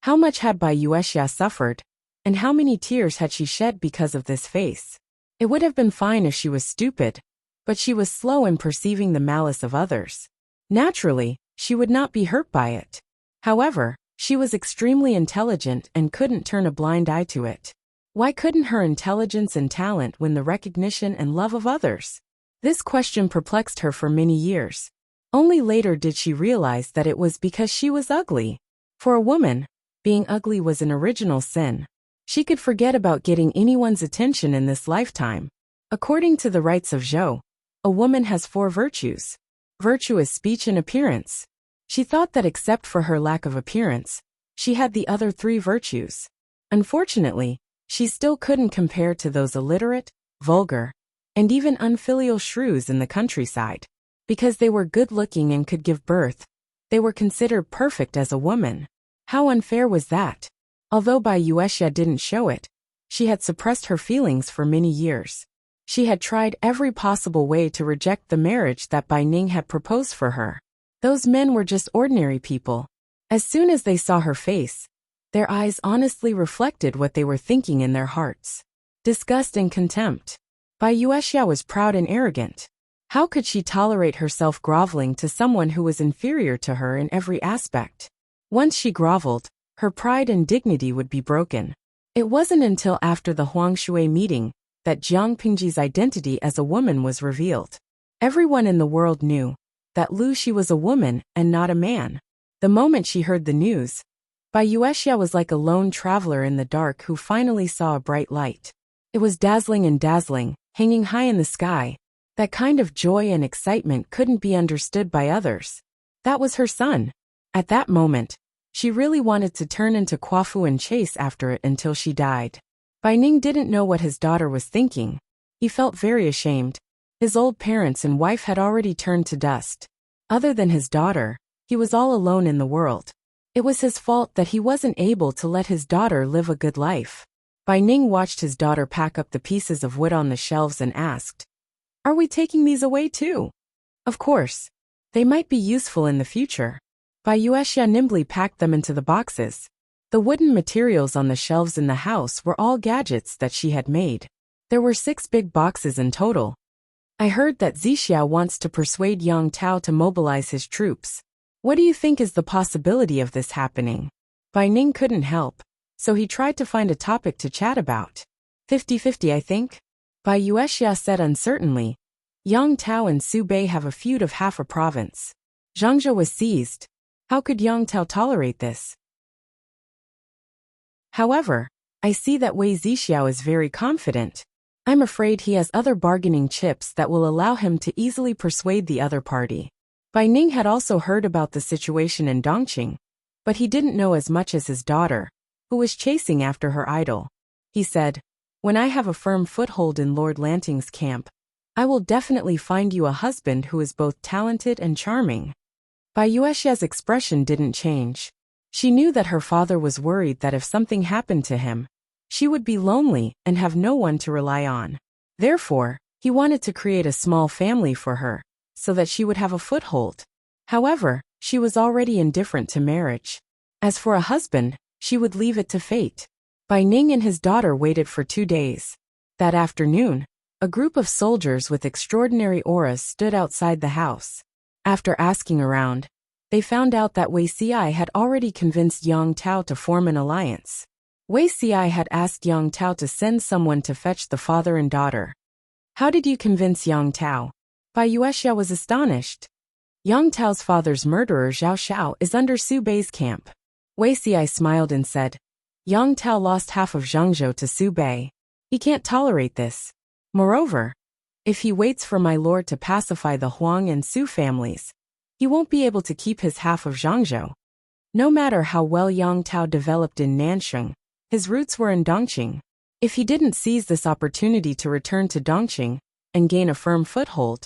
A: How much had Bai Yuexia suffered, and how many tears had she shed because of this face? It would have been fine if she was stupid, but she was slow in perceiving the malice of others. Naturally, she would not be hurt by it. However, she was extremely intelligent and couldn't turn a blind eye to it. Why couldn't her intelligence and talent win the recognition and love of others? This question perplexed her for many years. Only later did she realize that it was because she was ugly. For a woman, being ugly was an original sin. She could forget about getting anyone's attention in this lifetime. According to the rites of Zhou, a woman has 4 virtues. Virtue is speech and appearance. She thought that except for her lack of appearance, she had the other 3 virtues. Unfortunately, she still couldn't compare to those illiterate, vulgar, and even unfilial shrews in the countryside. Because they were good-looking and could give birth, they were considered perfect as a woman. How unfair was that? Although Bai Yuexia didn't show it, she had suppressed her feelings for many years. She had tried every possible way to reject the marriage that Bai Ning had proposed for her. Those men were just ordinary people. As soon as they saw her face, their eyes honestly reflected what they were thinking in their hearts. Disgust and contempt. Bai Yuexia was proud and arrogant. How could she tolerate herself groveling to someone who was inferior to her in every aspect? Once she groveled, her pride and dignity would be broken. It wasn't until after the Huangshui meeting that Jiang Pingji's identity as a woman was revealed. Everyone in the world knew that Lu Shi was a woman and not a man. The moment she heard the news, Bai Yuexia was like a lone traveler in the dark who finally saw a bright light. It was dazzling and dazzling, hanging high in the sky. That kind of joy and excitement couldn't be understood by others. That was her son. At that moment, she really wanted to turn into Quafu and chase after it until she died. Bai Ning didn't know what his daughter was thinking. He felt very ashamed. His old parents and wife had already turned to dust. Other than his daughter, he was all alone in the world. It was his fault that he wasn't able to let his daughter live a good life. Bai Ning watched his daughter pack up the pieces of wood on the shelves and asked, "Are we taking these away too?" "Of course. They might be useful in the future." Bai Yuexia nimbly packed them into the boxes. The wooden materials on the shelves in the house were all gadgets that she had made. There were 6 big boxes in total. "I heard that Zixia wants to persuade Yang Tao to mobilize his troops. What do you think is the possibility of this happening?" Bai Ning couldn't help, so he tried to find a topic to chat about. 50-50, I think. Bai Yuexia said uncertainly. Yang Tao and Su Bei have a feud of half a province. Zhangzhou was seized. How could Yang Tao tolerate this? However, I see that Wei Zixiao is very confident. I'm afraid he has other bargaining chips that will allow him to easily persuade the other party. Bai Ning had also heard about the situation in Dongqing, but he didn't know as much as his daughter, who was chasing after her idol. He said, "When I have a firm foothold in Lord Lanting's camp, I will definitely find you a husband who is both talented and charming." Bai Yuexia's expression didn't change. She knew that her father was worried that if something happened to him, she would be lonely and have no one to rely on. Therefore, he wanted to create a small family for her, so that she would have a foothold. However, she was already indifferent to marriage. As for a husband, she would leave it to fate. Bai Ning and his daughter waited for 2 days. That afternoon, a group of soldiers with extraordinary auras stood outside the house. After asking around, they found out that Wei Xi had already convinced Yang Tao to form an alliance. Wei Xi had asked Yang Tao to send someone to fetch the father and daughter. "How did you convince Yang Tao?" Bai Yuexia was astonished. "Yang Tao's father's murderer Zhao Xiao is under Su Bei's camp." Wei Xi smiled and said, "Yang Tao lost half of Zhangzhou to Su Bei. He can't tolerate this. Moreover, If he waits for my lord to pacify the Huang and Su families, he won't be able to keep his half of Zhangzhou. No matter how well Yang Tao developed in Nansheng, his roots were in Dongqing. If he didn't seize this opportunity to return to Dongqing and gain a firm foothold,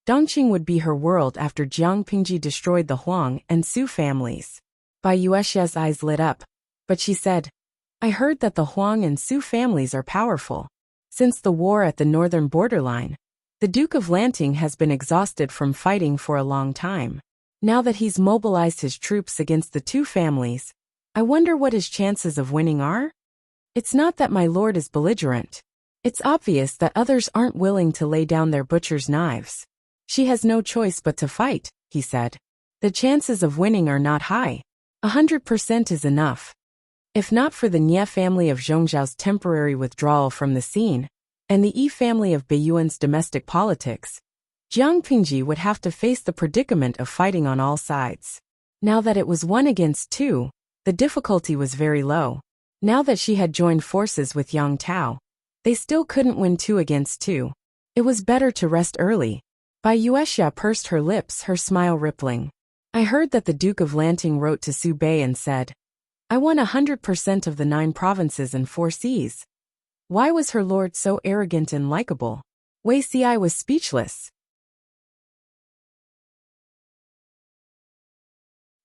A: Dongqing would be her world after Jiang Pingji destroyed the Huang and Su families. Bai Yuexie's eyes lit up, but she said, I heard that the Huang and Su families are powerful. Since the war at the northern borderline, the Duke of Lanting has been exhausted from fighting for a long time. Now that he's mobilized his troops against the two families, I wonder what his chances of winning are? It's not that my lord is belligerent. It's obvious that others aren't willing to lay down their butcher's knives. She has no choice but to fight, he said. The chances of winning are not high. 100% is enough. If not for the Nye family of Zhongzhao's temporary withdrawal from the scene, and the Yi family of Beiyuan's domestic politics, Jiang Pingji would have to face the predicament of fighting on all sides. Now that it was 1 against 2, the difficulty was very low. Now that she had joined forces with Yang Tao, they still couldn't win 2 against 2. It was better to rest early. Bai Yuexia pursed her lips, her smile rippling. I heard that the Duke of Lanting wrote to Su Bei and said, I won 100% of the 9 provinces and 4 seas. Why was her lord so arrogant and likable? Wei Xi was speechless.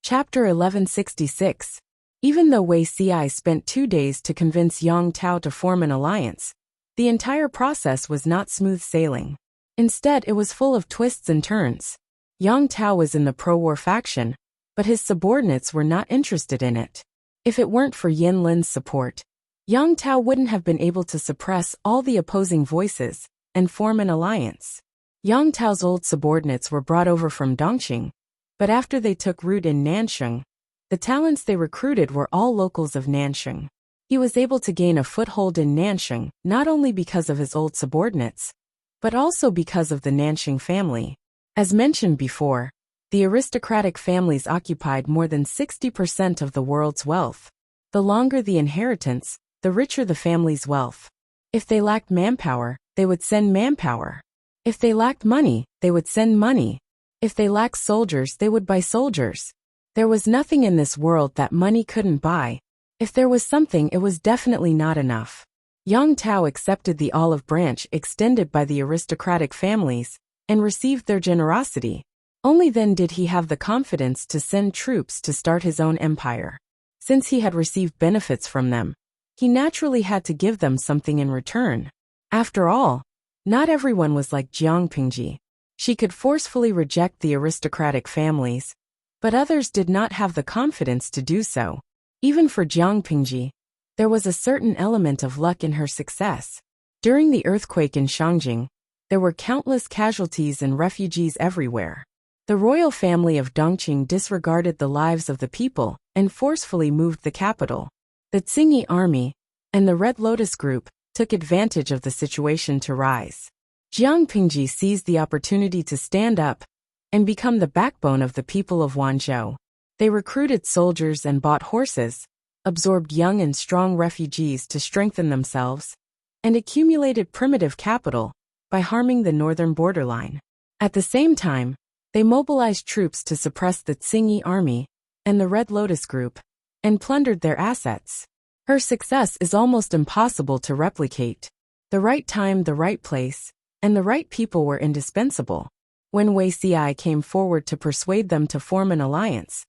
A: Chapter 1166. Even though Wei Xi spent 2 days to convince Yang Tao to form an alliance, the entire process was not smooth sailing. Instead, it was full of twists and turns. Yang Tao was in the pro-war faction, but his subordinates were not interested in it. If it weren't for Yin Lin's support, Yang Tao wouldn't have been able to suppress all the opposing voices and form an alliance. Yang Tao's old subordinates were brought over from Dongqing, but after they took root in Nansheng, the talents they recruited were all locals of Nansheng. He was able to gain a foothold in Nansheng not only because of his old subordinates, but also because of the Nansheng family. As mentioned before, the aristocratic families occupied more than 60% of the world's wealth. The longer the inheritance, the richer the family's wealth. If they lacked manpower, they would send manpower. If they lacked money, they would send money. If they lacked soldiers, they would buy soldiers. There was nothing in this world that money couldn't buy. If there was something, it was definitely not enough. Yang Tao accepted the olive branch extended by the aristocratic families and received their generosity. Only then did he have the confidence to send troops to start his own empire. Since he had received benefits from them, he naturally had to give them something in return. After all, not everyone was like Jiang Pingji. She could forcefully reject the aristocratic families, but others did not have the confidence to do so. Even for Jiang Pingji, there was a certain element of luck in her success. During the earthquake in Shangjing, there were countless casualties and refugees everywhere. The royal family of Dongqing disregarded the lives of the people and forcefully moved the capital. The Tsingyi army and the Red Lotus group took advantage of the situation to rise. Jiang Pingji seized the opportunity to stand up and become the backbone of the people of Wanzhou. They recruited soldiers and bought horses, absorbed young and strong refugees to strengthen themselves, and accumulated primitive capital by harming the northern borderline. At the same time, they mobilized troops to suppress the Tsingyi army and the Red Lotus group, and plundered their assets. Her success is almost impossible to replicate. The right time, the right place, and the right people were indispensable. When Wei Xi came forward to persuade them to form an alliance,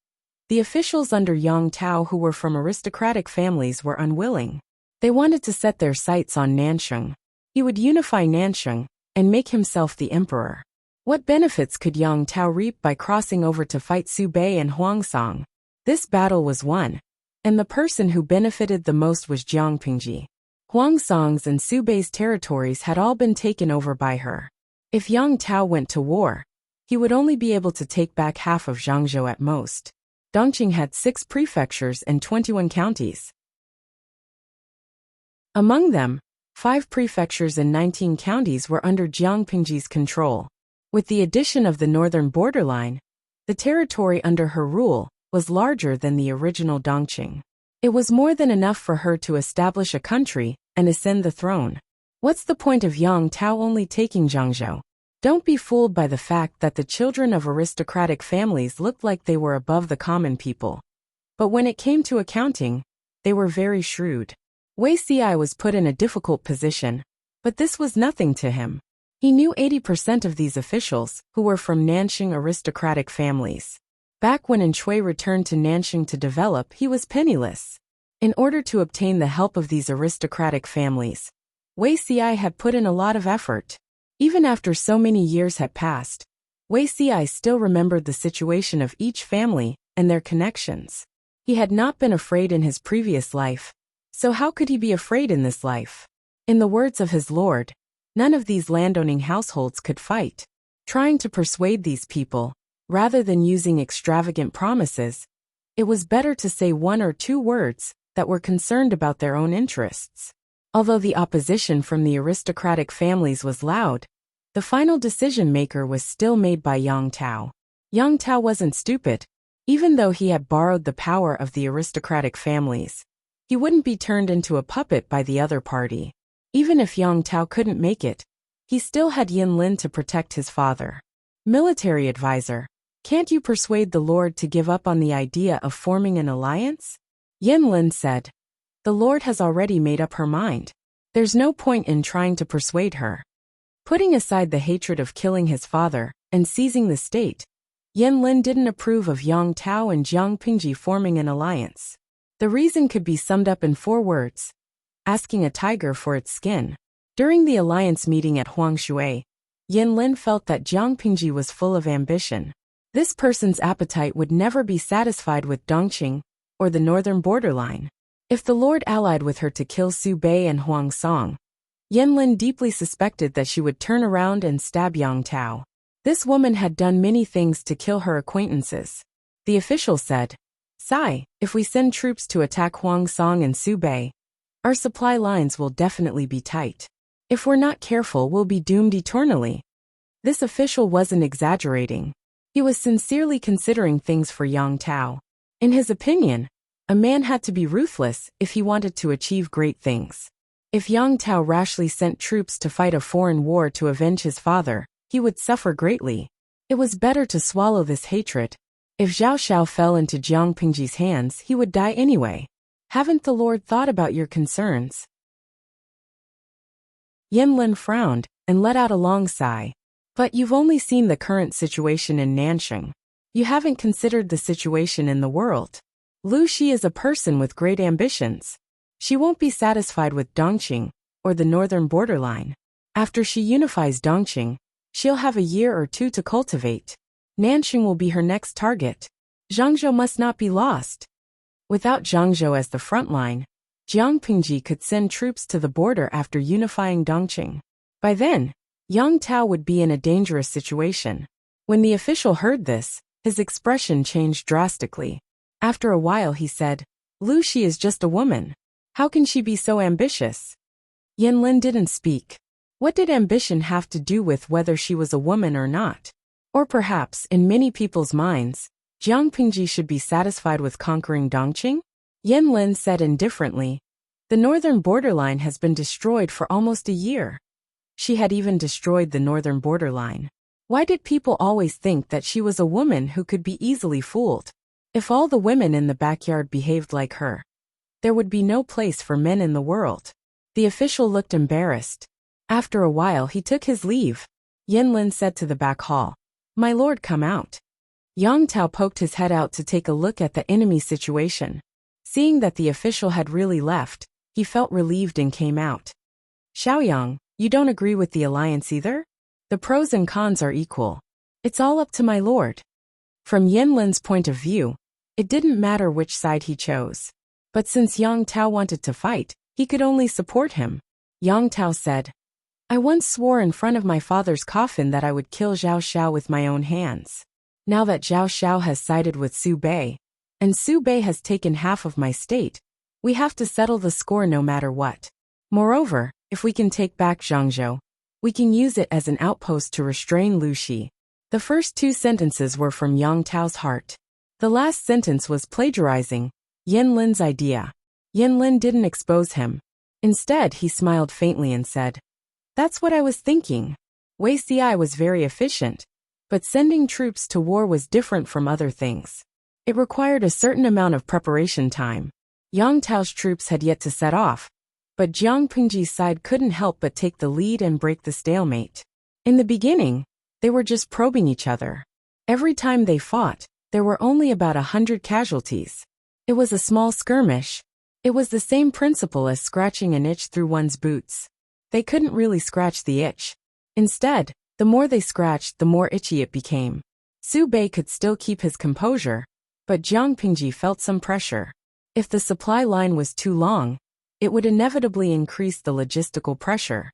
A: the officials under Yang Tao who were from aristocratic families were unwilling. They wanted to set their sights on Nansheng. He would unify Nansheng and make himself the emperor. What benefits could Yang Tao reap by crossing over to fight Su Bei and Huangsong? This battle was won, and the person who benefited the most was Jiang Pingji. Huangsong's and Su Bei's territories had all been taken over by her. If Yang Tao went to war, he would only be able to take back half of Zhangzhou at most. Dongqing had 6 prefectures and 21 counties. Among them, 5 prefectures and 19 counties were under Jiang Pingji's control. With the addition of the northern borderline, the territory under her rule was larger than the original Dongqing. It was more than enough for her to establish a country and ascend the throne. What's the point of Yang Tao only taking Zhangzhou? Don't be fooled by the fact that the children of aristocratic families looked like they were above the common people. But when it came to accounting, they were very shrewd. Wei Ci was put in a difficult position, but this was nothing to him. He knew 80% of these officials, who were from Nanxing aristocratic families. Back when Shui returned to Nanxing to develop, he was penniless. In order to obtain the help of these aristocratic families, Wei Ci had put in a lot of effort. Even after so many years had passed, Wei Ci still remembered the situation of each family and their connections. He had not been afraid in his previous life, so how could he be afraid in this life? In the words of his lord, none of these landowning households could fight. Trying to persuade these people, rather than using extravagant promises, it was better to say one or two words that were concerned about their own interests. Although the opposition from the aristocratic families was loud, the final decision-maker was still made by Yang Tao. Yang Tao wasn't stupid. Even though he had borrowed the power of the aristocratic families, he wouldn't be turned into a puppet by the other party. Even if Yang Tao couldn't make it, he still had Yin Lin to protect his father. Military advisor, can't you persuade the Lord to give up on the idea of forming an alliance? Yin Lin said. The Lord has already made up her mind. There's no point in trying to persuade her. Putting aside the hatred of killing his father and seizing the state, Yin Lin didn't approve of Yang Tao and Jiang Pingji forming an alliance. The reason could be summed up in 4 words: asking a tiger for its skin. During the alliance meeting at Huangshui, Yin Lin felt that Jiang Pingji was full of ambition. This person's appetite would never be satisfied with Dongqing or the northern borderline. If the Lord allied with her to kill Su Bei and Huang Song, Yin Lin deeply suspected that she would turn around and stab Yang Tao. This woman had done many things to kill her acquaintances. The official said, Sai, if we send troops to attack Huang Song and Su Bei, our supply lines will definitely be tight. If we're not careful, we'll be doomed eternally. This official wasn't exaggerating. He was sincerely considering things for Yang Tao. In his opinion, a man had to be ruthless if he wanted to achieve great things. If Yang Tao rashly sent troops to fight a foreign war to avenge his father, he would suffer greatly. It was better to swallow this hatred. If Zhao Xiao fell into Jiang Pingji's hands, he would die anyway. Haven't the Lord thought about your concerns? Yin Lin frowned and let out a long sigh. But you've only seen the current situation in Nanxing. You haven't considered the situation in the world. Lu Shi is a person with great ambitions. She won't be satisfied with Dongqing or the northern borderline. After she unifies Dongqing, she'll have a year or 2 to cultivate. Nanxing will be her next target. Zhangzhou must not be lost. Without Zhangzhou as the front line, Jiang Pingji could send troops to the border after unifying Dongqing. By then, Yang Tao would be in a dangerous situation. When the official heard this, his expression changed drastically. After a while he said, Lu Shi is just a woman. How can she be so ambitious? Yin Lin didn't speak. What did ambition have to do with whether she was a woman or not? Or perhaps, in many people's minds, Jiang Pingji should be satisfied with conquering Dongqing? Yin Lin said indifferently, the northern borderline has been destroyed for almost a year. She had even destroyed the northern borderline. Why did people always think that she was a woman who could be easily fooled? If all the women in the backyard behaved like her, there would be no place for men in the world. The official looked embarrassed. After a while he took his leave. Yin Lin said to the back hall, My lord, come out. Yang Tao poked his head out to take a look at the enemy situation. Seeing that the official had really left, he felt relieved and came out. Xiaoyang, you don't agree with the alliance either? The pros and cons are equal. It's all up to my lord. From Yin Lin's point of view, it didn't matter which side he chose. But since Yang Tao wanted to fight, he could only support him. Yang Tao said, I once swore in front of my father's coffin that I would kill Zhao Xiao with my own hands. Now that Zhao Xiao has sided with Su Bei, and Su Bei has taken half of my state, we have to settle the score no matter what. Moreover, if we can take back Zhangzhou, we can use it as an outpost to restrain Lu Shi. The first 2 sentences were from Yang Tao's heart. The last sentence was plagiarizing Yin Lin's idea. Yin Lin didn't expose him. Instead, he smiled faintly and said, That's what I was thinking. Wei Ci was very efficient, but sending troops to war was different from other things. It required a certain amount of preparation time. Yang Tao's troops had yet to set off, but Jiang Pingji's side couldn't help but take the lead and break the stalemate. In the beginning, they were just probing each other. Every time they fought, there were only about 100 casualties. It was a small skirmish. It was the same principle as scratching an itch through one's boots. They couldn't really scratch the itch. Instead, the more they scratched, the more itchy it became. Su Bei could still keep his composure, but Jiang Pingji felt some pressure. If the supply line was too long, it would inevitably increase the logistical pressure.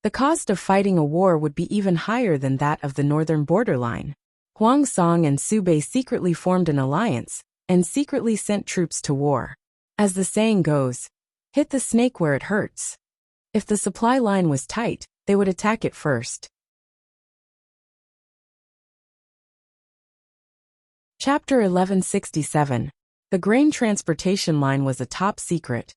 A: The cost of fighting a war would be even higher than that of the northern borderline. Huang Song and Su Bei secretly formed an alliance and secretly sent troops to war. As the saying goes, hit the snake where it hurts. If the supply line was tight, they would attack it first. Chapter 1167. The grain transportation line was a top secret,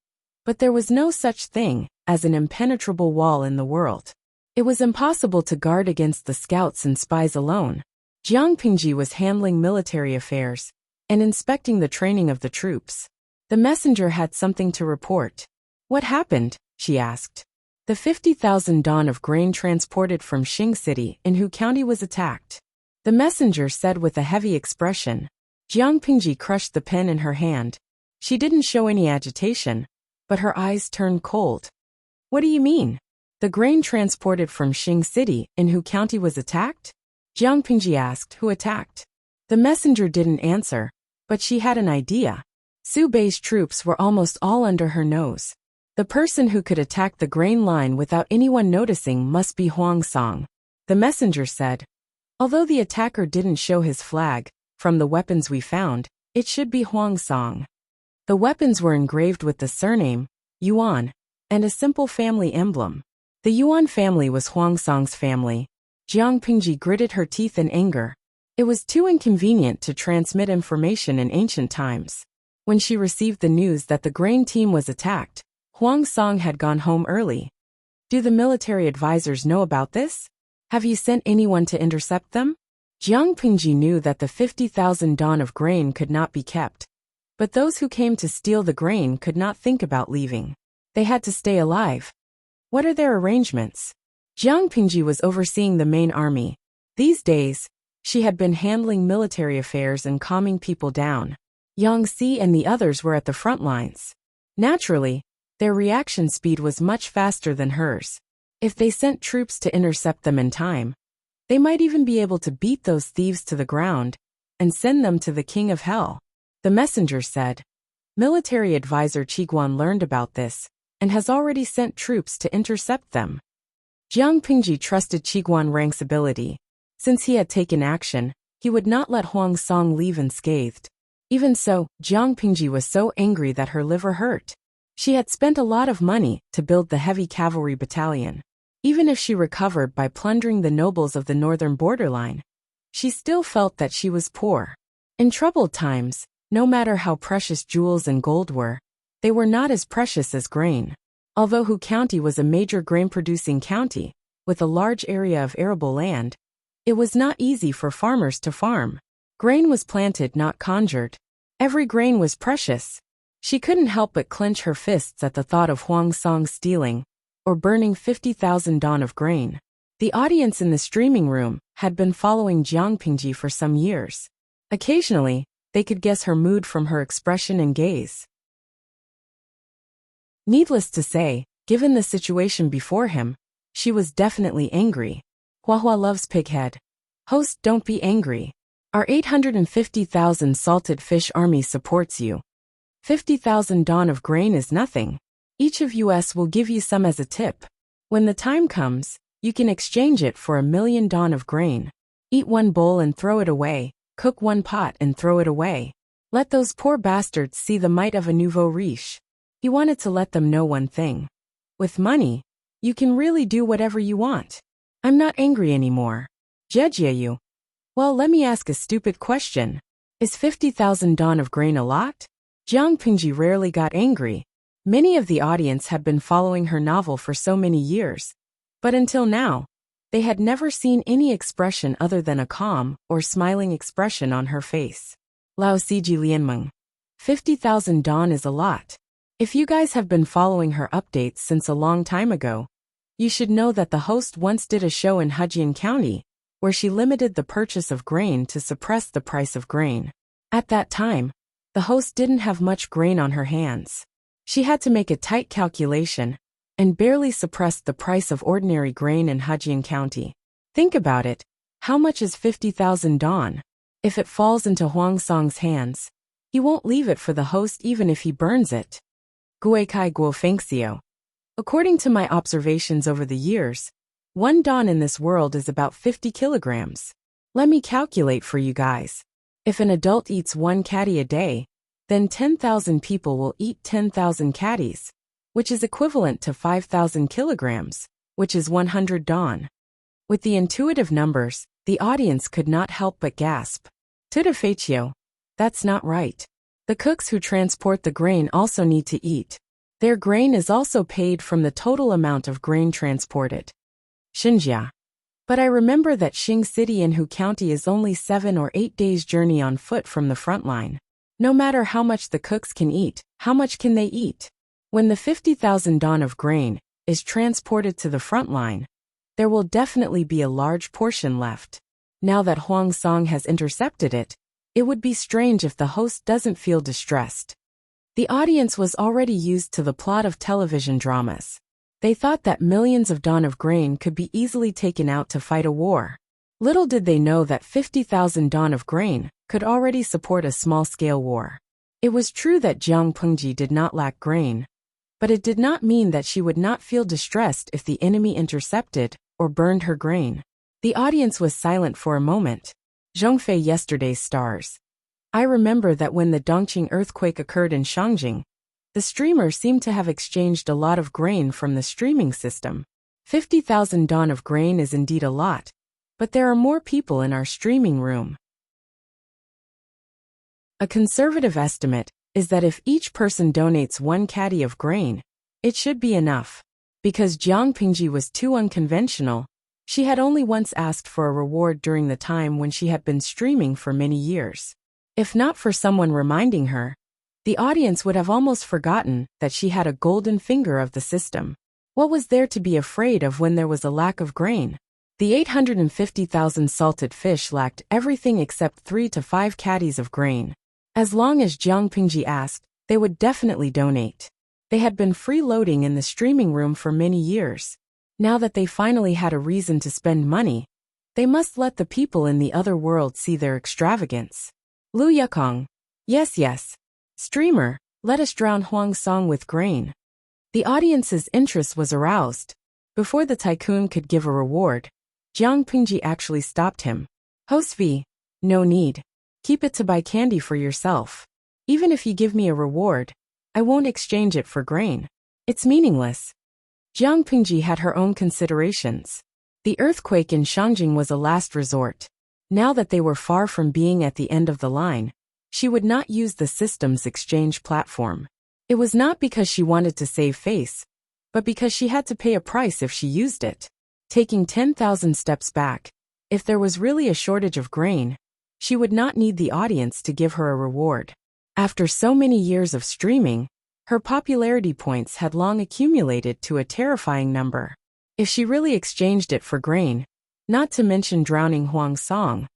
A: but there was no such thing as an impenetrable wall in the world. It was impossible to guard against the scouts and spies alone. Jiang Pingji was handling military affairs and inspecting the training of the troops. The messenger had something to report. What happened? She asked. The 50,000 don of grain transported from Xing City in Hu County was attacked. The messenger said with a heavy expression. Jiang Pingji crushed the pen in her hand. She didn't show any agitation, but her eyes turned cold. What do you mean? The grain transported from Xing City in Hu County was attacked? Jiang Pingji asked. Who attacked? The messenger didn't answer, but she had an idea. Su Bei's troops were almost all under her nose. The person who could attack the grain line without anyone noticing must be Huang Song. The messenger said. Although the attacker didn't show his flag, from the weapons we found, it should be Huang Song. The weapons were engraved with the surname, Yuan, and a simple family emblem. The Yuan family was Huang Song's family. Jiang Pingji gritted her teeth in anger. It was too inconvenient to transmit information in ancient times. When she received the news that the grain team was attacked, Huang Song had gone home early. Do the military advisors know about this? Have you sent anyone to intercept them? Jiang Pingji knew that the 50,000 don of grain could not be kept. But those who came to steal the grain could not think about leaving. They had to stay alive. What are their arrangements? Jiang Pingji was overseeing the main army. These days, she had been handling military affairs and calming people down. Yang Si and the others were at the front lines. Naturally, their reaction speed was much faster than hers. If they sent troops to intercept them in time, they might even be able to beat those thieves to the ground and send them to the King of Hell. The messenger said. Military advisor Qiguan learned about this and has already sent troops to intercept them. Jiang Pingji trusted Qiguan Rang's ability. Since he had taken action, he would not let Huang Song leave unscathed. Even so, Jiang Pingji was so angry that her liver hurt. She had spent a lot of money to build the heavy cavalry battalion. Even if she recovered by plundering the nobles of the northern borderline, she still felt that she was poor. In troubled times, no matter how precious jewels and gold were, they were not as precious as grain. Although Hu County was a major grain-producing county, with a large area of arable land, it was not easy for farmers to farm. Grain was planted, not conjured. Every grain was precious. She couldn't help but clench her fists at the thought of Huang Song stealing or burning 50,000 don of grain. The audience in the streaming room had been following Jiang Pingji for some years. Occasionally, they could guess her mood from her expression and gaze. Needless to say, given the situation before him, she was definitely angry. Huahua loves pighead. Host, don't be angry. Our 850,000 salted fish army supports you. 50,000 don of grain is nothing. Each of us will give you some as a tip. When the time comes, you can exchange it for 1,000,000 don of grain. Eat one bowl and throw it away, cook one pot and throw it away. Let those poor bastards see the might of a nouveau riche. He wanted to let them know one thing. With money, you can really do whatever you want. I'm not angry anymore. Jejia you. Well, let me ask a stupid question. Is 50,000 don of grain a lot? Jiang Pingji rarely got angry, Many of the audience had been following her novel for so many years, but until now, they had never seen any expression other than a calm or smiling expression on her face. Lao Siji Lianmeng. 50,000 dawn is a lot. If you guys have been following her updates since a long time ago, you should know that the host once did a show in Hejian County, where she limited the purchase of grain to suppress the price of grain. At that time, the host didn't have much grain on her hands. She had to make a tight calculation and barely suppressed the price of ordinary grain in Hejian County. Think about it. How much is 50,000 dawn? If it falls into Huang Song's hands, he won't leave it for the host even if he burns it. Guokai Guo Fengxiu. According to my observations over the years, 1 dawn in this world is about 50 kilograms. Let me calculate for you guys. If an adult eats 1 catty a day, then 10,000 people will eat 10,000 catties, which is equivalent to 5,000 kilograms, which is 100 dawn. With the intuitive numbers, the audience could not help but gasp. Tuta Feichio. That's not right. The cooks who transport the grain also need to eat. Their grain is also paid from the total amount of grain transported. Xinjia. But I remember that Xing City in Hu County is only 7 or 8 days' journey on foot from the front line. No matter how much the cooks can eat, how much can they eat? When the 50,000 dawn of grain is transported to the front line, there will definitely be a large portion left. Now that Huang Song has intercepted it, it would be strange if the host doesn't feel distressed. The audience was already used to the plot of television dramas. They thought that millions of dawn of grain could be easily taken out to fight a war. Little did they know that 50,000 dawn of grain could already support a small-scale war. It was true that Jiang Pengji did not lack grain, but it did not mean that she would not feel distressed if the enemy intercepted or burned her grain. The audience was silent for a moment. Zhongfei yesterday's stars. I remember that when the Dongqing earthquake occurred in Shangjing, the streamer seemed to have exchanged a lot of grain from the streaming system. 50,000 dawn of grain is indeed a lot, but there are more people in our streaming room. A conservative estimate is that if each person donates 1 catty of grain, it should be enough. Because Jiang Pingji was too unconventional, she had only once asked for a reward during the time when she had been streaming for many years. If not for someone reminding her, the audience would have almost forgotten that she had a golden finger of the system. What was there to be afraid of when there was a lack of grain? The 850,000 salted fish lacked everything except 3 to 5 catties of grain. As long as Jiang Pingji asked, they would definitely donate. They had been freeloading in the streaming room for many years. Now that they finally had a reason to spend money, they must let the people in the other world see their extravagance. Lu Yukong. Yes. Streamer, let us drown Huang Song with grain. The audience's interest was aroused. Before the tycoon could give a reward, Jiang Pingji actually stopped him. Host V. No need. Keep it to buy candy for yourself. Even if you give me a reward, I won't exchange it for grain. It's meaningless. Jiang Pingji had her own considerations. The earthquake in Shangjing was a last resort. Now that they were far from being at the end of the line, she would not use the system's exchange platform. It was not because she wanted to save face, but because she had to pay a price if she used it. Taking 10,000 steps back, if there was really a shortage of grain, she would not need the audience to give her a reward. After so many years of streaming, her popularity points had long accumulated to a terrifying number. If she really exchanged it for grain, not to mention drowning Huang Song,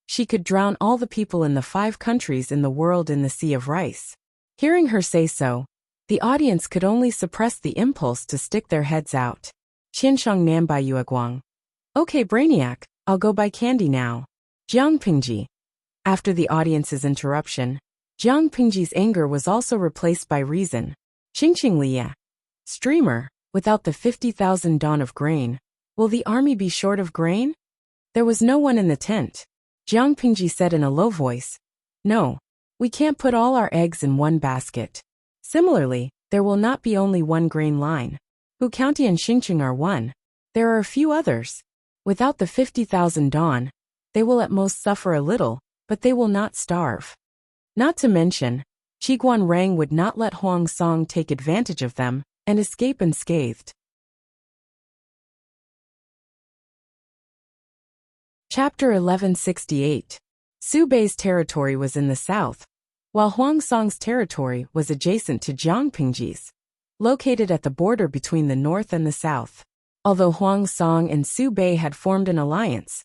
A: she could drown all the people in the 5 countries in the world in the sea of rice. Hearing her say so, the audience could only suppress the impulse to stick their heads out. Qianshang Nanbai Yueguang. Okay, Brainiac, I'll go buy candy now. Jiang Pingji. After the audience's interruption, Jiang Pingji's anger was also replaced by reason. Qingqing Liya. Streamer, without the 50,000 dawn of grain, will the army be short of grain? There was no one in the tent. Jiang Pingji said in a low voice. No, we can't put all our eggs in one basket. Similarly, there will not be only one grain line. Hu County and Xingqing are one. There are a few others. Without the 50,000 dawn, they will at most suffer a little, but they will not starve. Not to mention, Guan Rang would not let Huang Song take advantage of them and escape unscathed. Chapter 1168. Su Bei's territory was in the south, while Huang Song's territory was adjacent to Jiang Pingji's, located at the border between the north and the south. Although Huang Song and Su Bei had formed an alliance,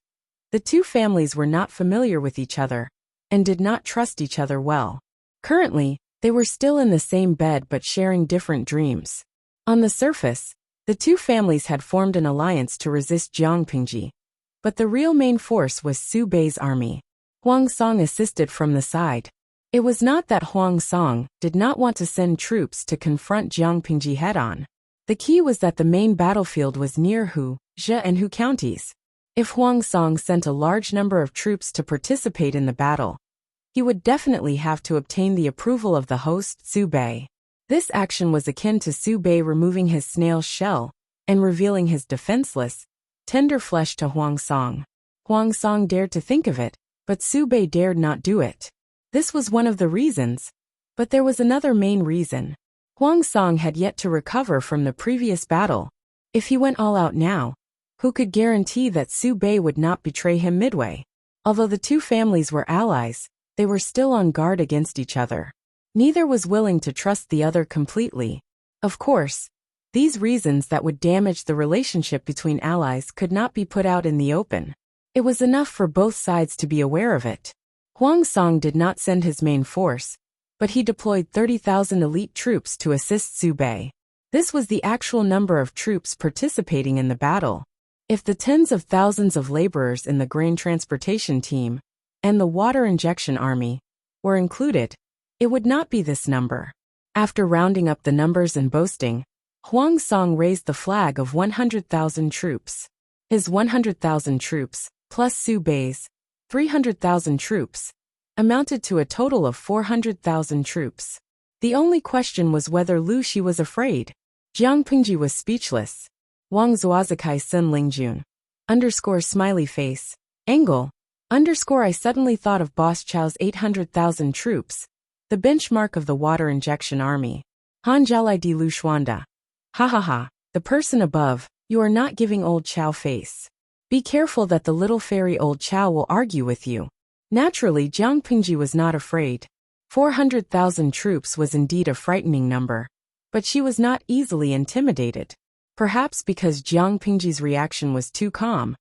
A: the two families were not familiar with each other and did not trust each other well. Currently, they were still in the same bed but sharing different dreams. On the surface, the two families had formed an alliance to resist Jiang Pingji, but the real main force was Su Bei's army. Huang Song assisted from the side. It was not that Huang Song did not want to send troops to confront Jiang Pingji head-on. The key was that the main battlefield was near Hu, Zhe and Hu counties. If Huang Song sent a large number of troops to participate in the battle, he would definitely have to obtain the approval of the host, Su Bei. This action was akin to Su Bei removing his snail's shell and revealing his defenseless, tender flesh to Huang Song. Huang Song dared to think of it, but Su Bei dared not do it. This was one of the reasons, but there was another main reason. Huang Song had yet to recover from the previous battle. If he went all out now, who could guarantee that Su Bei would not betray him midway? Although the two families were allies, they were still on guard against each other. Neither was willing to trust the other completely. Of course, these reasons that would damage the relationship between allies could not be put out in the open. It was enough for both sides to be aware of it. Huang Song did not send his main force, but he deployed 30,000 elite troops to assist Su Bei. This was the actual number of troops participating in the battle. If the tens of thousands of laborers in the grain transportation team and the water injection army were included, it would not be this number. After rounding up the numbers and boasting, Huang Song raised the flag of 100,000 troops. His 100,000 troops, plus Su Bei's 300,000 troops, amounted to a total of 400,000 troops. The only question was whether Lu Shi was afraid. Jiang Pingji was speechless. Wang Zuazikai Sun Lingjun. Smiley face. Angle. I suddenly thought of Boss Chow's 800,000 troops, the benchmark of the water injection army. Han Jalai Di Lu Shuanda. Ha ha ha, the person above, you are not giving old Chow face. Be careful that the little fairy old Chow will argue with you. Naturally, Jiang Pingji was not afraid. 400,000 troops was indeed a frightening number, but she was not easily intimidated. Perhaps because Jiang Pingji's reaction was too calm,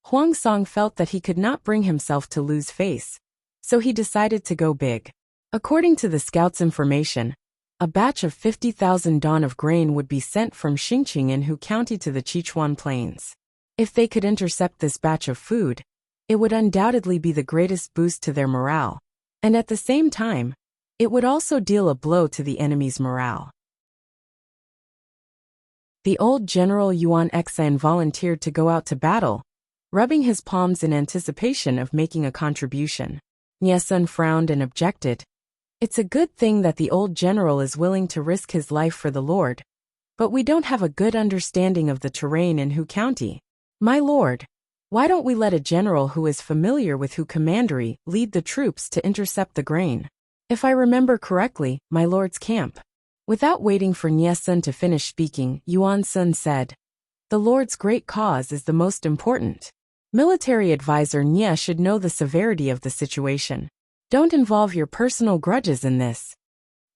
A: Huang Song felt that he could not bring himself to lose face, so he decided to go big. According to the scouts' information, a batch of 50,000 don of grain would be sent from Xingqing in Hu County to the Sichuan Plains. If they could intercept this batch of food, it would undoubtedly be the greatest boost to their morale, and at the same time, it would also deal a blow to the enemy's morale. The old General Yuan Xan volunteered to go out to battle, rubbing his palms in anticipation of making a contribution. Nie Sun frowned and objected. It's a good thing that the old general is willing to risk his life for the Lord, but we don't have a good understanding of the terrain in Hu County. My lord, why don't we let a general who is familiar with Hu Commandery lead the troops to intercept the grain? If I remember correctly, my lord's camp. Without waiting for Nie Sun to finish speaking, Yuan Sun said, the lord's great cause is the most important. Military advisor Nie should know the severity of the situation. Don't involve your personal grudges in this.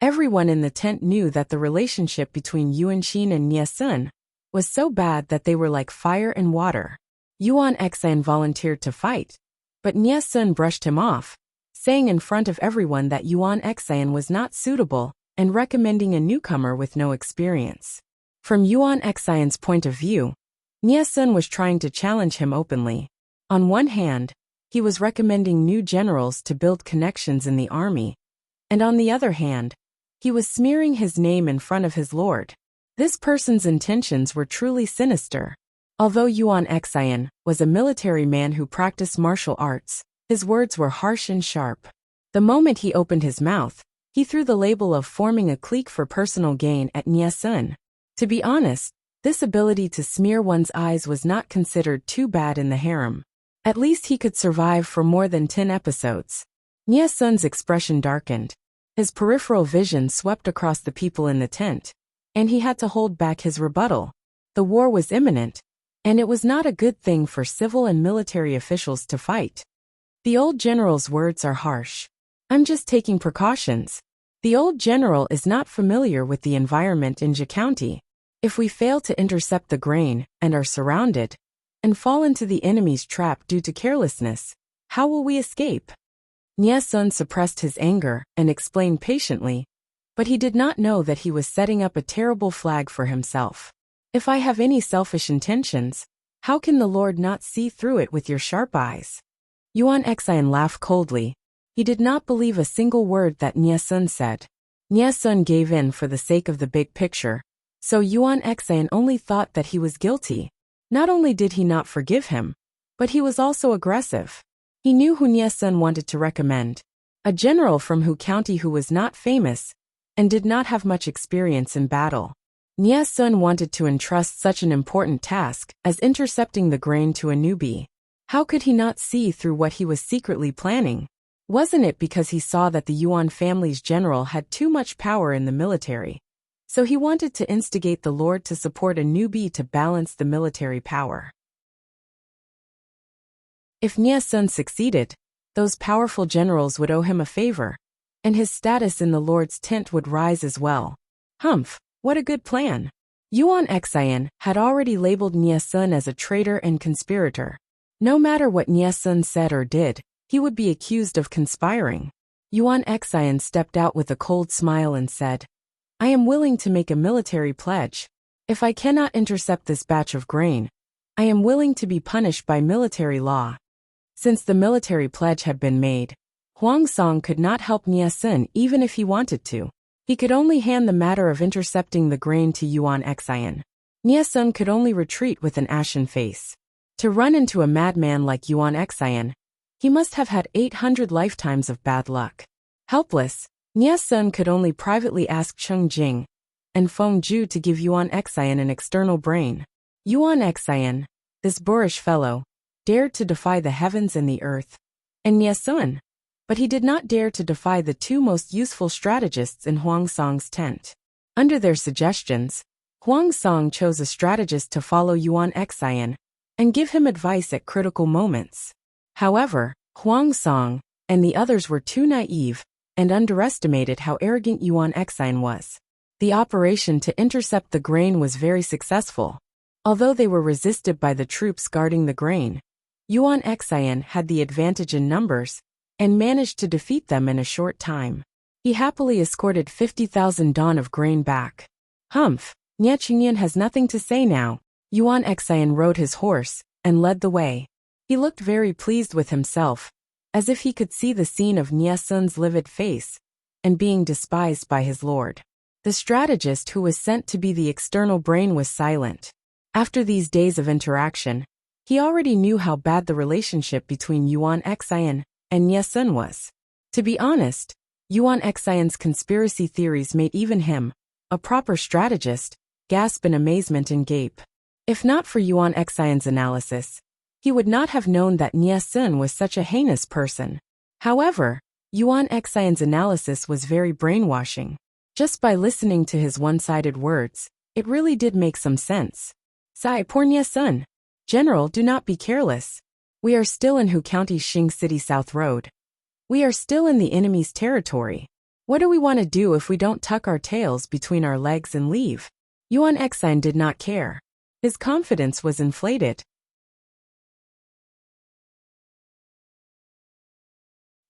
A: Everyone in the tent knew that the relationship between Yuan Xin and Nie Sun was so bad that they were like fire and water. Yuan Xan volunteered to fight, but Nie Sun brushed him off, saying in front of everyone that Yuan Xan was not suitable and recommending a newcomer with no experience. From Yuan Xan's point of view, Nie Sun was trying to challenge him openly. On one hand, he was recommending new generals to build connections in the army, and on the other hand, he was smearing his name in front of his lord. This person's intentions were truly sinister. Although Yuan Xan was a military man who practiced martial arts, his words were harsh and sharp. The moment he opened his mouth, he threw the label of forming a clique for personal gain at Nie Sun. To be honest, this ability to smear one's eyes was not considered too bad in the harem. At least he could survive for more than 10 episodes. Nie Sun's expression darkened. His peripheral vision swept across the people in the tent, and he had to hold back his rebuttal. The war was imminent, and it was not a good thing for civil and military officials to fight. The old general's words are harsh. I'm just taking precautions. The old general is not familiar with the environment in Ja County. If we fail to intercept the grain, and are surrounded, and fall into the enemy's trap due to carelessness, how will we escape? Nya Sun suppressed his anger and explained patiently, but he did not know that he was setting up a terrible flag for himself. If I have any selfish intentions, how can the Lord not see through it with your sharp eyes? Yuan Xian laughed coldly. He did not believe a single word that Nya Sun said. Nya Sun gave in for the sake of the big picture, so Yuan Xian only thought that he was guilty. Not only did he not forgive him, but he was also aggressive. He knew who Nya Sun wanted to recommend. A general from Hu County who was not famous, and did not have much experience in battle. Nya Sun wanted to entrust such an important task as intercepting the grain to a newbie. How could he not see through what he was secretly planning? Wasn't it because he saw that the Yuan family's general had too much power in the military? So he wanted to instigate the Lord to support a newbie to balance the military power. If Nya Sun succeeded, those powerful generals would owe him a favor, and his status in the Lord's tent would rise as well. Humph, what a good plan. Yuan Xian had already labeled Nya Sun as a traitor and conspirator. No matter what Nya Sun said or did, he would be accused of conspiring. Yuan Xian stepped out with a cold smile and said, I am willing to make a military pledge. If I cannot intercept this batch of grain, I am willing to be punished by military law. Since the military pledge had been made, Huang Song could not help Nya Sun even if he wanted to. He could only hand the matter of intercepting the grain to Yuan Xian. Nya Sun could only retreat with an ashen face. To run into a madman like Yuan Xian, he must have had 800 lifetimes of bad luck. Helpless, Nya Sun could only privately ask Cheng Jing and Feng Ju to give Yuan Xian an external brain. Yuan Xian, this boorish fellow, dared to defy the heavens and the earth, and Nya Sun, but he did not dare to defy the two most useful strategists in Huang Song's tent. Under their suggestions, Huang Song chose a strategist to follow Yuan Xian and give him advice at critical moments. However, Huang Song and the others were too naive and underestimated how arrogant Yuan Xian was. The operation to intercept the grain was very successful. Although they were resisted by the troops guarding the grain, Yuan Xian had the advantage in numbers and managed to defeat them in a short time. He happily escorted 50,000 dawn of grain back. Humph, Nya Qingyan has nothing to say now. Yuan Xian rode his horse and led the way. He looked very pleased with himself, as if he could see the scene of Nya Sun's livid face and being despised by his lord. The strategist who was sent to be the external brain was silent. After these days of interaction, he already knew how bad the relationship between Yuan Xian and Nya Sun was. To be honest, Yuan Xian's conspiracy theories made even him, a proper strategist, gasp in amazement and gape. If not for Yuan Xian's analysis, he would not have known that Nya Sun was such a heinous person. However, Yuan Xian's analysis was very brainwashing. Just by listening to his one-sided words, it really did make some sense. Sigh, poor Nya Sun. General, do not be careless. We are still in Hu County Xing City South Road. We are still in the enemy's territory. What do we want to do if we don't tuck our tails between our legs and leave? Yuan Xian did not care. His confidence was inflated.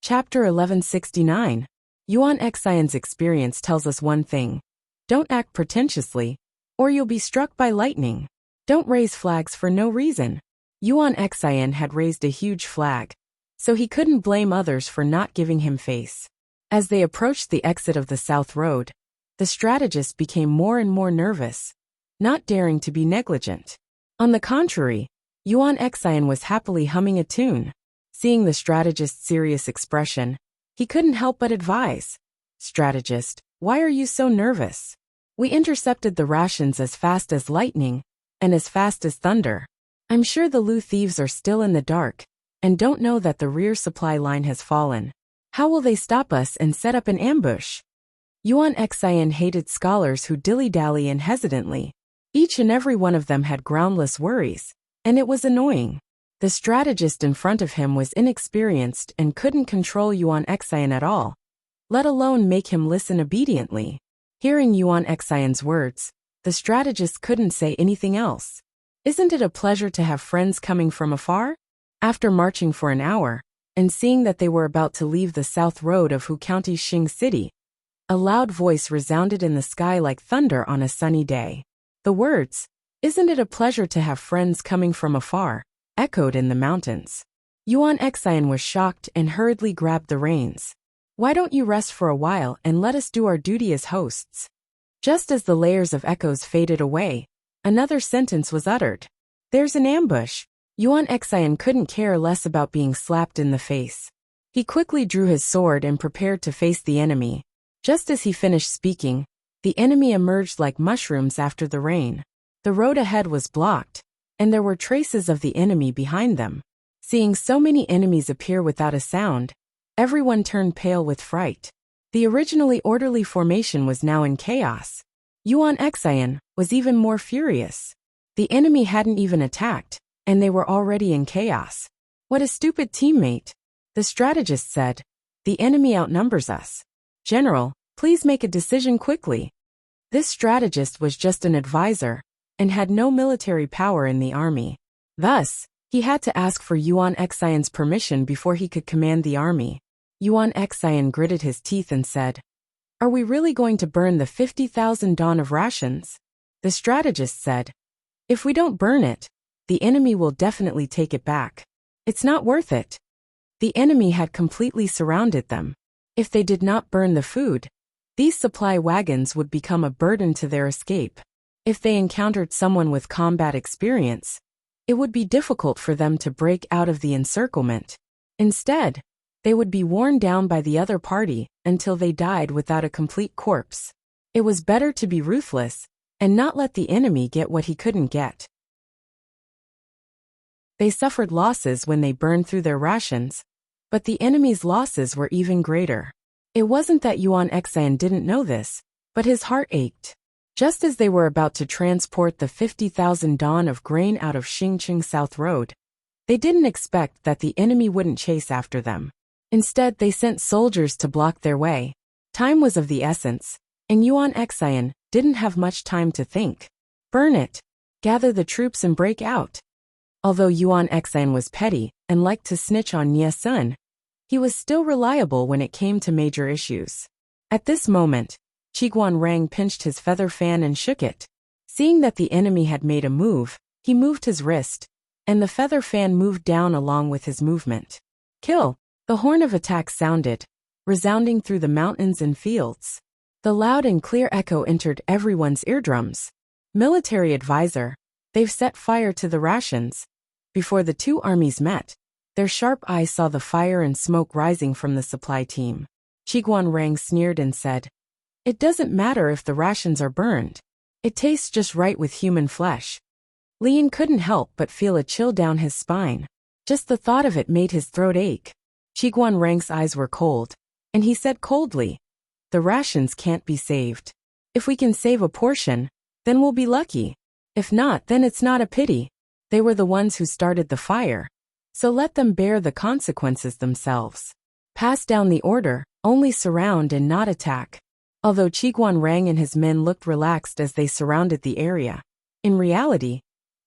A: Chapter 1169. Yuan Xian's experience tells us one thing. Don't act pretentiously, or you'll be struck by lightning. Don't raise flags for no reason. Yuan Xian had raised a huge flag, so he couldn't blame others for not giving him face. As they approached the exit of the South Road, the strategist became more and more nervous, not daring to be negligent. On the contrary, Yuan Xian was happily humming a tune. Seeing the strategist's serious expression, he couldn't help but advise. Strategist, why are you so nervous? We intercepted the rations as fast as lightning, and as fast as thunder. I'm sure the Lu thieves are still in the dark, and don't know that the rear supply line has fallen. How will they stop us and set up an ambush? Yuan Xian hated scholars who dilly-dally and hesitantly. Each and every one of them had groundless worries, and it was annoying. The strategist in front of him was inexperienced and couldn't control Yuan Xian at all, let alone make him listen obediently. Hearing Yuan Xian's words, the strategist couldn't say anything else. Isn't it a pleasure to have friends coming from afar? After marching for an hour, and seeing that they were about to leave the south road of Hu County's Xing City, a loud voice resounded in the sky like thunder on a sunny day. The words, "Isn't it a pleasure to have friends coming from afar?" echoed in the mountains. Yuan Xian was shocked and hurriedly grabbed the reins. "Why don't you rest for a while and let us do our duty as hosts?" Just as the layers of echoes faded away, another sentence was uttered. "There's an ambush." Yuan Xian couldn't care less about being slapped in the face. He quickly drew his sword and prepared to face the enemy. Just as he finished speaking, the enemy emerged like mushrooms after the rain. The road ahead was blocked, and there were traces of the enemy behind them. Seeing so many enemies appear without a sound, everyone turned pale with fright. The originally orderly formation was now in chaos. Yuan Xian was even more furious. The enemy hadn't even attacked, and they were already in chaos. "What a stupid teammate," the strategist said. "The enemy outnumbers us. General, please make a decision quickly." This strategist was just an advisor, and had no military power in the army. Thus, he had to ask for Yuan Xian's permission before he could command the army. Yuan Xian gritted his teeth and said, "Are we really going to burn the 50,000 dawn of rations?" The strategist said, "If we don't burn it, the enemy will definitely take it back. It's not worth it." The enemy had completely surrounded them. If they did not burn the food, these supply wagons would become a burden to their escape. If they encountered someone with combat experience, it would be difficult for them to break out of the encirclement. Instead, they would be worn down by the other party until they died without a complete corpse. It was better to be ruthless and not let the enemy get what he couldn't get. They suffered losses when they burned through their rations, but the enemy's losses were even greater. It wasn't that Yuan Xian didn't know this, but his heart ached. Just as they were about to transport the 50,000 dawn of grain out of Xingqing South Road, they didn't expect that the enemy wouldn't chase after them. Instead, they sent soldiers to block their way. Time was of the essence, and Yuan Xian didn't have much time to think. Burn it. Gather the troops and break out. Although Yuan Xian was petty and liked to snitch on Nie Sun, he was still reliable when it came to major issues. At this moment, Qiguan Rang pinched his feather fan and shook it. Seeing that the enemy had made a move, he moved his wrist, and the feather fan moved down along with his movement. "Kill!" The horn of attack sounded, resounding through the mountains and fields. The loud and clear echo entered everyone's eardrums. Military advisor, they've set fire to the rations. Before the two armies met, their sharp eyes saw the fire and smoke rising from the supply team. Qiguan Rang sneered and said, "It doesn't matter if the rations are burned. It tastes just right with human flesh." Lian couldn't help but feel a chill down his spine. Just the thought of it made his throat ache. Qiguan Rang's eyes were cold, and he said coldly, "The rations can't be saved. If we can save a portion, then we'll be lucky. If not, then it's not a pity. They were the ones who started the fire, so let them bear the consequences themselves. Pass down the order, only surround and not attack." Although Qiguan Rang and his men looked relaxed as they surrounded the area, in reality,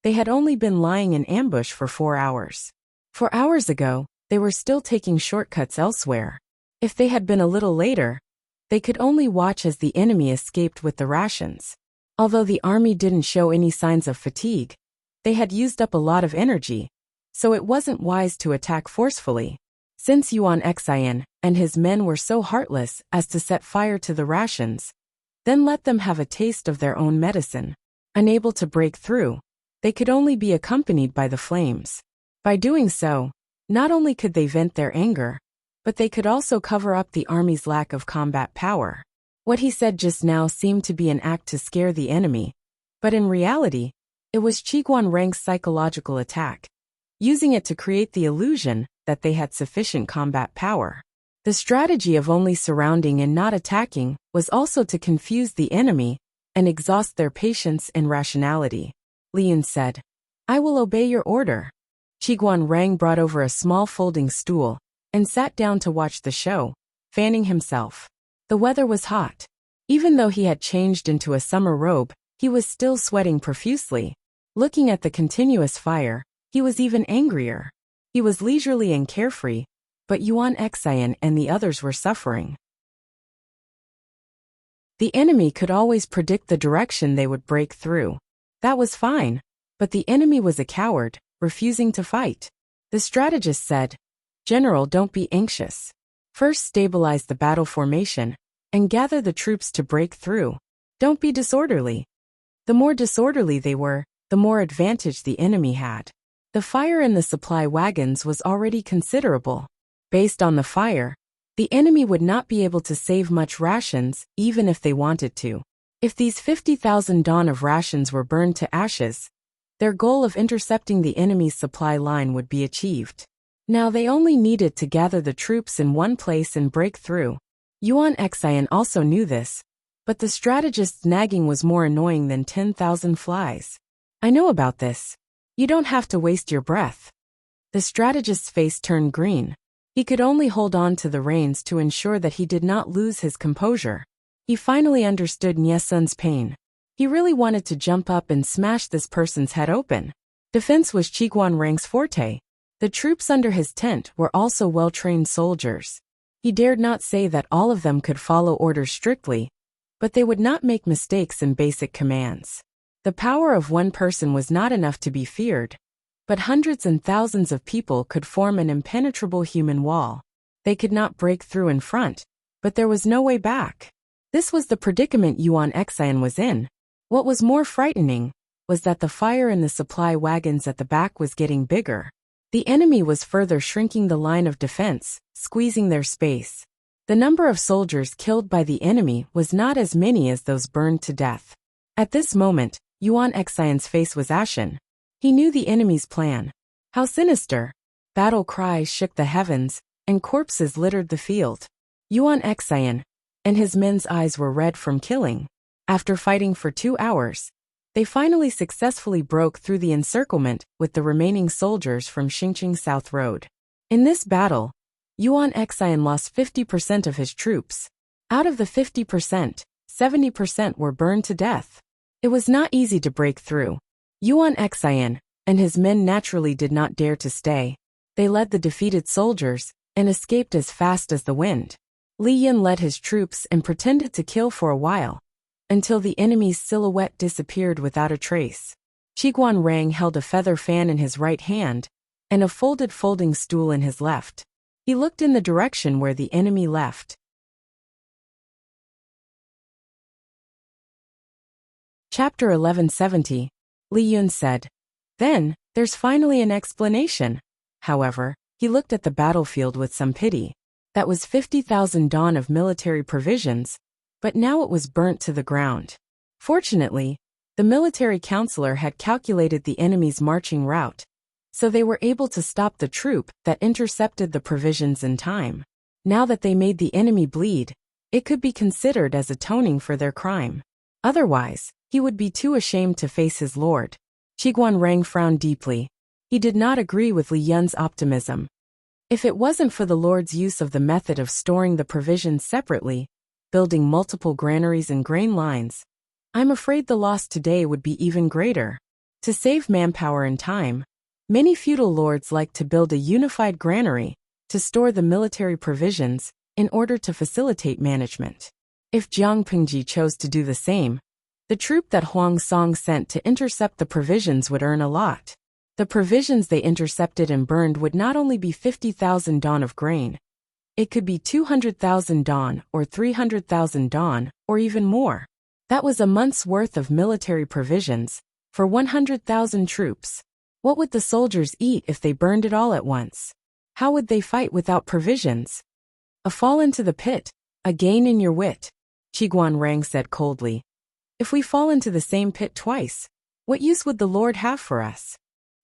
A: they had only been lying in ambush for 4 hours. 4 hours ago, they were still taking shortcuts elsewhere. If they had been a little later, they could only watch as the enemy escaped with the rations. Although the army didn't show any signs of fatigue, they had used up a lot of energy, so it wasn't wise to attack forcefully. Since Yuan Xian and his men were so heartless as to set fire to the rations, then let them have a taste of their own medicine. Unable to break through, they could only be accompanied by the flames. By doing so, not only could they vent their anger, but they could also cover up the army's lack of combat power. What he said just now seemed to be an act to scare the enemy, but in reality, it was Qiguan Rang's psychological attack, using it to create the illusion that they had sufficient combat power. The strategy of only surrounding and not attacking was also to confuse the enemy and exhaust their patience and rationality. Li Yun said, "I will obey your order." Qiguan Rang brought over a small folding stool and sat down to watch the show, fanning himself. The weather was hot. Even though he had changed into a summer robe, he was still sweating profusely. Looking at the continuous fire, he was even angrier. He was leisurely and carefree, but Yuan Xian and the others were suffering. The enemy could always predict the direction they would break through. That was fine, but the enemy was a coward, refusing to fight. The strategist said, "General, don't be anxious. First stabilize the battle formation and gather the troops to break through. Don't be disorderly." The more disorderly they were, the more advantage the enemy had. The fire in the supply wagons was already considerable. Based on the fire, the enemy would not be able to save much rations even if they wanted to. If these 50,000 dawn of rations were burned to ashes, their goal of intercepting the enemy's supply line would be achieved. Now they only needed to gather the troops in one place and break through. Yuan Xian also knew this, but the strategist's nagging was more annoying than 10,000 flies. "I know about this. You don't have to waste your breath." The strategist's face turned green. He could only hold on to the reins to ensure that he did not lose his composure. He finally understood Nyesun's pain. He really wanted to jump up and smash this person's head open. Defense was Qiguan Rang's forte. The troops under his tent were also well-trained soldiers. He dared not say that all of them could follow orders strictly, but they would not make mistakes in basic commands. The power of one person was not enough to be feared, but hundreds and thousands of people could form an impenetrable human wall. They could not break through in front, but there was no way back. This was the predicament Yuan Xian was in. What was more frightening was that the fire in the supply wagons at the back was getting bigger. The enemy was further shrinking the line of defense, squeezing their space. The number of soldiers killed by the enemy was not as many as those burned to death. At this moment, Yuan Xian's face was ashen. He knew the enemy's plan. How sinister! Battle cries shook the heavens, and corpses littered the field. Yuan Xian and his men's eyes were red from killing. After fighting for 2 hours, they finally successfully broke through the encirclement with the remaining soldiers from Xingqing South Road. In this battle, Yuan Xian lost 50% of his troops. Out of the 50%, 70% were burned to death. It was not easy to break through. Yuan Xian and his men naturally did not dare to stay. They led the defeated soldiers and escaped as fast as the wind. Li Yun led his troops and pretended to kill for a while, until the enemy's silhouette disappeared without a trace. Qiguan Rang held a feather fan in his right hand and a folded folding stool in his left. He looked in the direction where the enemy left. Chapter 1170. Li Yun said, "Then, there's finally an explanation." However, he looked at the battlefield with some pity. That was 50,000 dawn of military provisions, but now it was burnt to the ground. Fortunately, the military counselor had calculated the enemy's marching route, so they were able to stop the troop that intercepted the provisions in time. Now that they made the enemy bleed, it could be considered as atoning for their crime. Otherwise, he would be too ashamed to face his lord. Qiguan Rang frowned deeply. He did not agree with Li Yun's optimism. If it wasn't for the lord's use of the method of storing the provisions separately, building multiple granaries and grain lines, I'm afraid the loss today would be even greater. To save manpower and time, many feudal lords like to build a unified granary to store the military provisions in order to facilitate management. If Jiang Pingji chose to do the same, the troop that Huang Song sent to intercept the provisions would earn a lot. The provisions they intercepted and burned would not only be 50,000 dawn of grain, it could be 200,000 dawn or 300,000 dawn, or even more. That was a month's worth of military provisions for 100,000 troops. What would the soldiers eat if they burned it all at once? How would they fight without provisions? A fall into the pit, a gain in your wit, Qiguan Rang said coldly. If we fall into the same pit twice, what use would the Lord have for us?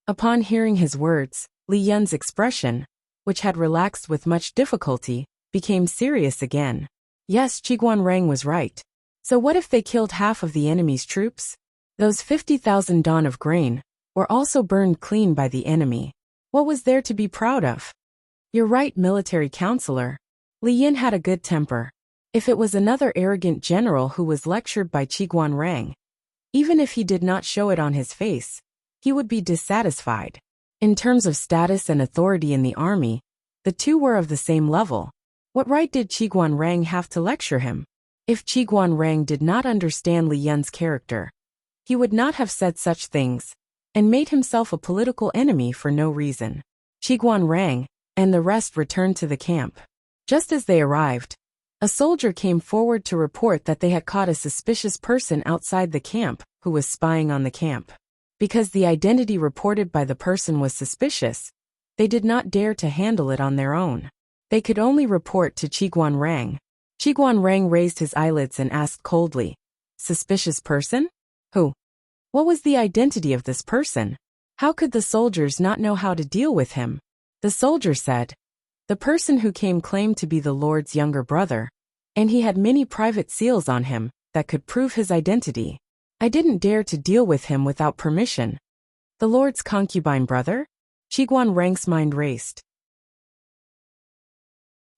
A: Upon hearing his words, Li Yun's expression, which had relaxed with much difficulty, became serious again. Yes, Qiguanrang was right. So what if they killed half of the enemy's troops? Those 50,000 dawn of grain were also burned clean by the enemy. What was there to be proud of? You're right, military counselor. Li Yin had a good temper. If it was another arrogant general who was lectured by Qiguanrang, even if he did not show it on his face, he would be dissatisfied. In terms of status and authority in the army, the two were of the same level. What right did Qiguanrang have to lecture him? If Qiguanrang did not understand Li Yin's character, he would not have said such things and made himself a political enemy for no reason. Qiguanrang and the rest returned to the camp. Just as they arrived, a soldier came forward to report that they had caught a suspicious person outside the camp who was spying on the camp. Because the identity reported by the person was suspicious, they did not dare to handle it on their own. They could only report to Qiguanrang. Qiguanrang raised his eyelids and asked coldly, "Suspicious person? Who? What was the identity of this person? How could the soldiers not know how to deal with him?" The soldier said, "The person who came claimed to be the Lord's younger brother, and he had many private seals on him that could prove his identity. I didn't dare to deal with him without permission." The Lord's concubine brother? Qiguanrang's mind raced.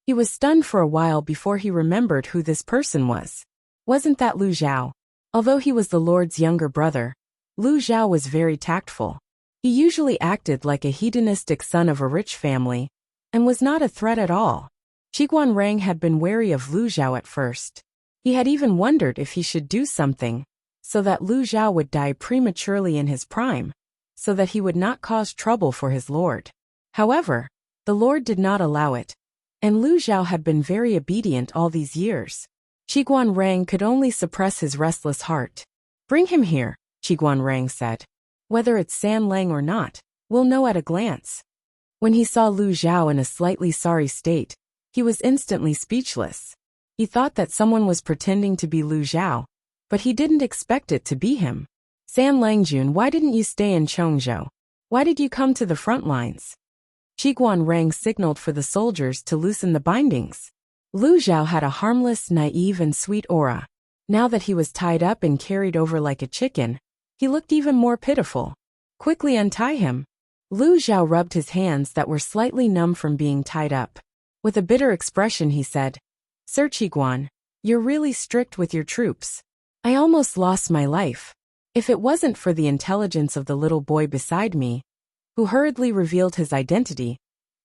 A: He was stunned for a while before he remembered who this person was. Wasn't that Lu Zhao? Although he was the Lord's younger brother, Lu Zhao was very tactful. He usually acted like a hedonistic son of a rich family, and was not a threat at all. Qiguanrang had been wary of Lu Zhao at first. He had even wondered if he should do something so that Lu Zhao would die prematurely in his prime, so that he would not cause trouble for his lord. However, the Lord did not allow it, and Lu Zhao had been very obedient all these years. Qiguanrang could only suppress his restless heart. "Bring him here," Qiguanrang said. "Whether it's San Lang or not, we'll know at a glance." When he saw Lu Zhao in a slightly sorry state, he was instantly speechless. He thought that someone was pretending to be Lu Zhao, but he didn't expect it to be him. "San Langjun, why didn't you stay in Chongzhou? Why did you come to the front lines?" Qiguanrang signaled for the soldiers to loosen the bindings. Lu Zhao had a harmless, naive and sweet aura. Now that he was tied up and carried over like a chicken, he looked even more pitiful. "Quickly untie him." Lu Zhao rubbed his hands that were slightly numb from being tied up. With a bitter expression he said, "Sir Qiguan, you're really strict with your troops. I almost lost my life. If it wasn't for the intelligence of the little boy beside me, who hurriedly revealed his identity,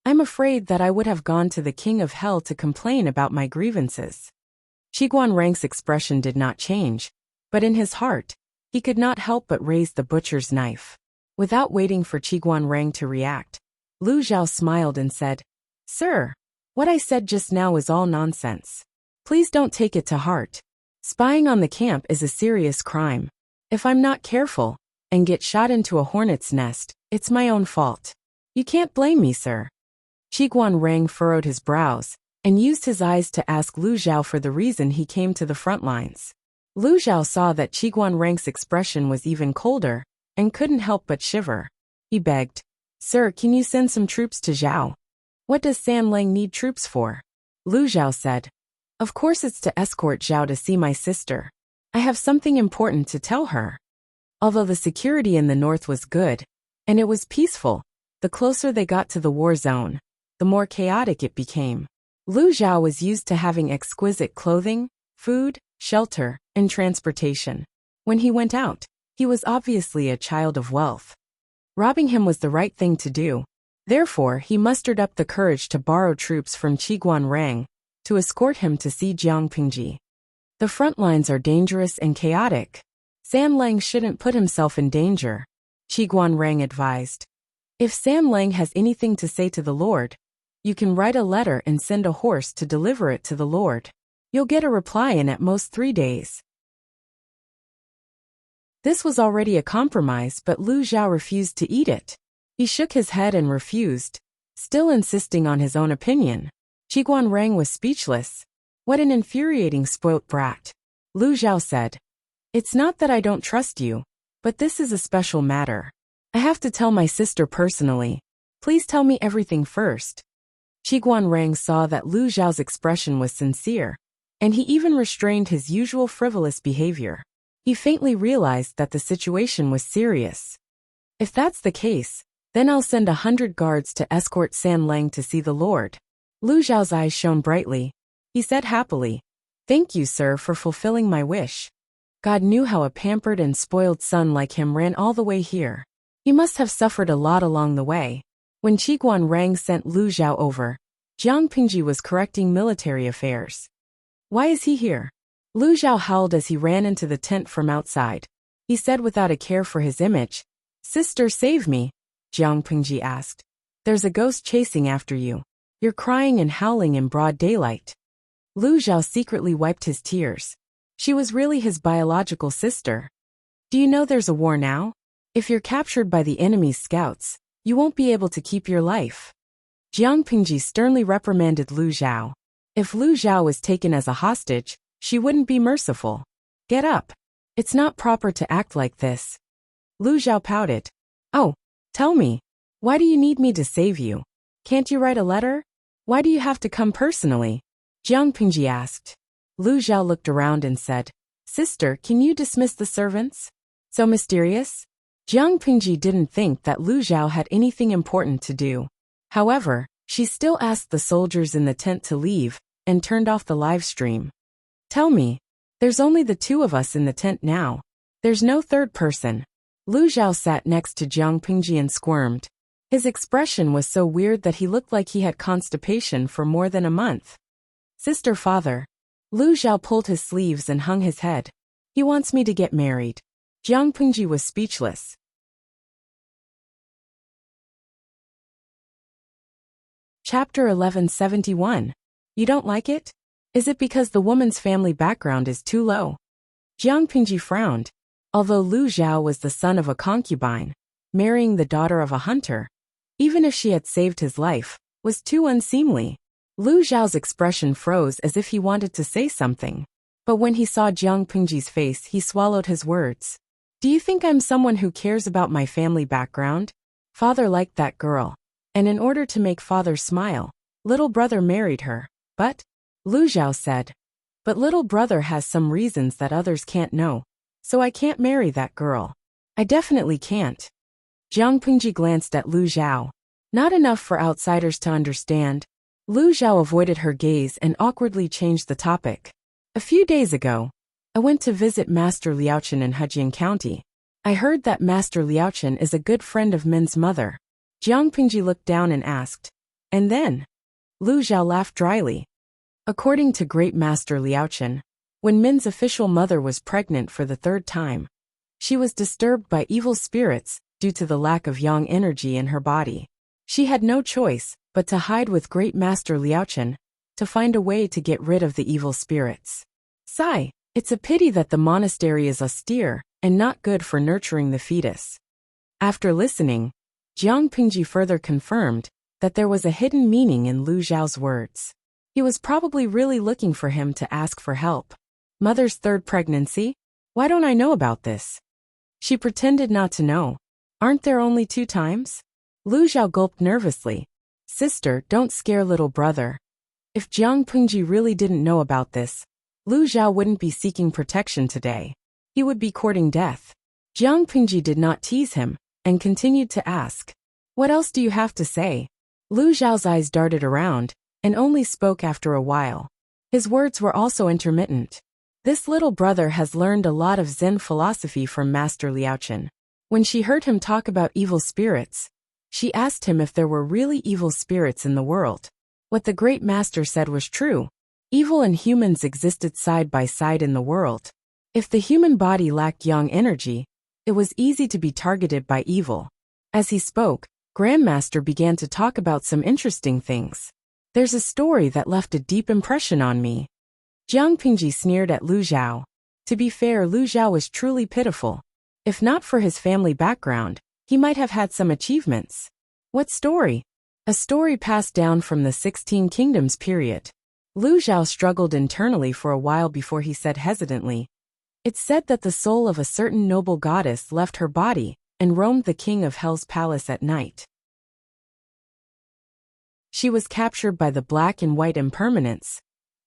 A: I'm afraid that I would have gone to the king of hell to complain about my grievances." Qiguanrang's expression did not change, but in his heart, he could not help but raise the butcher's knife. Without waiting for Qiguanrang to react, Lu Zhao smiled and said, "Sir, what I said just now is all nonsense. Please don't take it to heart. Spying on the camp is a serious crime. If I'm not careful and get shot into a hornet's nest, it's my own fault. You can't blame me, sir." Qiguanrang furrowed his brows and used his eyes to ask Lu Zhao for the reason he came to the front lines. Lu Zhao saw that Qiguanrang's expression was even colder and couldn't help but shiver. He begged, "Sir, can you send some troops to Zhao?" "What does San Lang need troops for?" Lu Zhao said, "Of course it's to escort Zhao to see my sister. I have something important to tell her." Although the security in the north was good, and it was peaceful, the closer they got to the war zone, the more chaotic it became. Lu Zhao was used to having exquisite clothing, food, shelter, and transportation. When he went out, he was obviously a child of wealth. Robbing him was the right thing to do. Therefore, he mustered up the courage to borrow troops from Qiguanrang to escort him to see Jiangpingji. The front lines are dangerous and chaotic. San Lang shouldn't put himself in danger, Qiguanrang advised. "If San Lang has anything to say to the Lord, you can write a letter and send a horse to deliver it to the Lord. You'll get a reply in at most 3 days." This was already a compromise, but Lu Zhao refused to eat it. He shook his head and refused, still insisting on his own opinion. Qiguanrang was speechless. "What an infuriating spoilt brat." Lu Zhao said, "It's not that I don't trust you, but this is a special matter. I have to tell my sister personally. Please tell me everything first." Guanrang saw that Lu Zhao's expression was sincere, and he even restrained his usual frivolous behavior. He faintly realized that the situation was serious. If that's the case, then I'll send 100 guards to escort San Lang to see the Lord. Lu Zhao's eyes shone brightly. He said happily, "Thank you, sir, for fulfilling my wish." God knew how a pampered and spoiled son like him ran all the way here. He must have suffered a lot along the way. When Guanrang sent Lu Zhao over, Jiang Pingji was correcting military affairs. "Why is he here?" Lu Zhao howled as he ran into the tent from outside. He said without a care for his image, "Sister, save me." Jiang Pingji asked. "There's a ghost chasing after you. You're crying and howling in broad daylight." Lu Zhao secretly wiped his tears. She was really his biological sister. "Do you know there's a war now? If you're captured by the enemy's scouts, you won't be able to keep your life." Jiang Pingji sternly reprimanded Lu Zhao. If Lu Zhao was taken as a hostage, she wouldn't be merciful. "Get up. It's not proper to act like this." Lu Zhao pouted. "Oh, tell me, why do you need me to save you? Can't you write a letter? Why do you have to come personally?" Jiang Pingji asked. Lu Zhao looked around and said, "Sister, can you dismiss the servants? So mysterious?" Jiang Pingji didn't think that Lu Zhao had anything important to do. However, she still asked the soldiers in the tent to leave and turned off the live stream. "Tell me, there's only the two of us in the tent now. There's no third person." Lu Zhao sat next to Jiang Pingji and squirmed. His expression was so weird that he looked like he had constipation for more than a month. "Sister, father." Lu Zhao pulled his sleeves and hung his head. "He wants me to get married." Jiang Pingji was speechless. Chapter 1171. You don't like it? Is it because the woman's family background is too low? Jiang Pingji frowned. Although Lu Zhao was the son of a concubine, marrying the daughter of a hunter, even if she had saved his life, was too unseemly. Lu Zhao's expression froze as if he wanted to say something. But when he saw Jiang Pingji's face, he swallowed his words. "Do you think I'm someone who cares about my family background? Father liked that girl, and in order to make father smile, little brother married her. But," Lu Zhao said, "but little brother has some reasons that others can't know, so I can't marry that girl. I definitely can't." Jiang Pingji glanced at Lu Zhao. Not enough for outsiders to understand. Lu Zhao avoided her gaze and awkwardly changed the topic. "A few days ago, I went to visit Master Liaochen in Hejian County. I heard that Master Liaochen is a good friend of Min's mother." Jiang Pingji looked down and asked, "And then?" Lu Zhao laughed dryly. According to Great Master Liaochen, when Min's official mother was pregnant for the third time, she was disturbed by evil spirits due to the lack of yang energy in her body. She had no choice but to hide with Great Master Liaochen to find a way to get rid of the evil spirits. Sigh, it's a pity that the monastery is austere and not good for nurturing the fetus. After listening, Jiang Pingji further confirmed that there was a hidden meaning in Lu Zhao's words. He was probably really looking for him to ask for help. Mother's third pregnancy? Why don't I know about this? She pretended not to know. Aren't there only 2 times? Lu Zhao gulped nervously. Sister, don't scare little brother. If Jiang Pingji really didn't know about this, Lu Zhao wouldn't be seeking protection today. He would be courting death. Jiang Pingji did not tease him and continued to ask, "What else do you have to say?" Lu Zhao's eyes darted around and only spoke after a while. His words were also intermittent. This little brother has learned a lot of Zen philosophy from Master Liaochen. When she heard him talk about evil spirits, she asked him if there were really evil spirits in the world. What the great master said was true. Evil and humans existed side by side in the world. If the human body lacked yang energy, it was easy to be targeted by evil. As he spoke, Grandmaster began to talk about some interesting things. There's a story that left a deep impression on me. Jiang Pingji sneered at Lu Zhao. To be fair, Lu Zhao was truly pitiful. If not for his family background, he might have had some achievements. What story? A story passed down from the 16 Kingdoms period. Lu Zhao struggled internally for a while before he said hesitantly. It's said that the soul of a certain noble goddess left her body and roamed the king of hell's palace at night. She was captured by the black and white impermanence,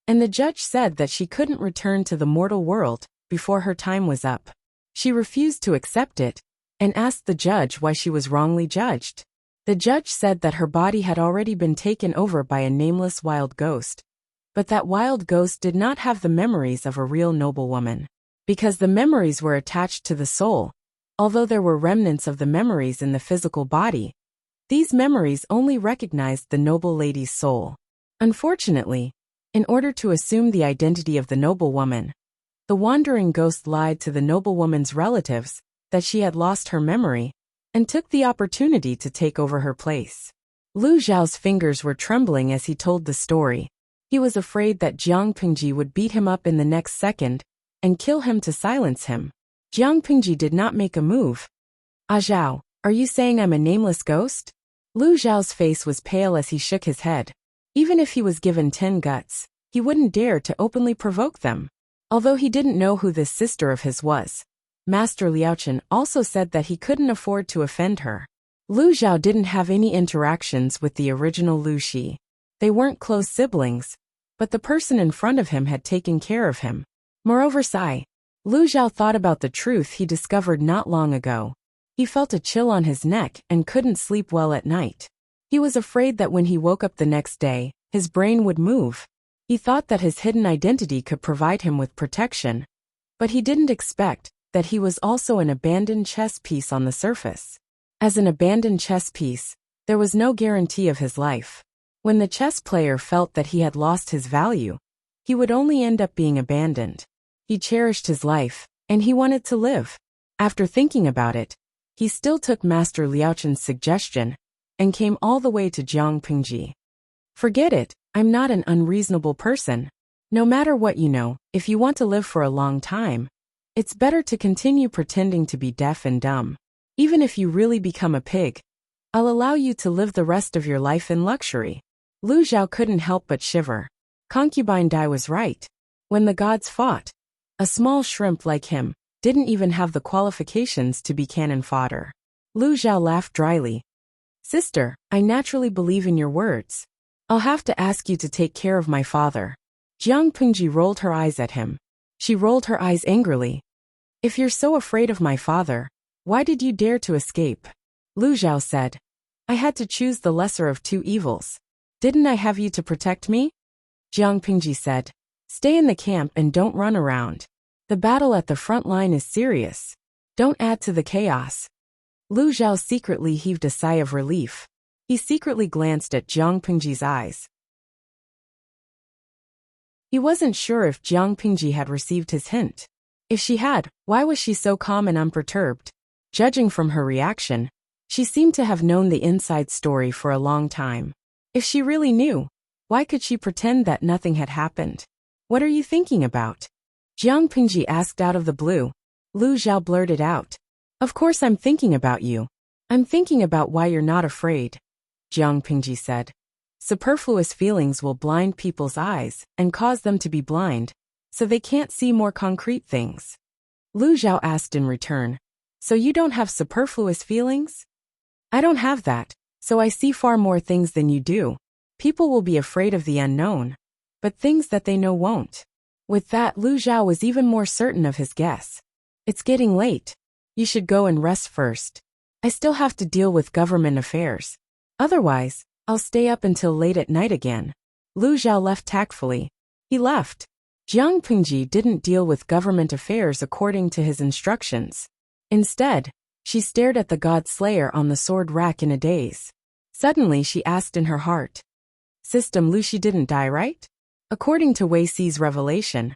A: and the judge said that she couldn't return to the mortal world before her time was up. She refused to accept it and asked the judge why she was wrongly judged. The judge said that her body had already been taken over by a nameless wild ghost, but that wild ghost did not have the memories of a real noblewoman, because the memories were attached to the soul. Although there were remnants of the memories in the physical body, these memories only recognized the noble lady's soul. Unfortunately, in order to assume the identity of the noblewoman, the wandering ghost lied to the noblewoman's relatives that she had lost her memory and took the opportunity to take over her place. Lu Zhao's fingers were trembling as he told the story. He was afraid that Jiang Pingji would beat him up in the next second and kill him to silence him. Jiang Pingji did not make a move. "Ah Zhao, are you saying I'm a nameless ghost?" Lu Zhao's face was pale as he shook his head. Even if he was given 10 guts, he wouldn't dare to openly provoke them. Although he didn't know who this sister of his was, Master Liaochen also said that he couldn't afford to offend her. Lu Zhao didn't have any interactions with the original Lu Shi. They weren't close siblings, but the person in front of him had taken care of him. Moreover, Lu Zhao thought about the truth he discovered not long ago. He felt a chill on his neck and couldn't sleep well at night. He was afraid that when he woke up the next day, his brain would move. He thought that his hidden identity could provide him with protection, but he didn't expect that he was also an abandoned chess piece on the surface. As an abandoned chess piece, there was no guarantee of his life. When the chess player felt that he had lost his value, he would only end up being abandoned. He cherished his life, and he wanted to live. After thinking about it, he still took Master Liaochen's suggestion and came all the way to Jiang Pingji. "Forget it, I'm not an unreasonable person. No matter what you know, if you want to live for a long time, it's better to continue pretending to be deaf and dumb. Even if you really become a pig, I'll allow you to live the rest of your life in luxury." Lu Zhao couldn't help but shiver. Concubine Dai was right. When the gods fought, a small shrimp like him didn't even have the qualifications to be cannon fodder. Lu Zhao laughed dryly. "Sister, I naturally believe in your words. I'll have to ask you to take care of my father." Jiang Pingji rolled her eyes at him. She rolled her eyes angrily. "If you're so afraid of my father, why did you dare to escape?" Lu Zhao said, "I had to choose the lesser of two evils. Didn't I have you to protect me?" Jiang Pingji said, "Stay in the camp and don't run around. The battle at the front line is serious. Don't add to the chaos." Lu Zhao secretly heaved a sigh of relief. He secretly glanced at Jiang Pingji's eyes. He wasn't sure if Jiang Pingji had received his hint. If she had, why was she so calm and unperturbed? Judging from her reaction, she seemed to have known the inside story for a long time. If she really knew, why could she pretend that nothing had happened? "What are you thinking about?" Jiang Pingji asked out of the blue. Lu Zhao blurted out, "Of course I'm thinking about you. I'm thinking about why you're not afraid." Jiang Pingji said, "Superfluous feelings will blind people's eyes and cause them to be blind, so they can't see more concrete things." Lu Zhao asked in return, "So you don't have superfluous feelings?" "I don't have that, so I see far more things than you do. People will be afraid of the unknown, but things that they know won't." With that, Lu Zhao was even more certain of his guess. "It's getting late. You should go and rest first. I still have to deal with government affairs. Otherwise, I'll stay up until late at night again." Lu Zhao left tactfully. He left. Jiang Pingji didn't deal with government affairs according to his instructions. Instead, she stared at the god slayer on the sword rack in a daze. Suddenly she asked in her heart, "System Lu Shi didn't die, right?" According to Wei Xi's revelation,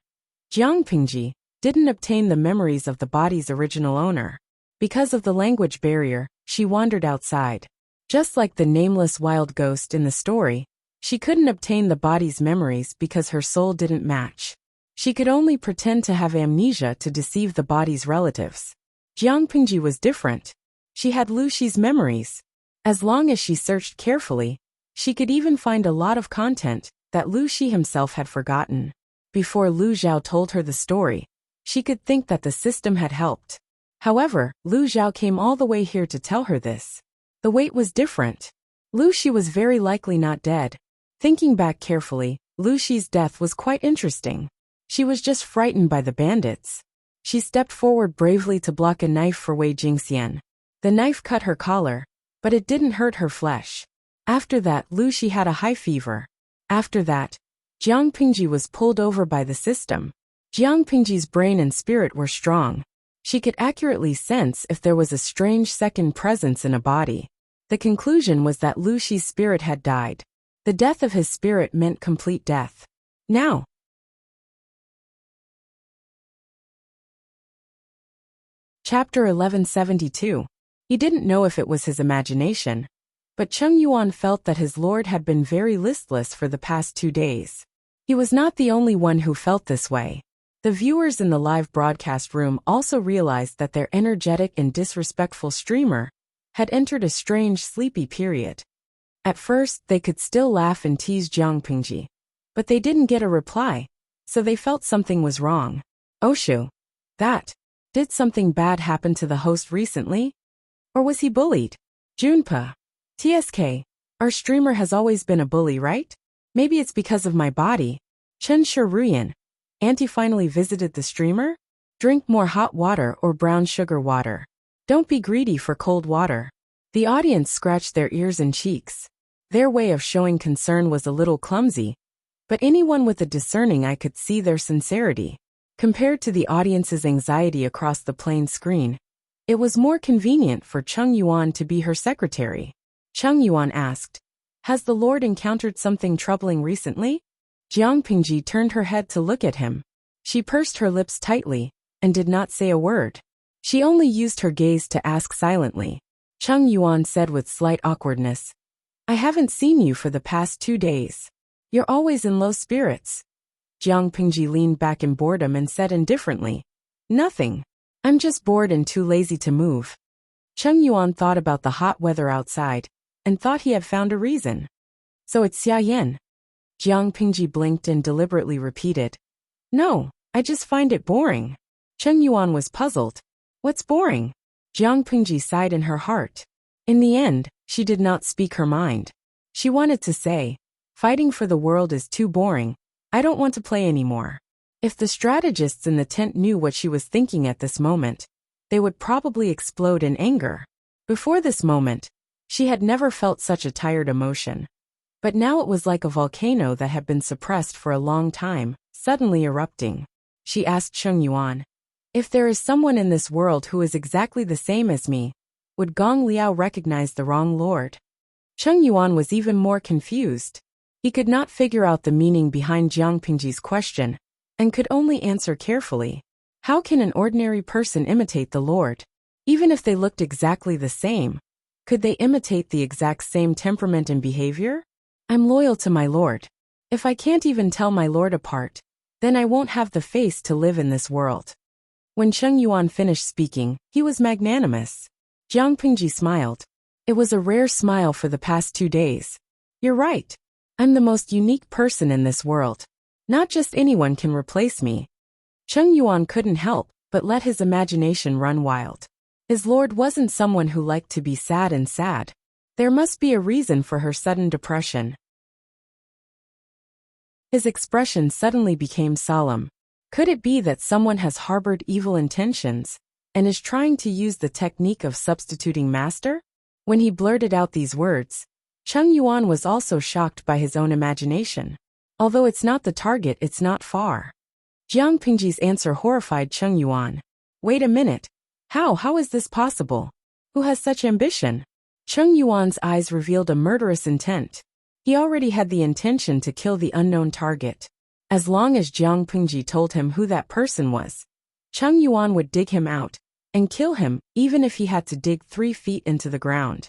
A: Jiang Pingji didn't obtain the memories of the body's original owner. Because of the language barrier, she wandered outside. Just like the nameless wild ghost in the story, she couldn't obtain the body's memories because her soul didn't match. She could only pretend to have amnesia to deceive the body's relatives. Jiang Pingji was different. She had Lu Shi's memories. As long as she searched carefully, she could even find a lot of content that Lu Shi himself had forgotten. Before Lu Zhao told her the story, she could think that the system had helped. However, Lu Zhao came all the way here to tell her this. The wait was different. Lu Shi was very likely not dead. Thinking back carefully, Lu Shi's death was quite interesting. She was just frightened by the bandits. She stepped forward bravely to block a knife for Wei Jingxian. The knife cut her collar, but it didn't hurt her flesh. After that, Lu Shi had a high fever. After that, Jiang Pingji was pulled over by the system. Jiang Pingji's brain and spirit were strong. She could accurately sense if there was a strange second presence in a body. The conclusion was that Lu Shi's spirit had died. The death of his spirit meant complete death. Now, Chapter 1172. He didn't know if it was his imagination, but Cheng Yuan felt that his lord had been very listless for the past 2 days. He was not the only one who felt this way. The viewers in the live broadcast room also realized that their energetic and disrespectful streamer had entered a strange sleepy period. At first, they could still laugh and tease Jiang Pingji, but they didn't get a reply, so they felt something was wrong. Oshu. Did something bad happen to the host recently? Or was he bullied? Junpa. TSK. Our streamer has always been a bully, right? Maybe it's because of my body. Chen Shiruyan. Auntie finally visited the streamer? Drink more hot water or brown sugar water. Don't be greedy for cold water. The audience scratched their ears and cheeks. Their way of showing concern was a little clumsy, but anyone with a discerning eye could see their sincerity. Compared to the audience's anxiety across the plain screen, it was more convenient for Cheng Yuan to be her secretary. Cheng Yuan asked, "Has the Lord encountered something troubling recently?" Jiang Pingji turned her head to look at him. She pursed her lips tightly and did not say a word. She only used her gaze to ask silently. Cheng Yuan said with slight awkwardness, "I haven't seen you for the past 2 days. You're always in low spirits." Jiang Pingji leaned back in boredom and said indifferently, "Nothing. I'm just bored and too lazy to move." Cheng Yuan thought about the hot weather outside and thought he had found a reason. "So it's Xia Yan?" Jiang Pingji blinked and deliberately repeated, "No, I just find it boring." Cheng Yuan was puzzled. "What's boring?" Jiang Pingji sighed in her heart. In the end, she did not speak her mind. She wanted to say, "Fighting for the world is too boring. I don't want to play anymore." If the strategists in the tent knew what she was thinking at this moment, they would probably explode in anger. Before this moment, she had never felt such a tired emotion. But now it was like a volcano that had been suppressed for a long time, suddenly erupting. She asked Cheng Yuan, "If there is someone in this world who is exactly the same as me, would Gong Liao recognize the wrong lord?" Cheng Yuan was even more confused. He could not figure out the meaning behind Jiang Pingji's question, and could only answer carefully. How can an ordinary person imitate the Lord? Even if they looked exactly the same, could they imitate the exact same temperament and behavior? "I'm loyal to my Lord. If I can't even tell my Lord apart, then I won't have the face to live in this world." When Cheng Yuan finished speaking, he was magnanimous. Jiang Pingji smiled. It was a rare smile for the past 2 days. "You're right. I'm the most unique person in this world. Not just anyone can replace me." Cheng Yuan couldn't help but let his imagination run wild. His lord wasn't someone who liked to be sad and sad. There must be a reason for her sudden depression. His expression suddenly became solemn. Could it be that someone has harbored evil intentions and is trying to use the technique of substituting master? When he blurted out these words, Cheng Yuan was also shocked by his own imagination. Although it's not the target, it's not far. Jiang Pingji's answer horrified Cheng Yuan. "Wait a minute. How is this possible? Who has such ambition?" Cheng Yuan's eyes revealed a murderous intent. He already had the intention to kill the unknown target. As long as Jiang Pingji told him who that person was, Cheng Yuan would dig him out and kill him, even if he had to dig 3 feet into the ground.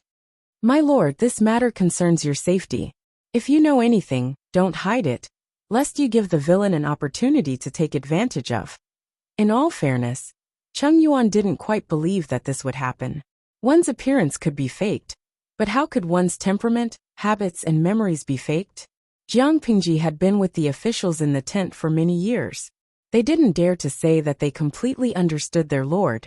A: "My lord, this matter concerns your safety. If you know anything, don't hide it, lest you give the villain an opportunity to take advantage of." In all fairness, Cheng Yuan didn't quite believe that this would happen. One's appearance could be faked, but how could one's temperament, habits, and memories be faked? Jiang Pingji had been with the officials in the tent for many years. They didn't dare to say that they completely understood their lord,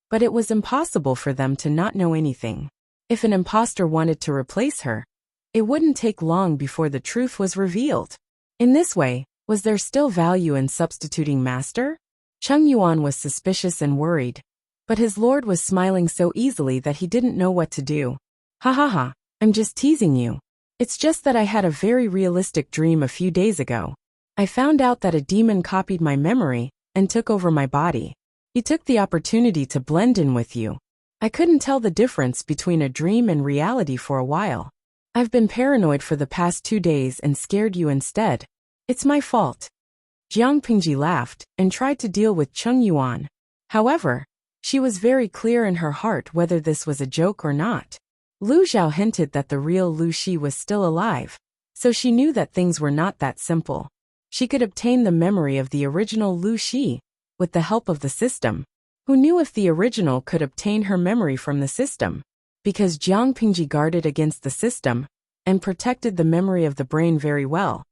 A: but it was impossible for them to not know anything. If an imposter wanted to replace her, It wouldn't take long before the truth was revealed. In this way, was there still value in substituting master? Chung Yuan was suspicious and worried. But his lord was smiling so easily that he didn't know what to do. Ha ha ha, I'm just teasing you. It's just that I had a very realistic dream a few days ago. I found out that a demon copied my memory and took over my body. He took the opportunity to blend in with you. I couldn't tell the difference between a dream and reality for a while. I've been paranoid for the past 2 days and scared you instead. It's my fault. Jiang Pingji laughed and tried to deal with Chung Yuan. However, she was very clear in her heart whether this was a joke or not. Lu Zhao hinted that the real Lu Shi was still alive, so she knew that things were not that simple. She could obtain the memory of the original Lu Shi with the help of the system. Who knew if the original could obtain her memory from the system? Because Jiang Pingji guarded against the system and protected the memory of the brain very well.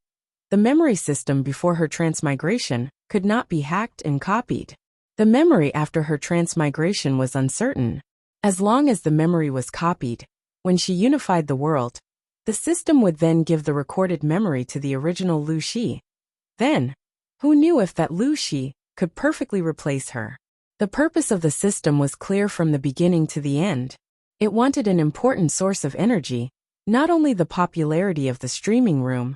A: The memory system before her transmigration could not be hacked and copied. The memory after her transmigration was uncertain. As long as the memory was copied, when she unified the world, the system would then give the recorded memory to the original Lu Shi. Then, who knew if that Lu Shi could perfectly replace her? The purpose of the system was clear from the beginning to the end. It wanted an important source of energy, not only the popularity of the streaming room,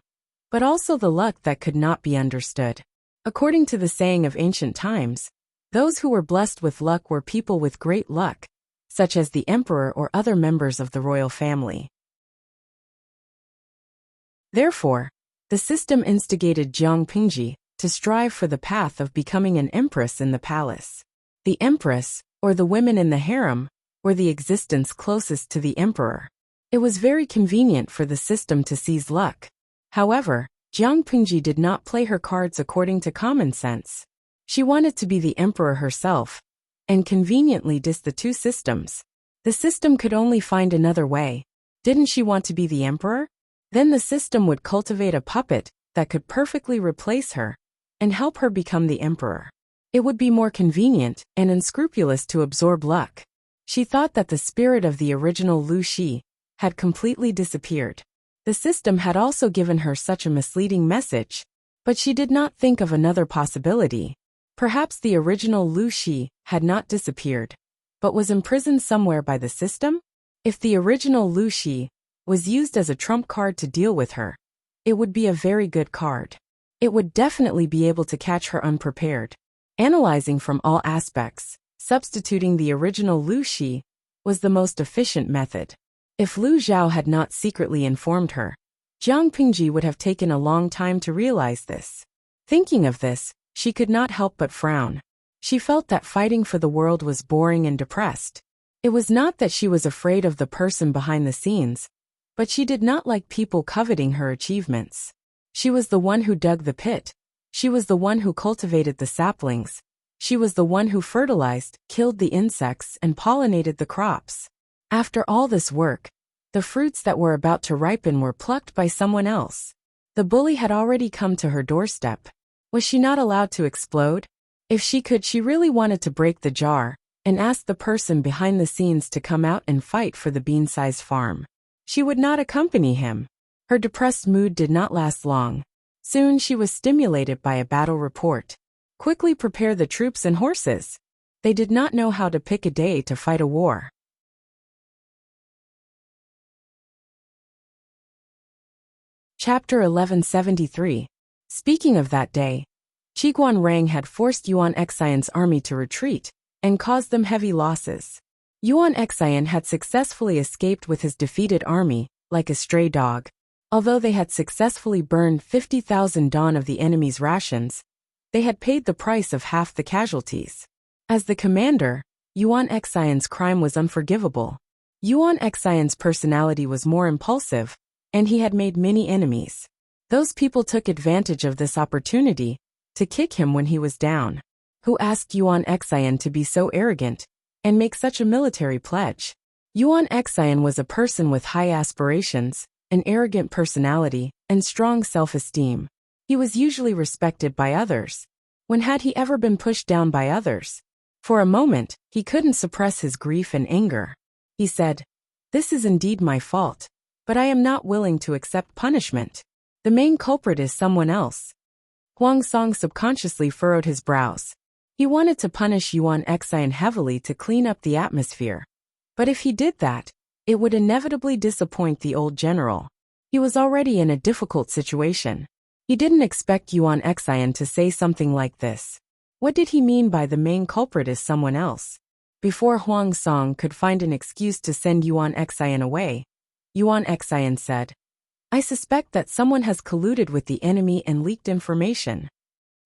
A: but also the luck that could not be understood. According to the saying of ancient times, those who were blessed with luck were people with great luck, such as the emperor or other members of the royal family. Therefore, the system instigated Jiang Pingji to strive for the path of becoming an empress in the palace. The empress, or the women in the harem, were the existence closest to the emperor. It was very convenient for the system to seize luck. However, Jiang Pingji did not play her cards according to common sense. She wanted to be the emperor herself, and conveniently dissed the two systems. The system could only find another way. Didn't she want to be the emperor? Then the system would cultivate a puppet that could perfectly replace her and help her become the emperor. It would be more convenient and unscrupulous to absorb luck. She thought that the spirit of the original Lu Shi had completely disappeared. The system had also given her such a misleading message, but she did not think of another possibility. Perhaps the original Lu Shi had not disappeared, but was imprisoned somewhere by the system? If the original Lu Shi was used as a trump card to deal with her, it would be a very good card. It would definitely be able to catch her unprepared. Analyzing from all aspects, substituting the original Lu Shi was the most efficient method. If Lu Zhao had not secretly informed her, Jiang Pingji would have taken a long time to realize this. Thinking of this, she could not help but frown. She felt that fighting for the world was boring and depressed. It was not that she was afraid of the person behind the scenes, but she did not like people coveting her achievements. She was the one who dug the pit. She was the one who cultivated the saplings. She was the one who fertilized, killed the insects, and pollinated the crops. After all this work, the fruits that were about to ripen were plucked by someone else. The bully had already come to her doorstep. Was she not allowed to explode? If she could, she really wanted to break the jar and ask the person behind the scenes to come out and fight for the bean-sized farm. She would not accompany him. Her depressed mood did not last long. Soon she was stimulated by a battle report. Quickly prepare the troops and horses. They did not know how to pick a day to fight a war. Chapter 1173. Speaking of that day, Qiguan Rang had forced Yuan Xian's army to retreat and caused them heavy losses. Yuan Xian had successfully escaped with his defeated army, like a stray dog. Although they had successfully burned 50,000 dawn of the enemy's rations, they had paid the price of half the casualties. As the commander, Yuan Xian's crime was unforgivable. Yuan Xian's personality was more impulsive, and he had made many enemies. Those people took advantage of this opportunity to kick him when he was down. Who asked Yuan Xian to be so arrogant and make such a military pledge? Yuan Xian was a person with high aspirations, an arrogant personality, and strong self-esteem. He was usually respected by others. When had he ever been pushed down by others? For a moment, he couldn't suppress his grief and anger. He said, "This is indeed my fault. but I am not willing to accept punishment. The main culprit is someone else. Huang Song subconsciously furrowed his brows. He wanted to punish Yuan Xian heavily to clean up the atmosphere. But if he did that, it would inevitably disappoint the old general. He was already in a difficult situation. He didn't expect Yuan Xian to say something like this. What did he mean by the main culprit is someone else? Before Huang Song could find an excuse to send Yuan Xian away, Yuan Xian said, I suspect that someone has colluded with the enemy and leaked information.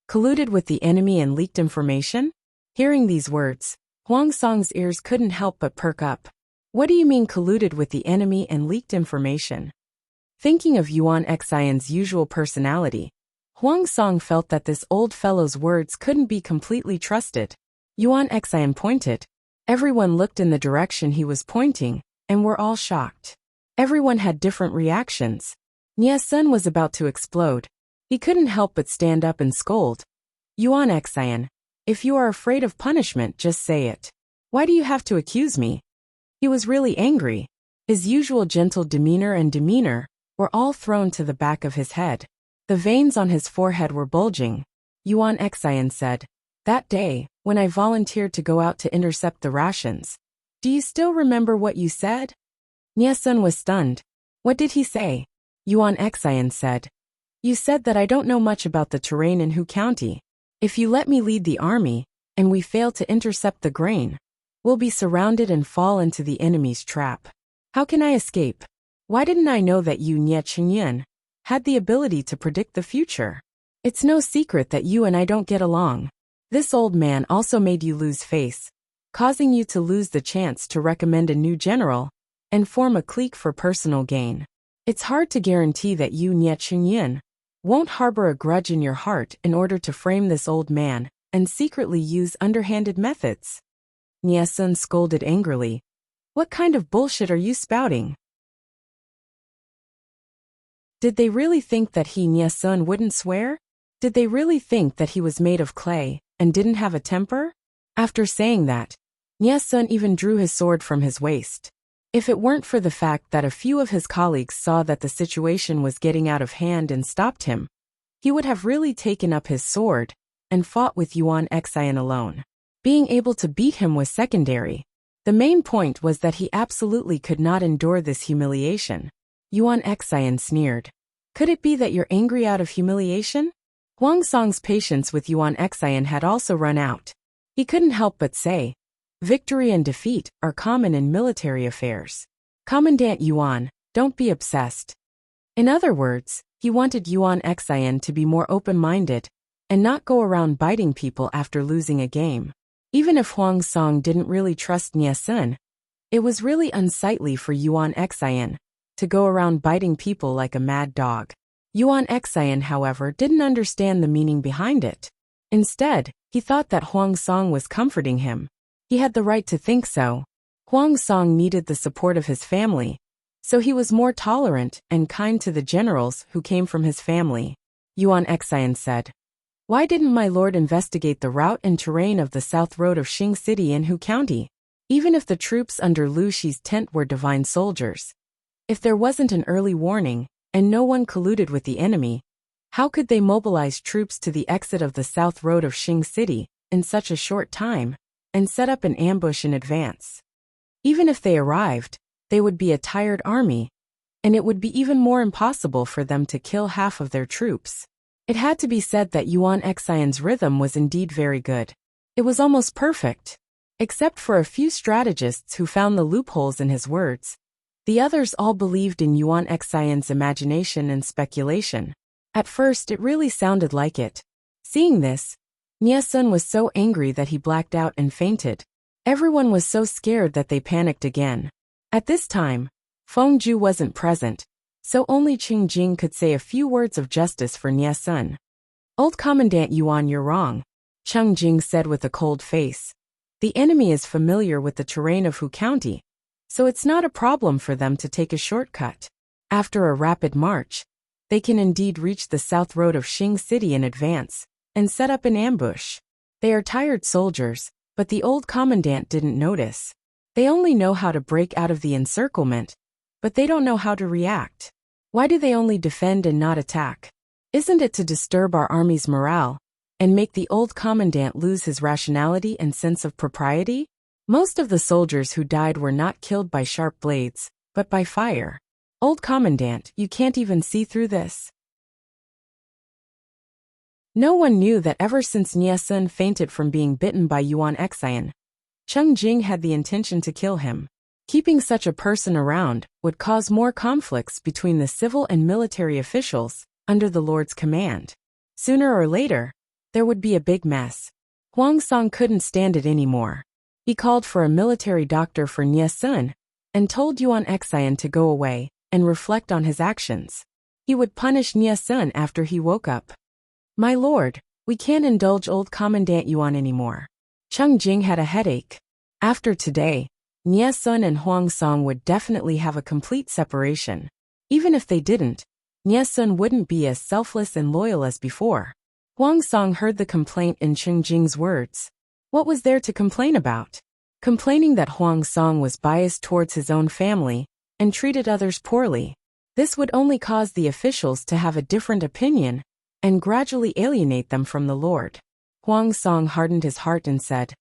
A: Colluded with the enemy and leaked information? Hearing these words, Huang Song's ears couldn't help but perk up. What do you mean colluded with the enemy and leaked information? Thinking of Yuan Xian's usual personality, Huang Song felt that this old fellow's words couldn't be completely trusted. Yuan Xian pointed. Everyone looked in the direction he was pointing, and were all shocked. Everyone had different reactions. Nie Sun was about to explode. He couldn't help but stand up and scold. Yuan Xian, if you are afraid of punishment, just say it. Why do you have to accuse me? He was really angry. His usual gentle demeanor were all thrown to the back of his head. The veins on his forehead were bulging. Yuan Xian said, that day, when I volunteered to go out to intercept the rations. Do you still remember what you said? Nie Sun was stunned. What did he say? Yuan Xian said, you said that I don't know much about the terrain in Hu County. If you let me lead the army, and we fail to intercept the grain, we'll be surrounded and fall into the enemy's trap. How can I escape? Why didn't I know that you, Nie Chengyun, had the ability to predict the future? It's no secret that you and I don't get along. This old man also made you lose face, causing you to lose the chance to recommend a new general and form a clique for personal gain. It's hard to guarantee that you, Nie Chengyun, won't harbor a grudge in your heart in order to frame this old man and secretly use underhanded methods. Nie Sun scolded angrily. What kind of bullshit are you spouting? Did they really think that he, Nie Sun, wouldn't swear? Did they really think that he was made of clay and didn't have a temper? After saying that, Nie Sun even drew his sword from his waist. If it weren't for the fact that a few of his colleagues saw that the situation was getting out of hand and stopped him, he would have really taken up his sword and fought with Yuan Xian alone. Being able to beat him was secondary. The main point was that he absolutely could not endure this humiliation. Yuan Xian sneered. Could it be that you're angry out of humiliation? Huang Song's patience with Yuan Xian had also run out. He couldn't help but say, victory and defeat are common in military affairs. Commandant Yuan, don't be obsessed. In other words, he wanted Yuan Xian to be more open-minded and not go around biting people after losing a game. Even if Huang Song didn't really trust Nie Sun, it was really unsightly for Yuan Xian to go around biting people like a mad dog. Yuan Xian, however, didn't understand the meaning behind it. Instead, he thought that Huang Song was comforting him. He had the right to think so. Huang Song needed the support of his family, so he was more tolerant and kind to the generals who came from his family. Yuan Xian said, why didn't my lord investigate the route and terrain of the south road of Xing City in Hu County? Even if the troops under Lu Shi's tent were divine soldiers, if there wasn't an early warning and no one colluded with the enemy, how could they mobilize troops to the exit of the south road of Xing City in such a short time and set up an ambush in advance? Even if they arrived, they would be a tired army, and it would be even more impossible for them to kill half of their troops. It had to be said that Yuan Xian's rhythm was indeed very good. It was almost perfect. Except for a few strategists who found the loopholes in his words, the others all believed in Yuan Xian's imagination and speculation. At first it really sounded like it. Seeing this, Nie Sun was so angry that he blacked out and fainted. Everyone was so scared that they panicked again. At this time, Feng Ju wasn't present, so only Qing Jing could say a few words of justice for Nie Sun. Old Commandant Yuan, you're wrong, Cheng Jing said with a cold face. The enemy is familiar with the terrain of Hu County, so it's not a problem for them to take a shortcut. After a rapid march, they can indeed reach the south road of Xing City in advance and set up an ambush. They are tired soldiers, but the old commandant didn't notice. They only know how to break out of the encirclement but they don't know how to react. Why do they only defend and not attack? Isn't it to disturb our army's morale and make the old commandant lose his rationality and sense of propriety? Most of the soldiers who died were not killed by sharp blades, but by fire. Old commandant, you can't even see through this. No one knew that ever since Nie Sun fainted from being bitten by Yuan Xian, Cheng Jing had the intention to kill him. Keeping such a person around would cause more conflicts between the civil and military officials under the Lord's command. Sooner or later, there would be a big mess. Huang Song couldn't stand it anymore. He called for a military doctor for Nie Sun and told Yuan Xian to go away and reflect on his actions. He would punish Nie Sun after he woke up. My lord, we can't indulge old Commandant Yuan anymore. Cheng Jing had a headache. After today, Nie Sun and Huang Song would definitely have a complete separation. Even if they didn't, Nie Sun wouldn't be as selfless and loyal as before. Huang Song heard the complaint in Cheng Jing's words. What was there to complain about? Complaining that Huang Song was biased towards his own family and treated others poorly. This would only cause the officials to have a different opinion and gradually alienate them from the Lord. Huang Song hardened his heart and said,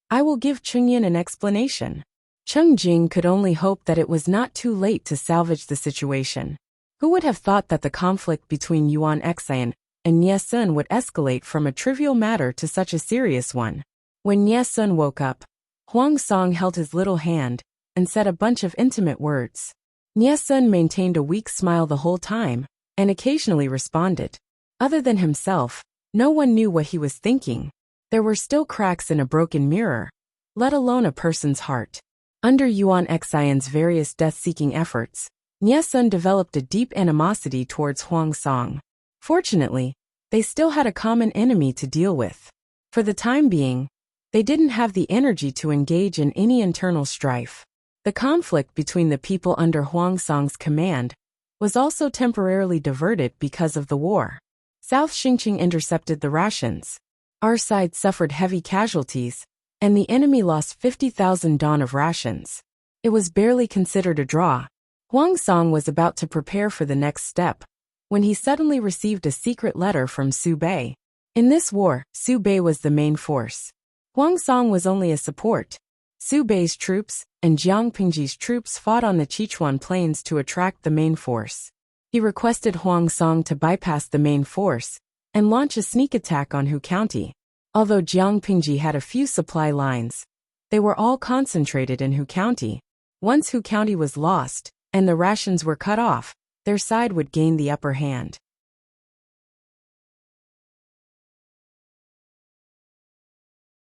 A: I will give Cheng Yin an explanation. Cheng Jing could only hope that it was not too late to salvage the situation. Who would have thought that the conflict between Yuan Xian and Nie Sun would escalate from a trivial matter to such a serious one? When Nie Sun woke up, Huang Song held his little hand and said a bunch of intimate words. Nie Sun maintained a weak smile the whole time and occasionally responded. Other than himself, no one knew what he was thinking. There were still cracks in a broken mirror, let alone a person's heart. Under Yuan Xian's various death-seeking efforts, Nie Sun developed a deep animosity towards Huang Song. Fortunately, they still had a common enemy to deal with. For the time being, they didn't have the energy to engage in any internal strife. The conflict between the people under Huang Song's command was also temporarily diverted because of the war. South Xingqing intercepted the rations. Our side suffered heavy casualties, and the enemy lost 50,000 dawn of rations. It was barely considered a draw. Huang Song was about to prepare for the next step when he suddenly received a secret letter from Su Bei. In this war, Su Bei was the main force. Huang Song was only a support. Su Bei's troops and Jiang Pingji's troops fought on the Sichuan plains to attract the main force. He requested Huang Song to bypass the main force and launch a sneak attack on Hu County. Although Jiang Pingji had a few supply lines, they were all concentrated in Hu County. Once Hu County was lost and the rations were cut off, their side would gain the upper hand.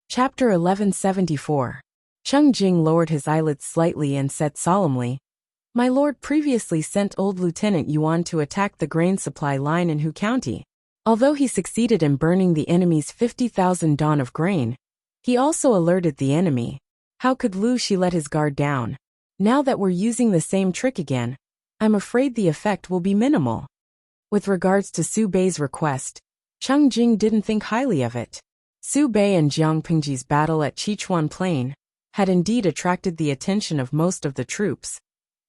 A: Chapter 1174. Cheng Jing lowered his eyelids slightly and said solemnly, My lord previously sent old Lieutenant Yuan to attack the grain supply line in Hu County. Although he succeeded in burning the enemy's 50,000 dawn of grain, he also alerted the enemy. How could Lu Shi let his guard down? Now that we're using the same trick again, I'm afraid the effect will be minimal. With regards to Su Bei's request, Cheng Jing didn't think highly of it. Su Bei and Jiang Pingji's battle at Sichuan Plain had indeed attracted the attention of most of the troops,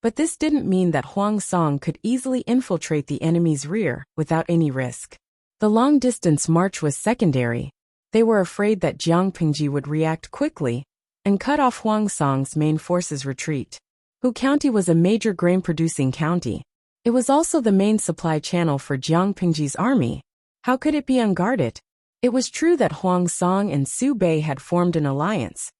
A: but this didn't mean that Huang Song could easily infiltrate the enemy's rear without any risk. The long-distance march was secondary. They were afraid that Jiang Pingji would react quickly and cut off Huang Song's main force's retreat. Hu County was a major grain-producing county. It was also the main supply channel for Jiang Pingji's army. How could it be unguarded? It was true that Huang Song and Su Bei had formed an alliance,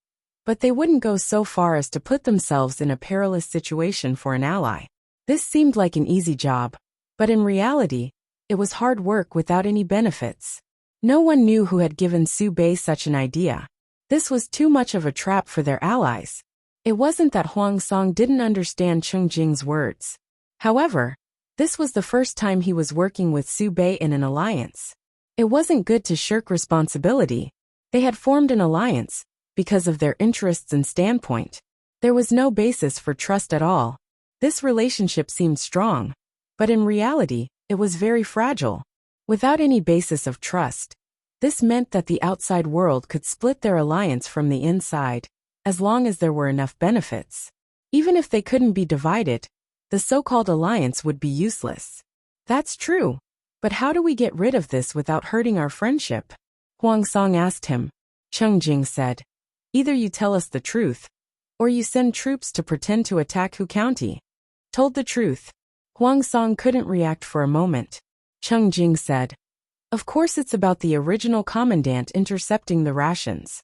A: but they wouldn't go so far as to put themselves in a perilous situation for an ally. This seemed like an easy job, but in reality, it was hard work without any benefits. No one knew who had given Su Bei such an idea. This was too much of a trap for their allies. It wasn't that Huang Song didn't understand Cheng Jing's words. However, this was the first time he was working with Su Bei in an alliance. It wasn't good to shirk responsibility. They had formed an alliance because of their interests and standpoint. There was no basis for trust at all. This relationship seemed strong, but in reality, it was very fragile. Without any basis of trust, this meant that the outside world could split their alliance from the inside, as long as there were enough benefits. Even if they couldn't be divided, the so-called alliance would be useless. That's true. But how do we get rid of this without hurting our friendship? Huang Song asked him. Cheng Jing said, either you tell us the truth, or you send troops to pretend to attack Hu County. Told the truth. Huang Song couldn't react for a moment. Cheng Jing said, of course it's about the original commandant intercepting the rations.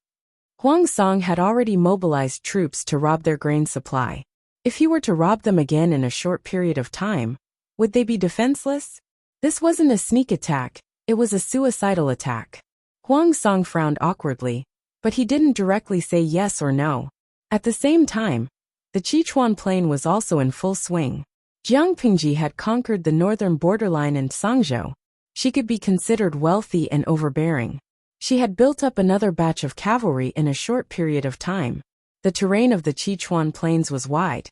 A: Huang Song had already mobilized troops to rob their grain supply. If he were to rob them again in a short period of time, would they be defenseless? This wasn't a sneak attack, it was a suicidal attack. Huang Song frowned awkwardly, but he didn't directly say yes or no. At the same time, the Sichuan Plain was also in full swing. Jiang Pingji had conquered the northern borderline in Sangzhou. She could be considered wealthy and overbearing. She had built up another batch of cavalry in a short period of time. The terrain of the Sichuan Plains was wide,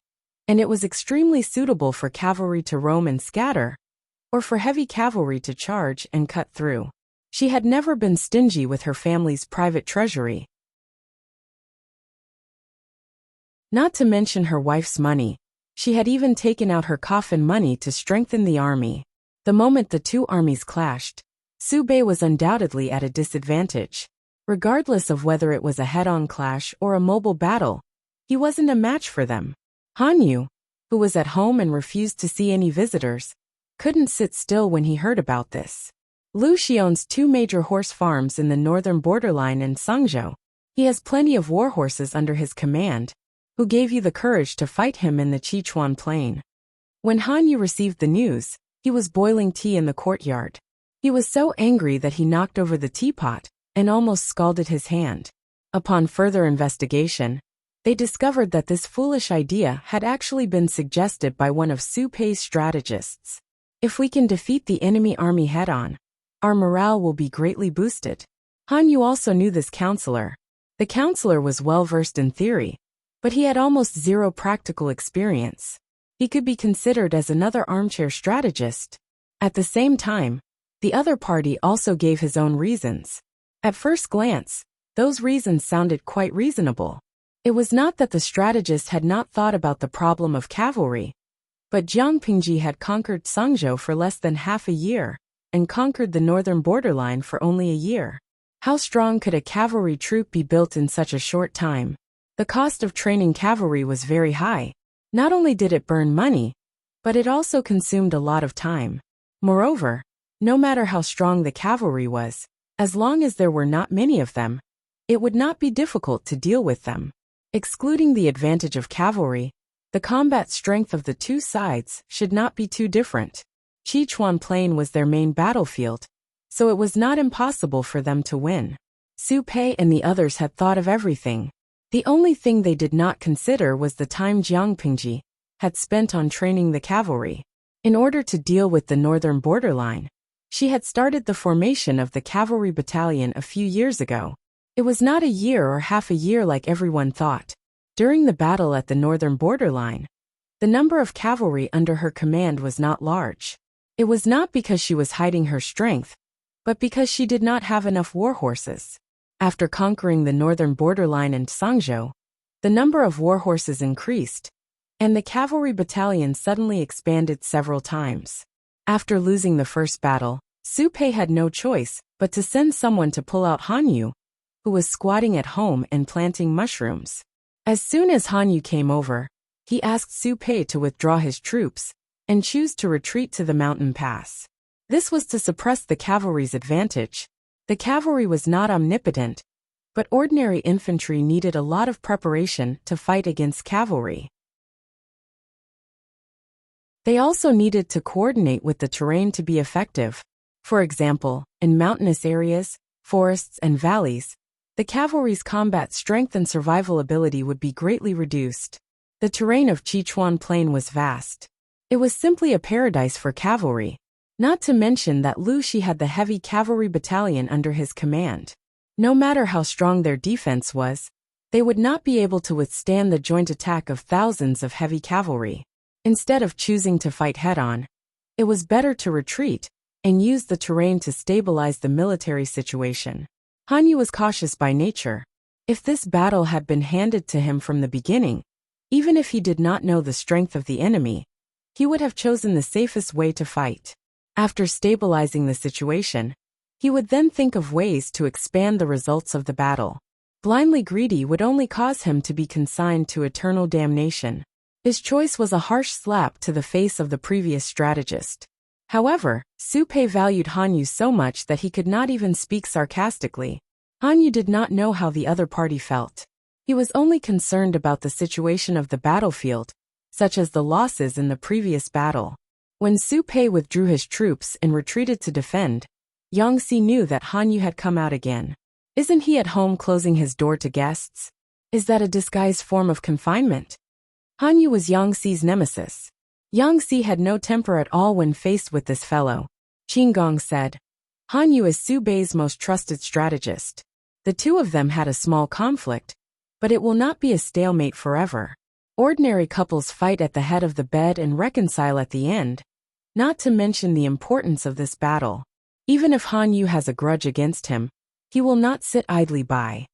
A: and it was extremely suitable for cavalry to roam and scatter, or for heavy cavalry to charge and cut through. She had never been stingy with her family's private treasury. Not to mention her wife's money. She had even taken out her coffin money to strengthen the army. The moment the two armies clashed, Su Bei was undoubtedly at a disadvantage. Regardless of whether it was a head-on clash or a mobile battle, he wasn't a match for them. Han Yu, who was at home and refused to see any visitors, couldn't sit still when he heard about this. Lu Shi owns 2 major horse farms in the northern borderline in Sangzhou. He has plenty of war horses under his command. Who gave you the courage to fight him in the Sichuan Plain? When Han Yu received the news, he was boiling tea in the courtyard. He was so angry that he knocked over the teapot and almost scalded his hand. Upon further investigation, they discovered that this foolish idea had actually been suggested by one of Su Pei's strategists. If we can defeat the enemy army head-on, our morale will be greatly boosted. Han Yu also knew this counselor. The counselor was well-versed in theory, but he had almost zero practical experience. He could be considered as another armchair strategist. At the same time, the other party also gave his own reasons. At first glance, those reasons sounded quite reasonable. It was not that the strategist had not thought about the problem of cavalry, but Jiang Pingji had conquered Sangzhou for less than half a year, and conquered the northern borderline for only a year. How strong could a cavalry troop be built in such a short time? The cost of training cavalry was very high. Not only did it burn money, but it also consumed a lot of time. Moreover, no matter how strong the cavalry was, as long as there were not many of them, it would not be difficult to deal with them. Excluding the advantage of cavalry, the combat strength of the two sides should not be too different. Sichuan Plain was their main battlefield, so it was not impossible for them to win. Su Pei and the others had thought of everything. The only thing they did not consider was the time Jiang Pingji had spent on training the cavalry. In order to deal with the northern borderline, she had started the formation of the cavalry battalion a few years ago. It was not a year or half a year like everyone thought. During the battle at the northern borderline, the number of cavalry under her command was not large. It was not because she was hiding her strength, but because she did not have enough war horses. After conquering the northern borderline and Sangzhou, the number of war horses increased, and the cavalry battalion suddenly expanded several times. After losing the first battle, Su Pei had no choice but to send someone to pull out Han Yu, who was squatting at home and planting mushrooms. As soon as Han Yu came over, he asked Su Pei to withdraw his troops and choose to retreat to the mountain pass. This was to suppress the cavalry's advantage. The cavalry was not omnipotent, but ordinary infantry needed a lot of preparation to fight against cavalry. They also needed to coordinate with the terrain to be effective. For example, in mountainous areas, forests, and valleys, the cavalry's combat strength and survival ability would be greatly reduced. The terrain of Sichuan Plain was vast. It was simply a paradise for cavalry. Not to mention that Lu Shi had the heavy cavalry battalion under his command. No matter how strong their defense was, they would not be able to withstand the joint attack of thousands of heavy cavalry. Instead of choosing to fight head-on, it was better to retreat and use the terrain to stabilize the military situation. Han Yu was cautious by nature. If this battle had been handed to him from the beginning, even if he did not know the strength of the enemy, he would have chosen the safest way to fight. After stabilizing the situation, he would then think of ways to expand the results of the battle. Blindly greedy would only cause him to be consigned to eternal damnation. His choice was a harsh slap to the face of the previous strategist. However, Su Pei valued Han Yu so much that he could not even speak sarcastically. Han Yu did not know how the other party felt. He was only concerned about the situation of the battlefield, such as the losses in the previous battle. When Su Pei withdrew his troops and retreated to defend, Yang Si knew that Han Yu had come out again. Isn't he at home closing his door to guests? Is that a disguised form of confinement? Han Yu was Yang Si's nemesis. Yang Si had no temper at all when faced with this fellow. Qin Gong said, Han Yu is Su Bei's most trusted strategist. The two of them had a small conflict, but it will not be a stalemate forever. Ordinary couples fight at the head of the bed and reconcile at the end, not to mention the importance of this battle. Even if Han Yu has a grudge against him, he will not sit idly by.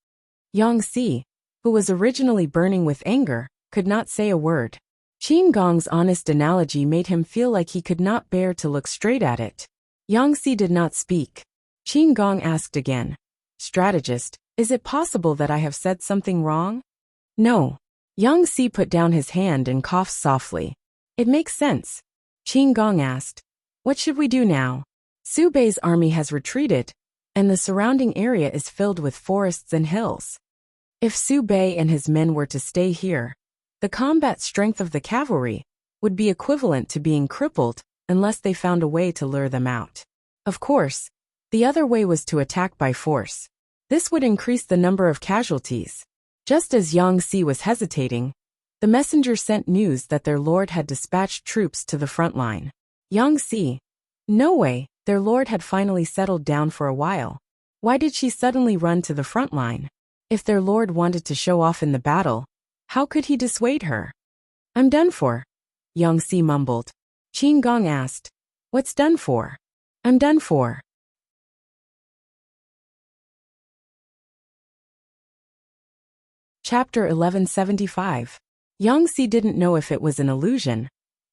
A: Yang Si, who was originally burning with anger, could not say a word. Qin Gong's honest analogy made him feel like he could not bear to look straight at it. Yang Si did not speak. Qin Gong asked again, Strategist, is it possible that I have said something wrong? No. Yang Si put down his hand and coughed softly. It makes sense. Qin Gong asked, what should we do now? Su Bei's army has retreated, and the surrounding area is filled with forests and hills. If Su Bei and his men were to stay here, the combat strength of the cavalry would be equivalent to being crippled unless they found a way to lure them out. Of course, the other way was to attack by force. This would increase the number of casualties. Just as Yang Si was hesitating, the messenger sent news that their lord had dispatched troops to the front line. Yang Si, no way, their lord had finally settled down for a while. Why did she suddenly run to the front line? If their lord wanted to show off in the battle, how could he dissuade her? I'm done for, Yang Si mumbled. Qin Gong asked, what's done for? I'm done for. Chapter 1175. Yang Si didn't know if it was an illusion,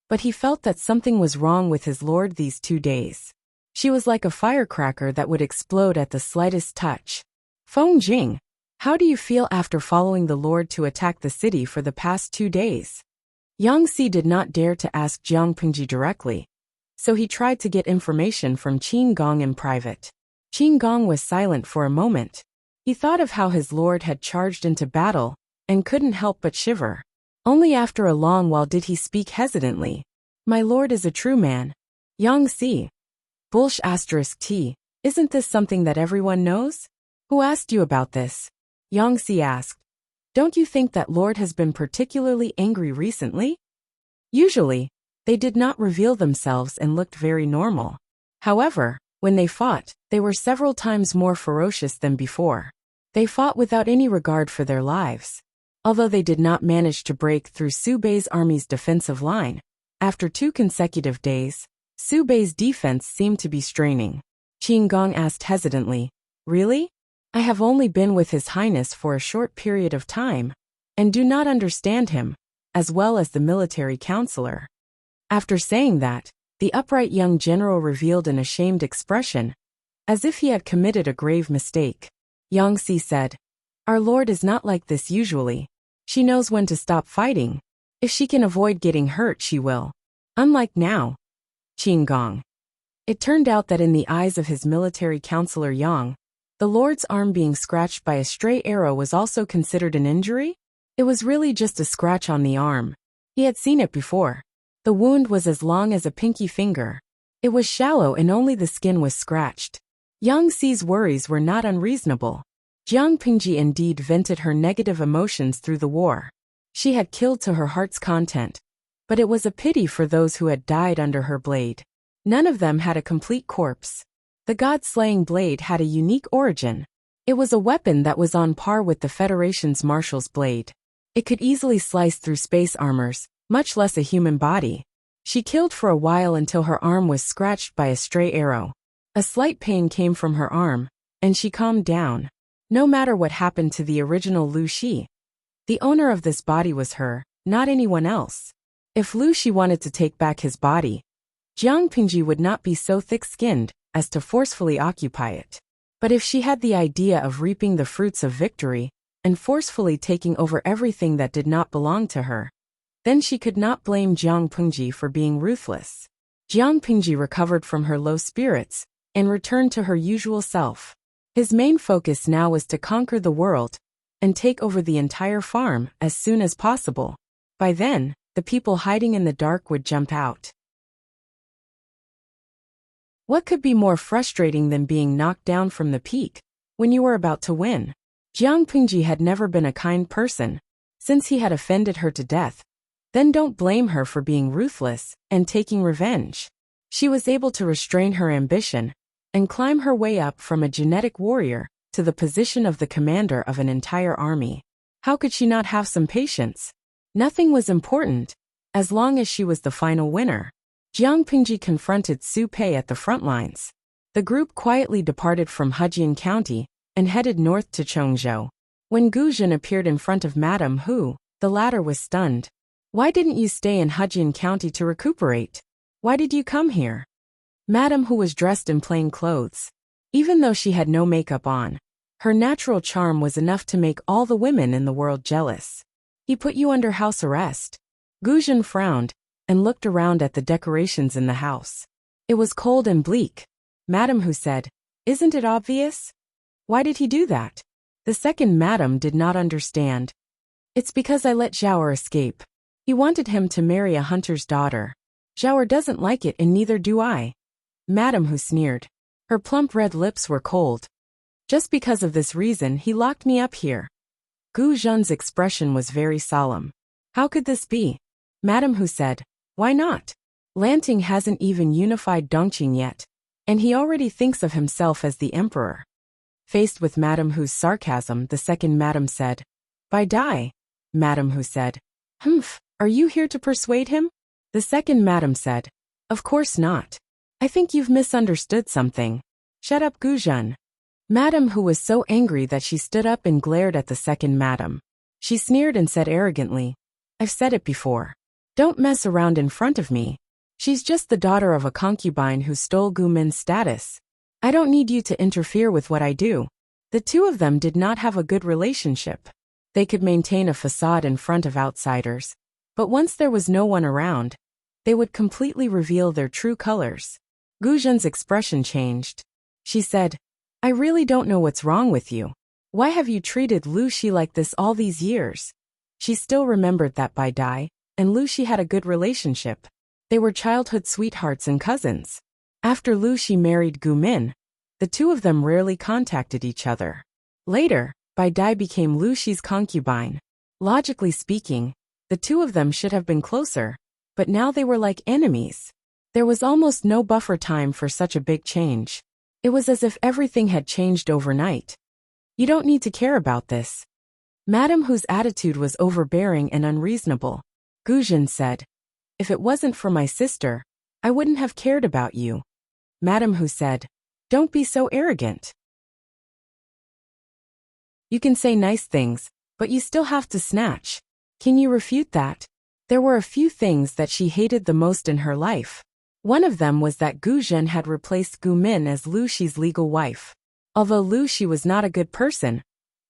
A: but he felt that something was wrong with his lord these 2 days. She was like a firecracker that would explode at the slightest touch. Feng Jing, how do you feel after following the lord to attack the city for the past 2 days? Yang Si did not dare to ask Jiang Pingji directly, so he tried to get information from Qin Gong in private. Qin Gong was silent for a moment. He thought of how his lord had charged into battle and couldn't help but shiver. Only after a long while did he speak hesitantly. My lord is a true man. Yang Si. Bullsh *T. Isn't this something that everyone knows? Who asked you about this? Yang Si asked. Don't you think that lord has been particularly angry recently? Usually, they did not reveal themselves and looked very normal. However, when they fought, they were several times more ferocious than before. They fought without any regard for their lives. Although they did not manage to break through Su Bei's army's defensive line, after 2 consecutive days, Su Bei's defense seemed to be straining. Qin Gong asked hesitantly, really? I have only been with His Highness for a short period of time, and do not understand him, as well as the military counselor. After saying that, the upright young general revealed an ashamed expression, as if he had committed a grave mistake. Yang Si said, Our lord is not like this usually. She knows when to stop fighting. If she can avoid getting hurt, she will. Unlike now. Qin Gong. It turned out that in the eyes of his military counselor Yang, the lord's arm being scratched by a stray arrow was also considered an injury? It was really just a scratch on the arm. He had seen it before. The wound was as long as a pinky finger. It was shallow and only the skin was scratched. Yang Si's worries were not unreasonable. Jiang Pingji indeed vented her negative emotions through the war. She had killed to her heart's content. But it was a pity for those who had died under her blade. None of them had a complete corpse. The god-slaying blade had a unique origin. It was a weapon that was on par with the Federation's marshal's blade. It could easily slice through space armors, much less a human body. She killed for a while until her arm was scratched by a stray arrow. A slight pain came from her arm, and she calmed down. No matter what happened to the original Lu Shi, the owner of this body was her, not anyone else. If Lu Shi wanted to take back his body, Jiang Pingji would not be so thick-skinned as to forcefully occupy it. But if she had the idea of reaping the fruits of victory and forcefully taking over everything that did not belong to her, then she could not blame Jiang Pingji for being ruthless. Jiang Pingji recovered from her low spirits and returned to her usual self. His main focus now was to conquer the world and take over the entire farm as soon as possible. By then, the people hiding in the dark would jump out. What could be more frustrating than being knocked down from the peak when you were about to win? Jiang Pingji had never been a kind person, since he had offended her to death. Then don't blame her for being ruthless and taking revenge. She was able to restrain her ambition and climb her way up from a genetic warrior to the position of the commander of an entire army. How could she not have some patience? Nothing was important, as long as she was the final winner. Jiang Pingji confronted Su Pei at the front lines. The group quietly departed from Hejian County and headed north to Chongzhou. When Gu Zhen appeared in front of Madame Hu, the latter was stunned. Why didn't you stay in Hejian County to recuperate? Why did you come here? Madame Hu was dressed in plain clothes. Even though she had no makeup on, her natural charm was enough to make all the women in the world jealous. He put you under house arrest. Gu Zhen frowned and looked around at the decorations in the house. It was cold and bleak. Madame Hu said, "Isn't it obvious? Why did he do that?" The second madam did not understand. "It's because I let Zhaoer escape. He wanted him to marry a hunter's daughter. Zhaoer doesn't like it and neither do I." Madame Hu sneered. Her plump red lips were cold. "Just because of this reason he locked me up here." Gu Zhen's expression was very solemn. "How could this be?" Madame Hu said, "Why not? Lanting hasn't even unified Dongqing yet, and he already thinks of himself as the emperor." Faced with Madame Hu's sarcasm, the second madam said, "Bai Dai." Madame Hu said, "Humph, are you here to persuade him?" The second madam said, "Of course not. I think you've misunderstood something. Shut up, Gu Zhen." Madame Hu was so angry that she stood up and glared at the second madam. She sneered and said arrogantly, "I've said it before. Don't mess around in front of me. She's just the daughter of a concubine who stole Gu Min's status. I don't need you to interfere with what I do." The two of them did not have a good relationship. They could maintain a facade in front of outsiders, but once there was no one around, they would completely reveal their true colors. Gu Zhen's expression changed. She said, "I really don't know what's wrong with you. Why have you treated Lu Shi like this all these years?" She still remembered that Bai Dai and Lu Shi had a good relationship. They were childhood sweethearts and cousins. After Lu Shi married Gu Min, the two of them rarely contacted each other. Later, Bai Dai became Lu Shi's concubine. Logically speaking, the two of them should have been closer, but now they were like enemies. There was almost no buffer time for such a big change. It was as if everything had changed overnight. "You don't need to care about this." Madame Hu's attitude was overbearing and unreasonable. Gu Zhen said, "If it wasn't for my sister, I wouldn't have cared about you." Madame Hu said, "Don't be so arrogant. You can say nice things, but you still have to snatch. Can you refute that?" There were a few things that she hated the most in her life. One of them was that Gu Zhen had replaced Gu Min as Lu Shi's legal wife. Although Lu Shi was not a good person,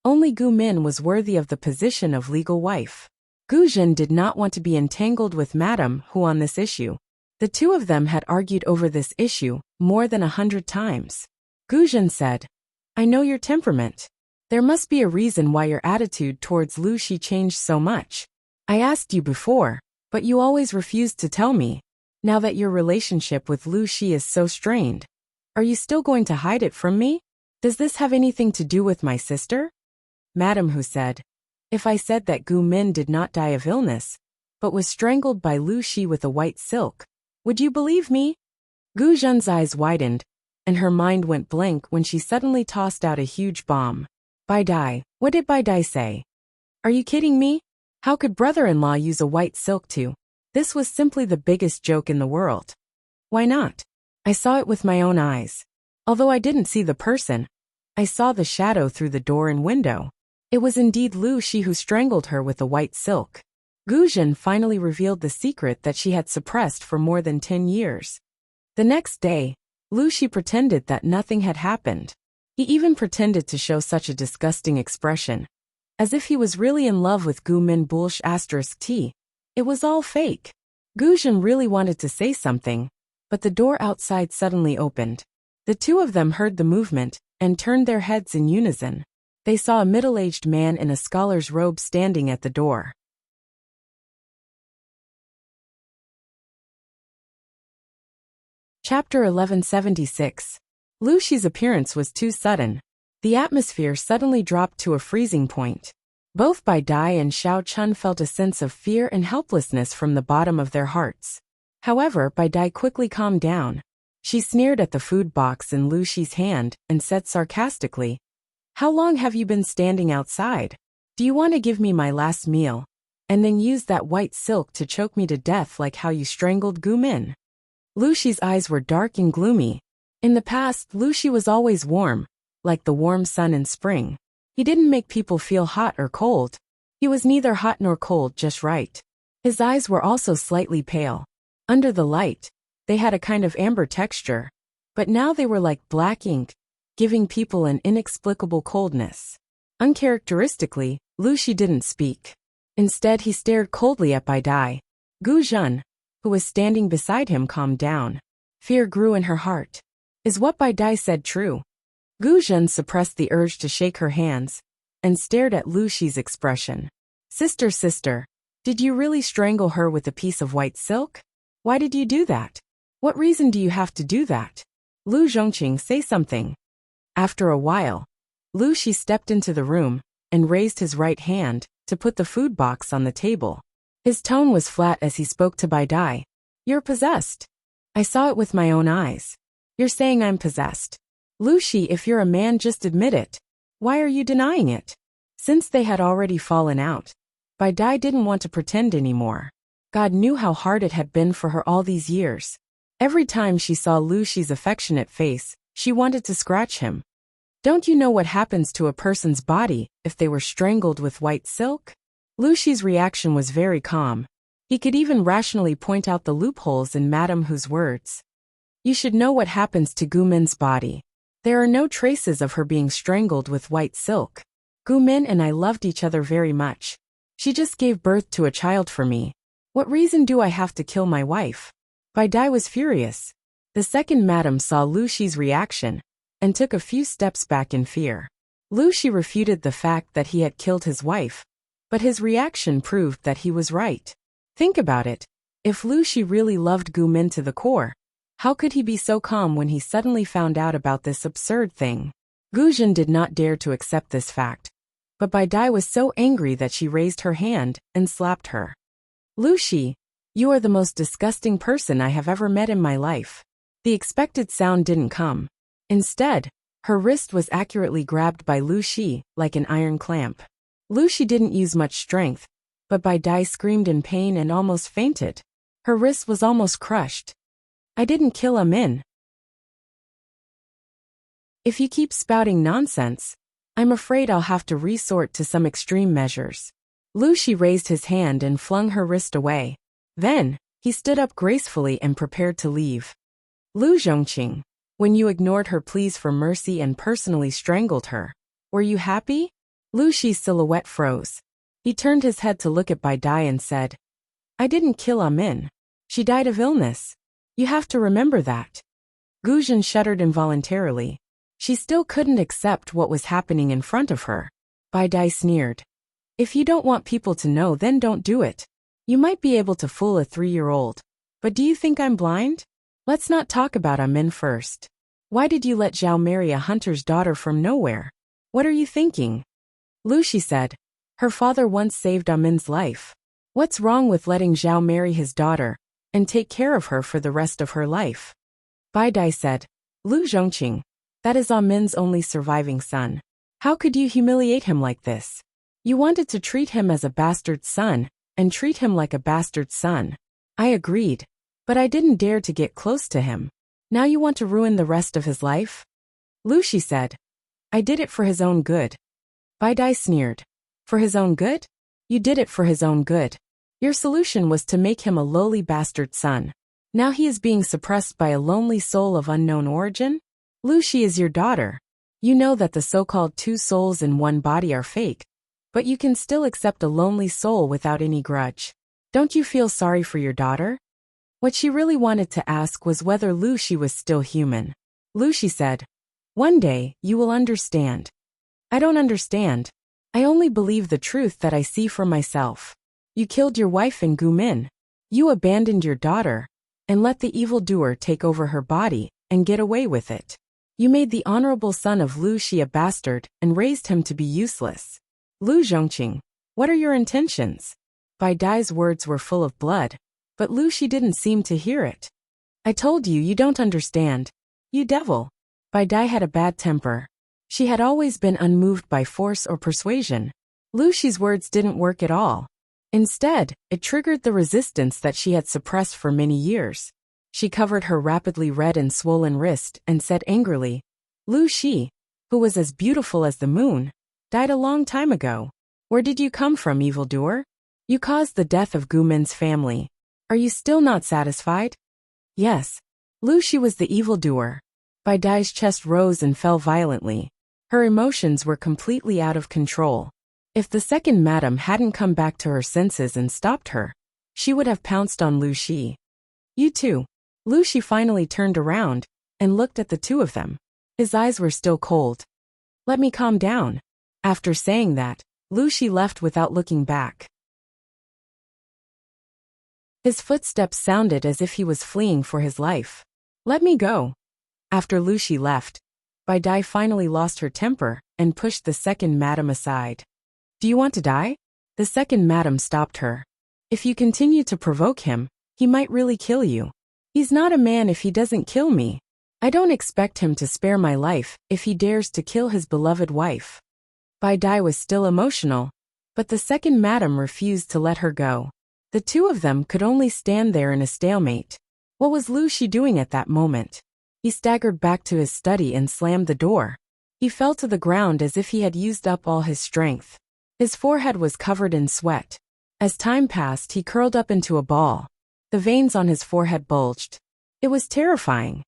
A: only Gu Min was worthy of the position of legal wife. Gu Zhen did not want to be entangled with Madame Hu on this issue. The two of them had argued over this issue more than 100 times. Gu Zhen said, "I know your temperament. There must be a reason why your attitude towards Lu Shi changed so much. I asked you before, but you always refused to tell me. Now that your relationship with Lu Shi is so strained, are you still going to hide it from me? Does this have anything to do with my sister?" Madame Hu said, "If I said that Gu Min did not die of illness, but was strangled by Lu Shi with a white silk, would you believe me?" Gu Zhen's eyes widened, and her mind went blank when she suddenly tossed out a huge bomb. "Bai Dai, what did Bai Dai say? Are you kidding me? How could brother-in-law use a white silk too?" This was simply the biggest joke in the world. "Why not? I saw it with my own eyes. Although I didn't see the person, I saw the shadow through the door and window. It was indeed Lu Shi who strangled her with the white silk." Gu Zhen finally revealed the secret that she had suppressed for more than 10 years. The next day, Lu Shi pretended that nothing had happened. He even pretended to show such a disgusting expression, as if he was really in love with Gu Min Bulsh *T. It was all fake. Gu Zhen really wanted to say something, but the door outside suddenly opened. The two of them heard the movement and turned their heads in unison. They saw a middle-aged man in a scholar's robe standing at the door. Chapter 1176. Lu Shi's appearance was too sudden. The atmosphere suddenly dropped to a freezing point. Both Bai Dai and Xiao Chun felt a sense of fear and helplessness from the bottom of their hearts. However, Bai Dai quickly calmed down. She sneered at the food box in Lu Shi's hand and said sarcastically, "How long have you been standing outside? Do you want to give me my last meal, and then use that white silk to choke me to death like how you strangled Gu Min?" Lu Shi's eyes were dark and gloomy. In the past, Lu Shi was always warm, like the warm sun in spring. He didn't make people feel hot or cold. He was neither hot nor cold, just right. His eyes were also slightly pale. Under the light, they had a kind of amber texture, but now they were like black ink, giving people an inexplicable coldness. Uncharacteristically, Lu Shi didn't speak. Instead, he stared coldly at Bai Dai. Gu Zhen, who was standing beside him, calmed down. Fear grew in her heart. Is what Bai Dai said true? Gu Zhen suppressed the urge to shake her hands and stared at Lu Shi's expression. Sister, did you really strangle her with a piece of white silk? Why did you do that? What reason do you have to do that? Lu Zhongqing, say something." After a while, Lu Shi stepped into the room and raised his right hand to put the food box on the table. His tone was flat as he spoke to Bai Dai. "You're possessed. I saw it with my own eyes. You're saying I'm possessed. Lu Shi, if you're a man, just admit it. Why are you denying it?" Since they had already fallen out, Bai Dai didn't want to pretend anymore. God knew how hard it had been for her all these years. Every time she saw Lu Shi's affectionate face, she wanted to scratch him. Don't you know what happens to a person's body if they were strangled with white silk? Lu Shi's reaction was very calm. He could even rationally point out the loopholes in Madame Hu's words. You should know what happens to Gu Min's body. There are no traces of her being strangled with white silk. Gu Min and I loved each other very much. She just gave birth to a child for me. What reason do I have to kill my wife? Bai Dai was furious. The second madam saw Lu Shi's reaction and took a few steps back in fear. Lu Shi refuted the fact that he had killed his wife, but his reaction proved that he was right. Think about it. If Lu Shi really loved Gu Min to the core, how could he be so calm when he suddenly found out about this absurd thing? Gu Zhen did not dare to accept this fact, but Bai Dai was so angry that she raised her hand and slapped her. Lu Shi, you are the most disgusting person I have ever met in my life. The expected sound didn't come. Instead, her wrist was accurately grabbed by Lu Shi like an iron clamp. Lu Shi didn't use much strength, but Bai Dai screamed in pain and almost fainted. Her wrist was almost crushed. I didn't kill Min. If you keep spouting nonsense, I'm afraid I'll have to resort to some extreme measures. Lu Shi raised his hand and flung her wrist away. Then, he stood up gracefully and prepared to leave. Lu Zhongqing, when you ignored her pleas for mercy and personally strangled her, were you happy? Lu Shi's silhouette froze. He turned his head to look at Bai Dai and said, I didn't kill Min. She died of illness. You have to remember that. Gu Zhen shuddered involuntarily. She still couldn't accept what was happening in front of her. Bai Dai sneered. If you don't want people to know, then don't do it. You might be able to fool a 3-year-old. But do you think I'm blind? Let's not talk about Min first. Why did you let Zhao marry a hunter's daughter from nowhere? What are you thinking? Lu Shi said. Her father once saved Min's life. What's wrong with letting Zhao marry his daughter and take care of her for the rest of her life? Bai Dai said. Lu Zhongqing, that is Min's only surviving son. How could you humiliate him like this? You wanted to treat him as a bastard son and treat him like a bastard son. I agreed, but I didn't dare to get close to him. Now you want to ruin the rest of his life? Lu Shi said. I did it for his own good. Bai Dai sneered. For his own good? You did it for his own good. Your solution was to make him a lowly bastard son. Now he is being suppressed by a lonely soul of unknown origin? Lu Shi is your daughter. You know that the so-called two souls in one body are fake, but you can still accept a lonely soul without any grudge. Don't you feel sorry for your daughter? What she really wanted to ask was whether Lu Shi was still human. Lu Shi said, "One day, you will understand." I don't understand. I only believe the truth that I see for myself. You killed your wife in Gumin. You abandoned your daughter, and let the evildoer take over her body, and get away with it. You made the honorable son of Lu Shi a bastard, and raised him to be useless. Lu Zhongqing, what are your intentions? Bai Dai's words were full of blood, but Lu Shi didn't seem to hear it. I told you don't understand. You devil. Bai Dai had a bad temper. She had always been unmoved by force or persuasion. Lu Shi's words didn't work at all. Instead, it triggered the resistance that she had suppressed for many years. She covered her rapidly red and swollen wrist and said angrily, Lu Shi, who was as beautiful as the moon, died a long time ago. Where did you come from, evildoer? You caused the death of Gumin's family. Are you still not satisfied? Yes. Lu Shi was the evildoer. Bai Dai's chest rose and fell violently. Her emotions were completely out of control. If the second madam hadn't come back to her senses and stopped her, she would have pounced on Lu Shi. You too. Lu Shi finally turned around and looked at the two of them. His eyes were still cold. Let me calm down. After saying that, Lu Shi left without looking back. His footsteps sounded as if he was fleeing for his life. Let me go. After Lu Shi left, Bai Dai finally lost her temper and pushed the second madam aside. Do you want to die? The second madam stopped her. If you continue to provoke him, he might really kill you. He's not a man if he doesn't kill me. I don't expect him to spare my life if he dares to kill his beloved wife. Bai Dai was still emotional, but the second madam refused to let her go. The two of them could only stand there in a stalemate. What was Lu Shi doing at that moment? He staggered back to his study and slammed the door. He fell to the ground as if he had used up all his strength. His forehead was covered in sweat. As time passed, he curled up into a ball. The veins on his forehead bulged. It was terrifying.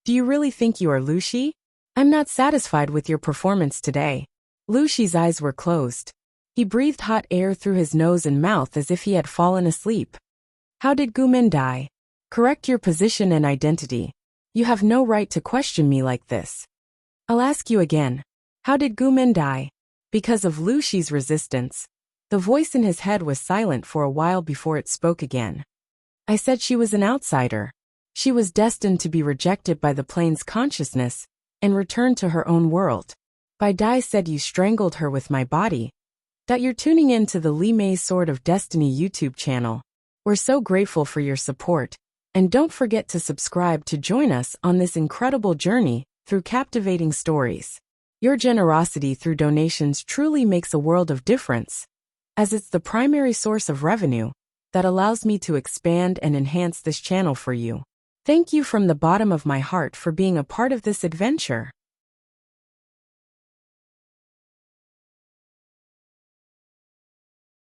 A: Do you really think you are Lu Shi? I'm not satisfied with your performance today. Lu Shi's eyes were closed. He breathed hot air through his nose and mouth as if he had fallen asleep. How did Gumin die? Correct your position and identity. You have no right to question me like this. I'll ask you again. How did Gumin die? Because of Lu Shi's resistance. The voice in his head was silent for a while before it spoke again. I said she was an outsider. She was destined to be rejected by the plane's consciousness and return to her own world. Bai Dai said you strangled her with my body. That you're tuning in to the Li Mei's Sword of Destiny YouTube channel. We're so grateful for your support, and don't forget to subscribe to join us on this incredible journey through captivating stories. Your generosity through donations truly makes a world of difference, as it's the primary source of revenue that allows me to expand and enhance this channel for you. Thank you from the bottom of my heart for being a part of this adventure.